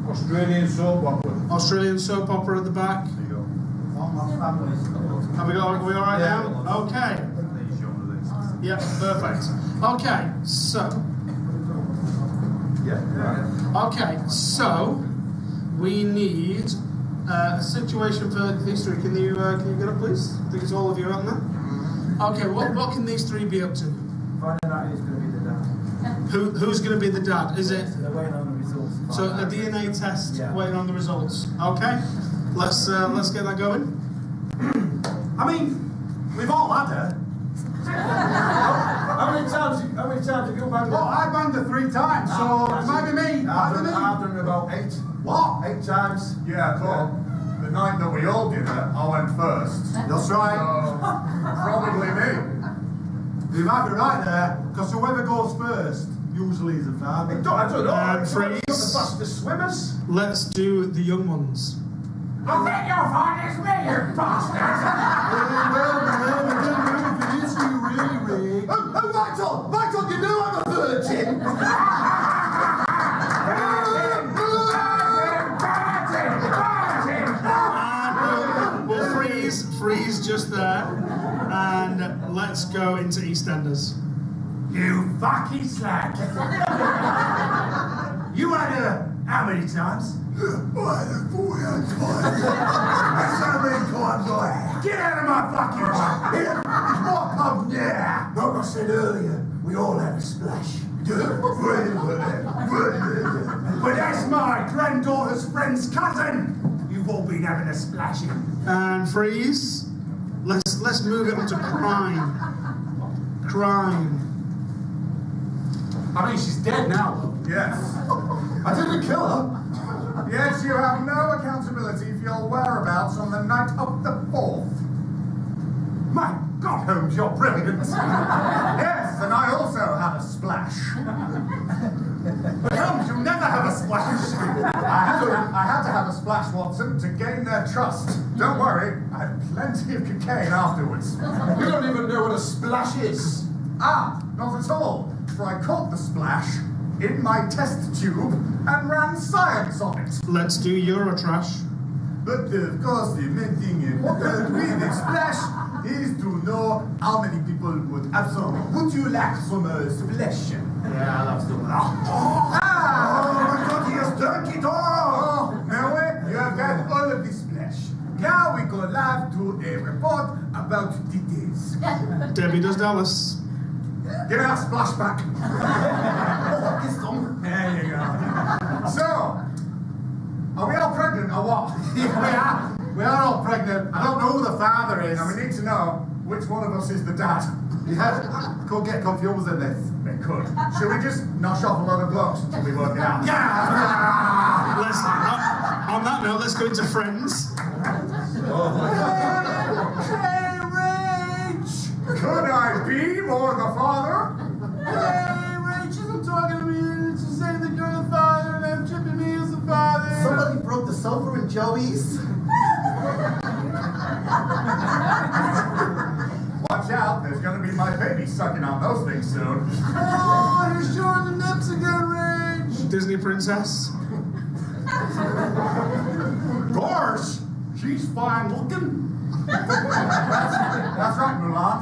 Australian soap opera. Australian soap opera at the back. There you go. Are we all right now? Okay. Yeah, perfect. Okay, so. Okay, so we need a situation for these three. Can you get up, please? I think it's all of you out there. Okay, what can these three be up to?
Finding out who's going to be the dad.
Who's going to be the dad? Is it?
They're waiting on the results.
So a DNA test, waiting on the results. Okay, let's get that going.
I mean, we've all had her.
How many times have you banged her?
Well, I banged her 3 times, so it might be me.
I've done it about 8.
What?
8 times.
Yeah, cool. The night that we all did it, I went first.
That's right.
So, probably me.
You might be right there, because whoever goes first usually is the father. I don't know.
Freeze.
The fastest swimmers.
Let's do the young ones.
I think your father's me, you bastard!
Michael, you know I'm a virgin!
We'll freeze just there, and let's go into EastEnders.
You fucking slag! You had her how many times? I had her 4 times. That's how many times I had. Get out of my fucking way! It's what comes now! Like I said earlier, we all have a splash. But that's my granddaughter's friend's cousin! You've all been having a splashing.
And freeze. Let's move it on to crime. Crime.
I mean, she's dead now. Yes.
I didn't kill her.
Yes, you have no accountability for your whereabouts on the night of the 4th.
My God, Holmes, you're brilliant.
Yes, and I also had a splash.
But Holmes, you never have a splash.
I had to have a splash, Watson, to gain their trust. Don't worry, I had plenty of cocaine afterwards.
You don't even know what a splash is.
Ah, not at all. For I caught the splash in my test tube and ran science on it.
Let's do Eurotrash.
But of course, the main thing with a splash is to know how many people would have some. Would you like some splash?
Yeah, I'll have some.
Oh my God, he has done it all! Now you have got all of the splash. Now we go live to a report about details.
Debbie does Dallas.
Give me that splash back. There you go. So, are we all pregnant or what?
Yeah, we are all pregnant. I don't know who the father is.
And we need to know which one of us is the dad.
Yeah, could get confused in this.
It could. Should we just nosh off a lot of blocks until we work it out?
Yeah!
On that note, let's go into Friends.
Hey, Rach! Could I be more the father?
Hey, Rachel, I'm talking to me. She's saying that you're the father and I'm tripping me as the father.
Somebody broke the sofa in Joey's.
Watch out, there's gonna be my baby sucking on those things soon.
Oh, you're showing the nips again, Rach.
Disney princess.
Gosh, she's fine looking.
That's right, Mulan.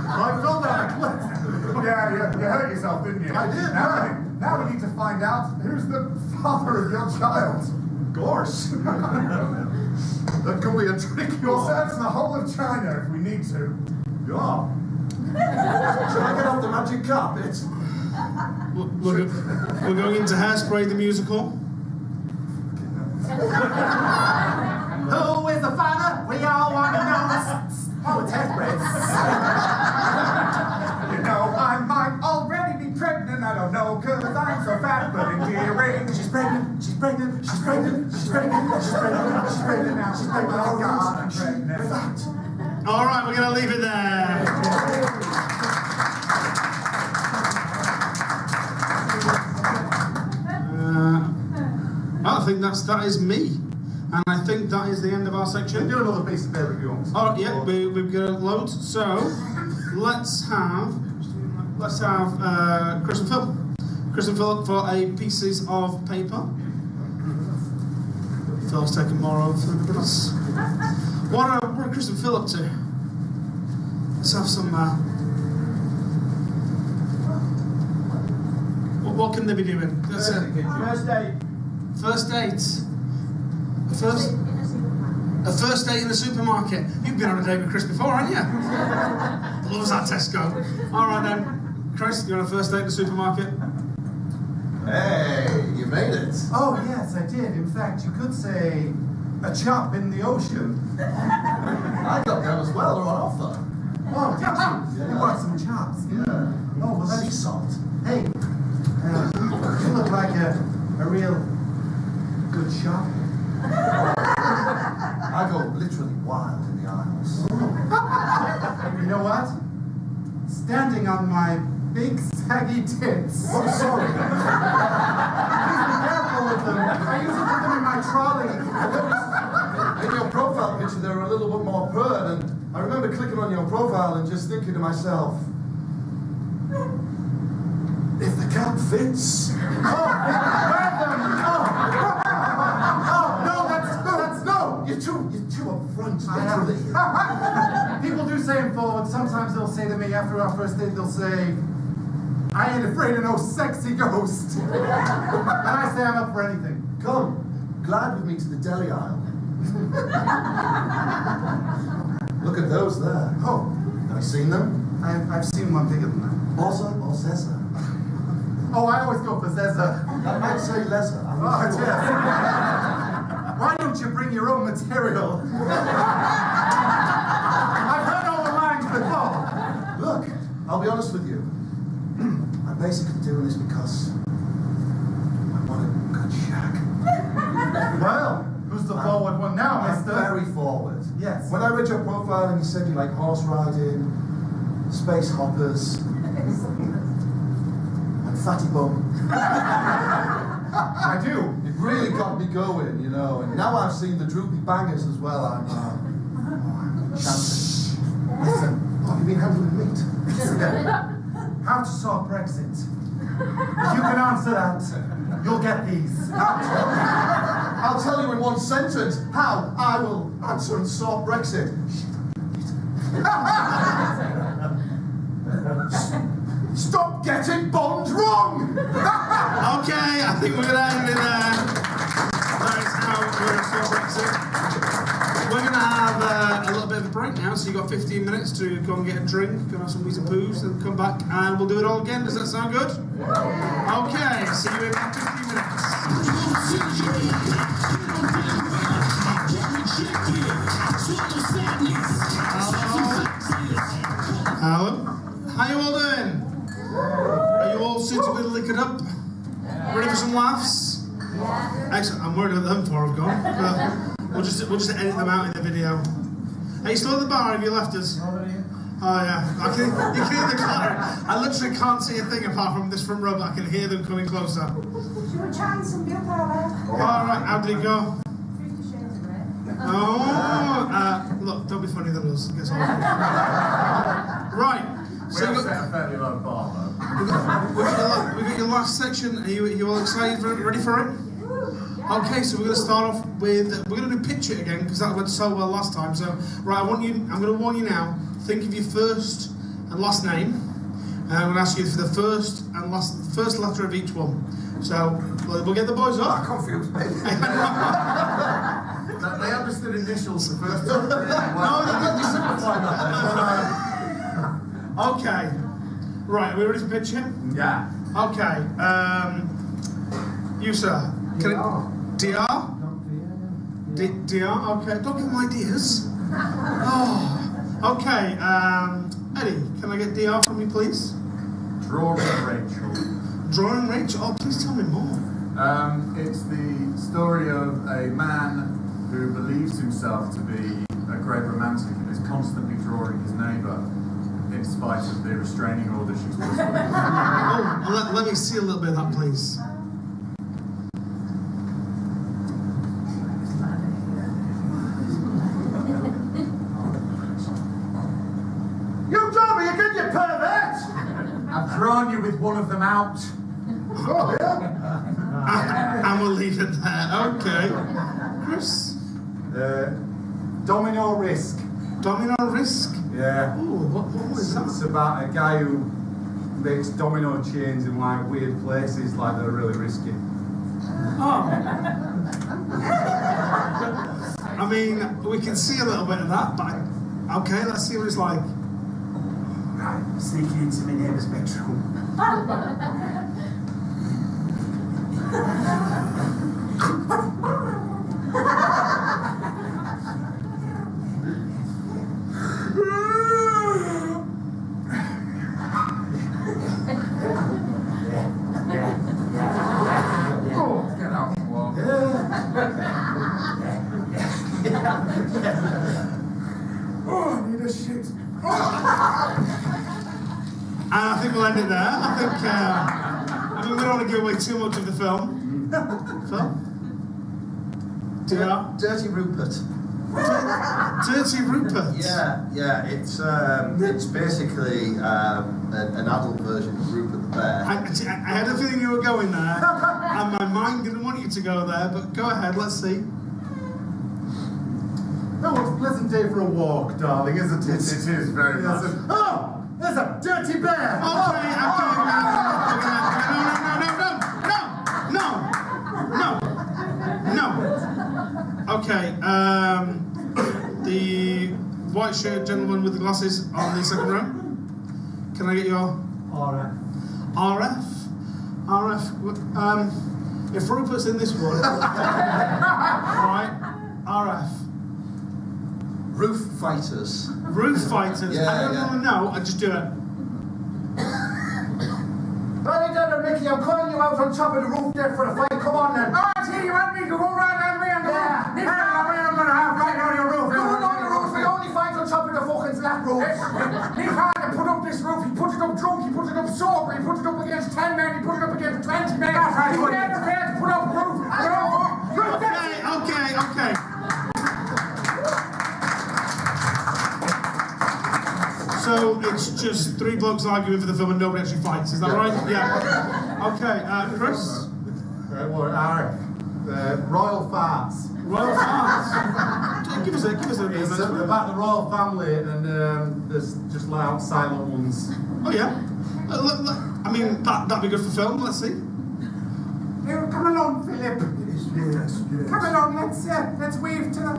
I fell down a cliff.
Yeah, you hurt yourself, didn't you?
I did.
Now we need to find out who's the father of your child.
Gosh. That could be a tricky
We'll
one.
search the whole of China if we need to.
Yeah. Should I get off the magic carpet?
We're going into Hairspray the musical.
Who is the father? We all want to know. Oh, it's Hairspray.
You know, I might already be pregnant, I don't know, cause I'm so fat, but endearing.
She's pregnant, she's pregnant, she's pregnant, she's pregnant.
pregnant now. She's pregnant. Oh, God, I'm pregnant.
All right, we're going to leave it there. I think that is me. And I think that is the end of our section.
Do another piece of paper if you want.
All right, yeah, we've got loads. So let's have Chris and Phil. Chris and Phil for a pieces of paper. Phil's taking more of the bits. What are Chris and Phil up to? Let's have some. What can they be doing?
First date.
First date. A first date in the supermarket. You've been on a date with Chris before, haven't you? Loves that Tesco. All right then, Chris, you're on a first date in the supermarket.
Hey, you made it. Oh yes, I did. In fact, you could say a chop in the ocean. I got them as well. They're on offer. Oh, did you? You want some chops? Yeah. Oh, well, that's sea salt. Hey, you look like a real good shot. I go literally wild in the aisles. You know what? Standing on my big saggy tits. Oh, sorry. Please be careful with them. I usually put them in my trolley. In your profile picture, they were a little bit more purred, and I remember clicking on your profile and just thinking to myself, if the cap fits. You're too upfront, literally. People do say in forward, sometimes they'll say to me after our first date, they'll say, I ain't afraid of no sexy ghost. And I say I'm up for anything. Come, glide with me to the deli aisle. Look at those there. Oh, have you seen them? I've seen one bigger than that. Bossa or Zezza? Oh, I always go for Zezza. I might say Lesser. Oh, yeah. Why don't you bring your own material? I've heard all the lines before. Look, I'll be honest with you. I'm basically doing this because I want a good shag. Well, who's the forward one now, mister? Very forward. Yes. When I read your profile and you said you like horse riding, space hoppers, and fatty bum. I do. It really got me going, you know. And now I've seen the droopy bangers as well. I'm chanting. Listen, have you been handling meat? How to solve Brexit? If you can answer that, you'll get these. I'll tell you in one sentence how I will answer and solve Brexit. Stop getting Bond wrong!
Okay, I think we're going to end it there. That is how we're going to stop Brexit. We're going to have a little bit of a break now, so you've got 15 minutes to go and get a drink, go and have some wheeze and poos, and come back and we'll do it all again. Does that sound good? Okay, see you in about 15 minutes. Hello. How you all doing? Are you all suitably liquored up? Ready for some laughs? Excellent. I'm worried about them before I've gone. But we'll just edit them out in the video. Are you still at the bar? Have you left us? Oh yeah. You can hear the clatter. I literally can't see a thing apart from this front row, but I can hear them coming closer. Alright, how did it go? Oh, look, don't be funny than us. Guess right. So we set a fairly low bar, though. We've got your last section. Are you all excited? Ready for it? Okay, so we're going to start off with, we're going to do pitch it again because that went so well last time. So, right, I'm going to warn you now. Think of your first and last name. And I'm going to ask you for the first letter of each one. So we'll get the boys up.
I'm confused, mate. They understood initials the first time.
No, they simplify that. Okay. Right, are we ready to pitch it?
Yeah.
Okay. You, sir. DR? DR? Okay. Don't give them ideas. Oh. Okay. Eddie, can I get DR from you, please?
Drawing Rachel.
Drawing Rachel? Oh, please tell me more.
It's the story of a man who believes himself to be a great romantic and is constantly drawing his neighbour in spite of the restraining order she's put on.
Let me see a little bit of that, please.
You told me again, you pervert! I've drawn you with one of them out. Oh, yeah?
And we'll leave it there. Okay. Chris?
Domino Risk.
Domino Risk?
Yeah.
Ooh, what was that?
It's about a guy who makes domino chains in like weird places, like they're really risky.
Oh. I mean, we can see a little bit of that, but okay, let's see what it's like.
Right, sneaking into my neighbour's bedroom. Oh, I need a shit.
And I think we'll end it there. I think we don't want to give away too much of the film. Phil?
Dirty Rupert.
Dirty Rupert?
Yeah. It's basically an adult version of Rupert the Bear.
I had a feeling you were going there, and my mind didn't want you to go there, but go ahead, let's see.
Oh, it's a pleasant day for a walk, darling, isn't it? It is very much. Oh! There's a dirty bear!
Okay. No. Okay, the white shirt gentleman with the glasses on the second row. Can I get your RF? If Rupert's in this one, right? RF.
Roof Fighters.
Roof Fighters.
Yeah,
I don't know. I just do it.
Bloody Dada Mickey, I'm calling you out on top of the roof there for a fight. Come on then. Oh, I see you want me to go right on me on the roof. This time I'm gonna have a fight on your roof. No, on the roof. We only fight on top of the fucking flat roof. He tried to put up this roof. He put it up drunk. He put it up sober. He put it up against 10 men. He put it up against 20 men. He never failed to put up a roof.
Okay. So it's just three blokes arguing for the film and nobody actually fights, is that right? Yeah. Okay, Chris?
Royal Farts.
Royal Farts? Give us a
It's about the royal family and there's just loud, silent ones.
Oh yeah? I mean, that'd be good for film, let's see.
Come along, Philip. Yes. Come along, let's wave to the...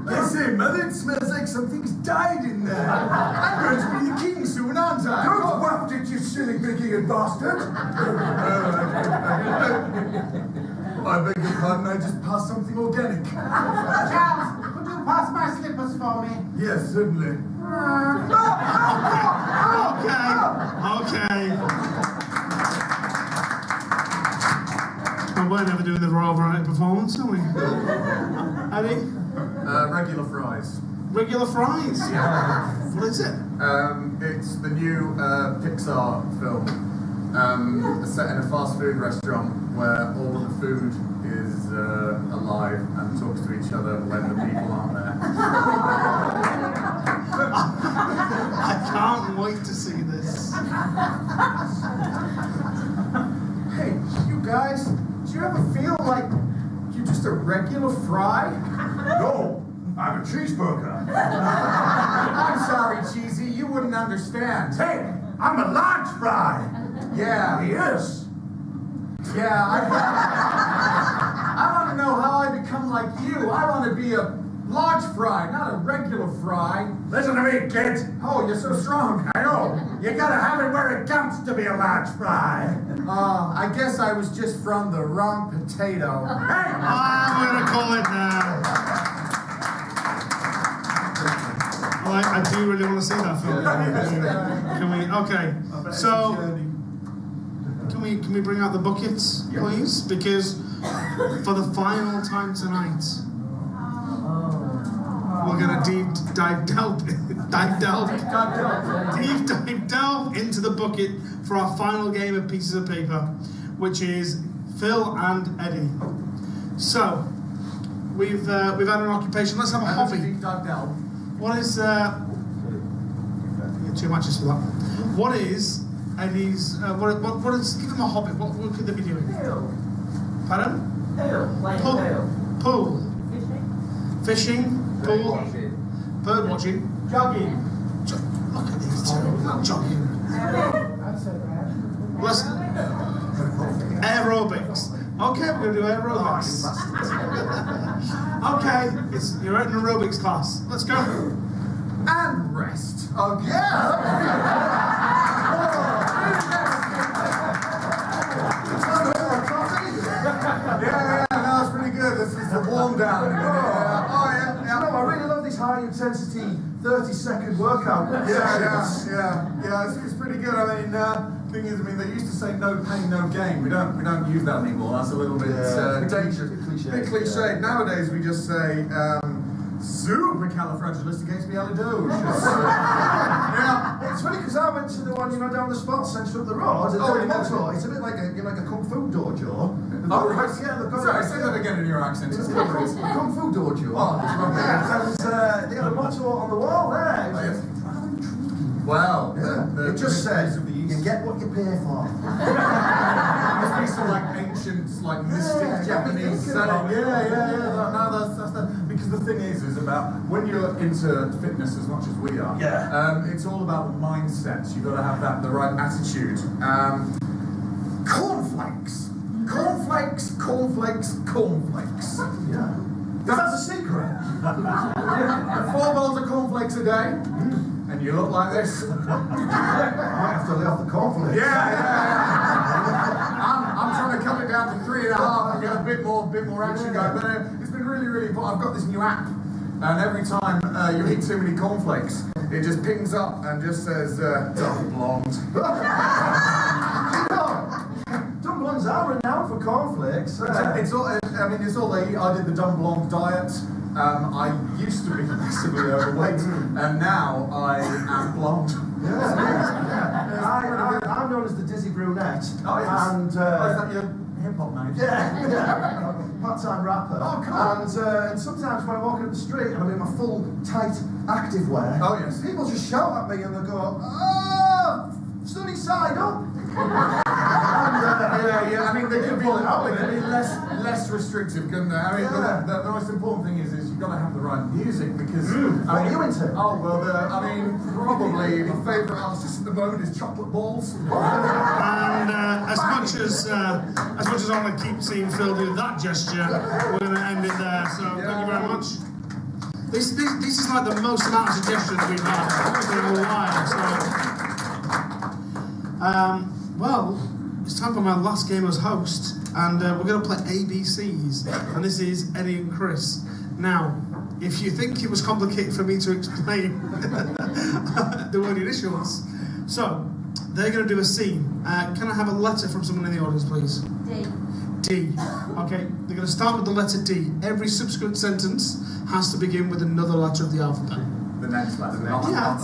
Listen, mother, it smells like something's died in there. I'm going to be the king soon, aren't I? Don't waft it, you silly big-eared bastard. I beg your pardon, I just passed something organic.
Charles, could you pass my slippers for me?
Yes, certainly.
Okay. Well, we're never doing the Royal Variety performance, are we? Eddie?
Regular fries.
Regular fries?
Yeah.
What is it?
It's the new Pixar film. Set in a fast food restaurant where all of the food is alive and talks to each other when the people aren't there.
I can't wait to see this.
Hey, you guys, do you ever feel like you're just a regular fry? No, I'm a cheeseburger. I'm sorry, Cheesy, you wouldn't understand. Hey, I'm a large fry. Yeah. He is. Yeah, I want to know how I become like you. I want to be a large fry, not a regular fry. Listen to me, kid. Oh, you're so strong. I know. You gotta have it where it counts to be a large fry. I guess I was just from the wrong potato. Hey!
I'm gonna call it now. I do really want to see that film. Can we? Okay. So, can we bring out the buckets, please? Because for the final time tonight, we're going to deep dive into the bucket for our final game of pieces of paper, which is Phil and Eddie. So, we've had an occupation. Let's have a hobby. What is two matches for that? What is Eddie's? What is? Give them a hobby. What could they be doing? Pardon? Pool. Fishing. Pool. Bird watching.
Jogging.
Look at these two. Not jogging. Let's aerobics. Okay, we're going to do aerobics. Okay, you're at an aerobics class. Let's go.
And rest. Oh, yeah. Yeah, no, it's pretty good. This is the warm down.
I really love these high intensity 30-second workout sessions.
Yeah, it's pretty good. I mean, thing is, they used to say no pain, no gain. We don't use that anymore. That's a little bit dangerous. Bit cliche. Nowadays, we just say supercalifragilisticexpialidocious.
Yeah, it's funny because I went to the one down the sports centre up the road. It's a bit like a kung fu dojo.
Oh, right. Yeah, sorry, say that again in your accent.
It's kung fu dojo. And they had a motto on the wall there.
Wow.
Yeah. It just says, you get what you pay for.
Must be some ancient, mystic Japanese saying. Yeah. No, that's that. Because the thing is about when you're into fitness as much as we are.
Yeah.
It's all about the mindset. You've got to have the right attitude. Cornflakes.
Yeah. That's a secret.
4 bowls of cornflakes a day, and you look like this.
I might have to lay off the cornflakes.
I'm trying to cut it down to 3.5 and get a bit more action going. But it's been really important. I've got this new app, and every time you eat too many cornflakes, it just pings up and just says double blonde.
Dumb blondes are renowned for cornflakes.
It's all they eat. I did the dumb blonde diet. I used to be massively overweight, and now I am blonde.
I'm known as the Dizzy Brunette.
Oh, yes.
And,
is that your hip-hop name?
Yeah. Part-time rapper.
Oh, cool.
And sometimes when I'm walking up the street and I'm in my full, tight, active wear, people just shout at me and they go, "Oh, sunny side up."
They could be less restrictive, couldn't they? The most important thing is you've got to have the right music because.
What are you into?
Oh well, probably my favourite artist at the moment is Chocolate Balls.
And as much as I want to keep seeing Phil do that gesture, we're going to end it there. So thank you very much. This is like the most amount of suggestions we've had in a while. So. Well, it's time for my last game as host, and we're going to play ABCs, and this is Eddie and Chris. Now, if you think it was complicated for me to explain the word initials, so they're going to do a scene. Can I have a letter from someone in the audience, please? D. Okay, they're going to start with the letter D. Every subsequent sentence has to begin with another letter of the alphabet.
The next letter, not
Yeah.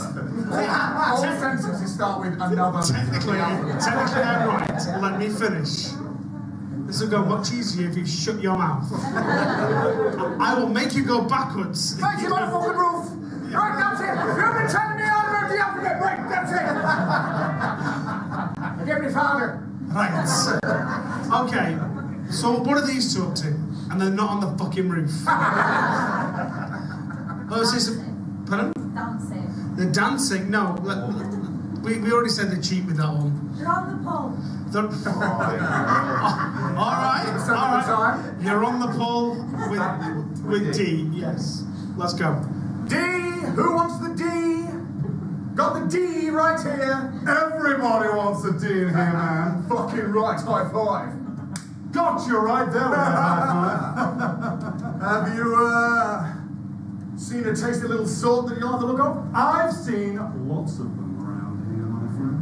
all sentences start with another.
Technically I'm right. Let me finish. This will go much easier if you shut your mouth. I will make you go backwards.
Thank you, motherfucking roof! Right, that's it! You've been telling me all about the alphabet, right, that's it! I give me father.
Right. Okay. So what are these two up to? And they're not on the fucking roof. Is this pardon?
Dancing.
They're dancing? No. We already said they cheat with that one.
They're on the pole.
All right. You're on the pole with D. Yes. Let's go.
D. Who wants the D? Got the D right here. Everybody wants the D in here, man. Fucking right. High five.
Got you right there with that high five.
Have you seen a tasty little salt that you like the look of?
I've seen lots of them around here, my friend.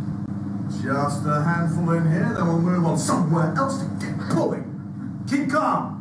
Just a handful in here, then we'll move on somewhere else to get pulling.
Keep calm.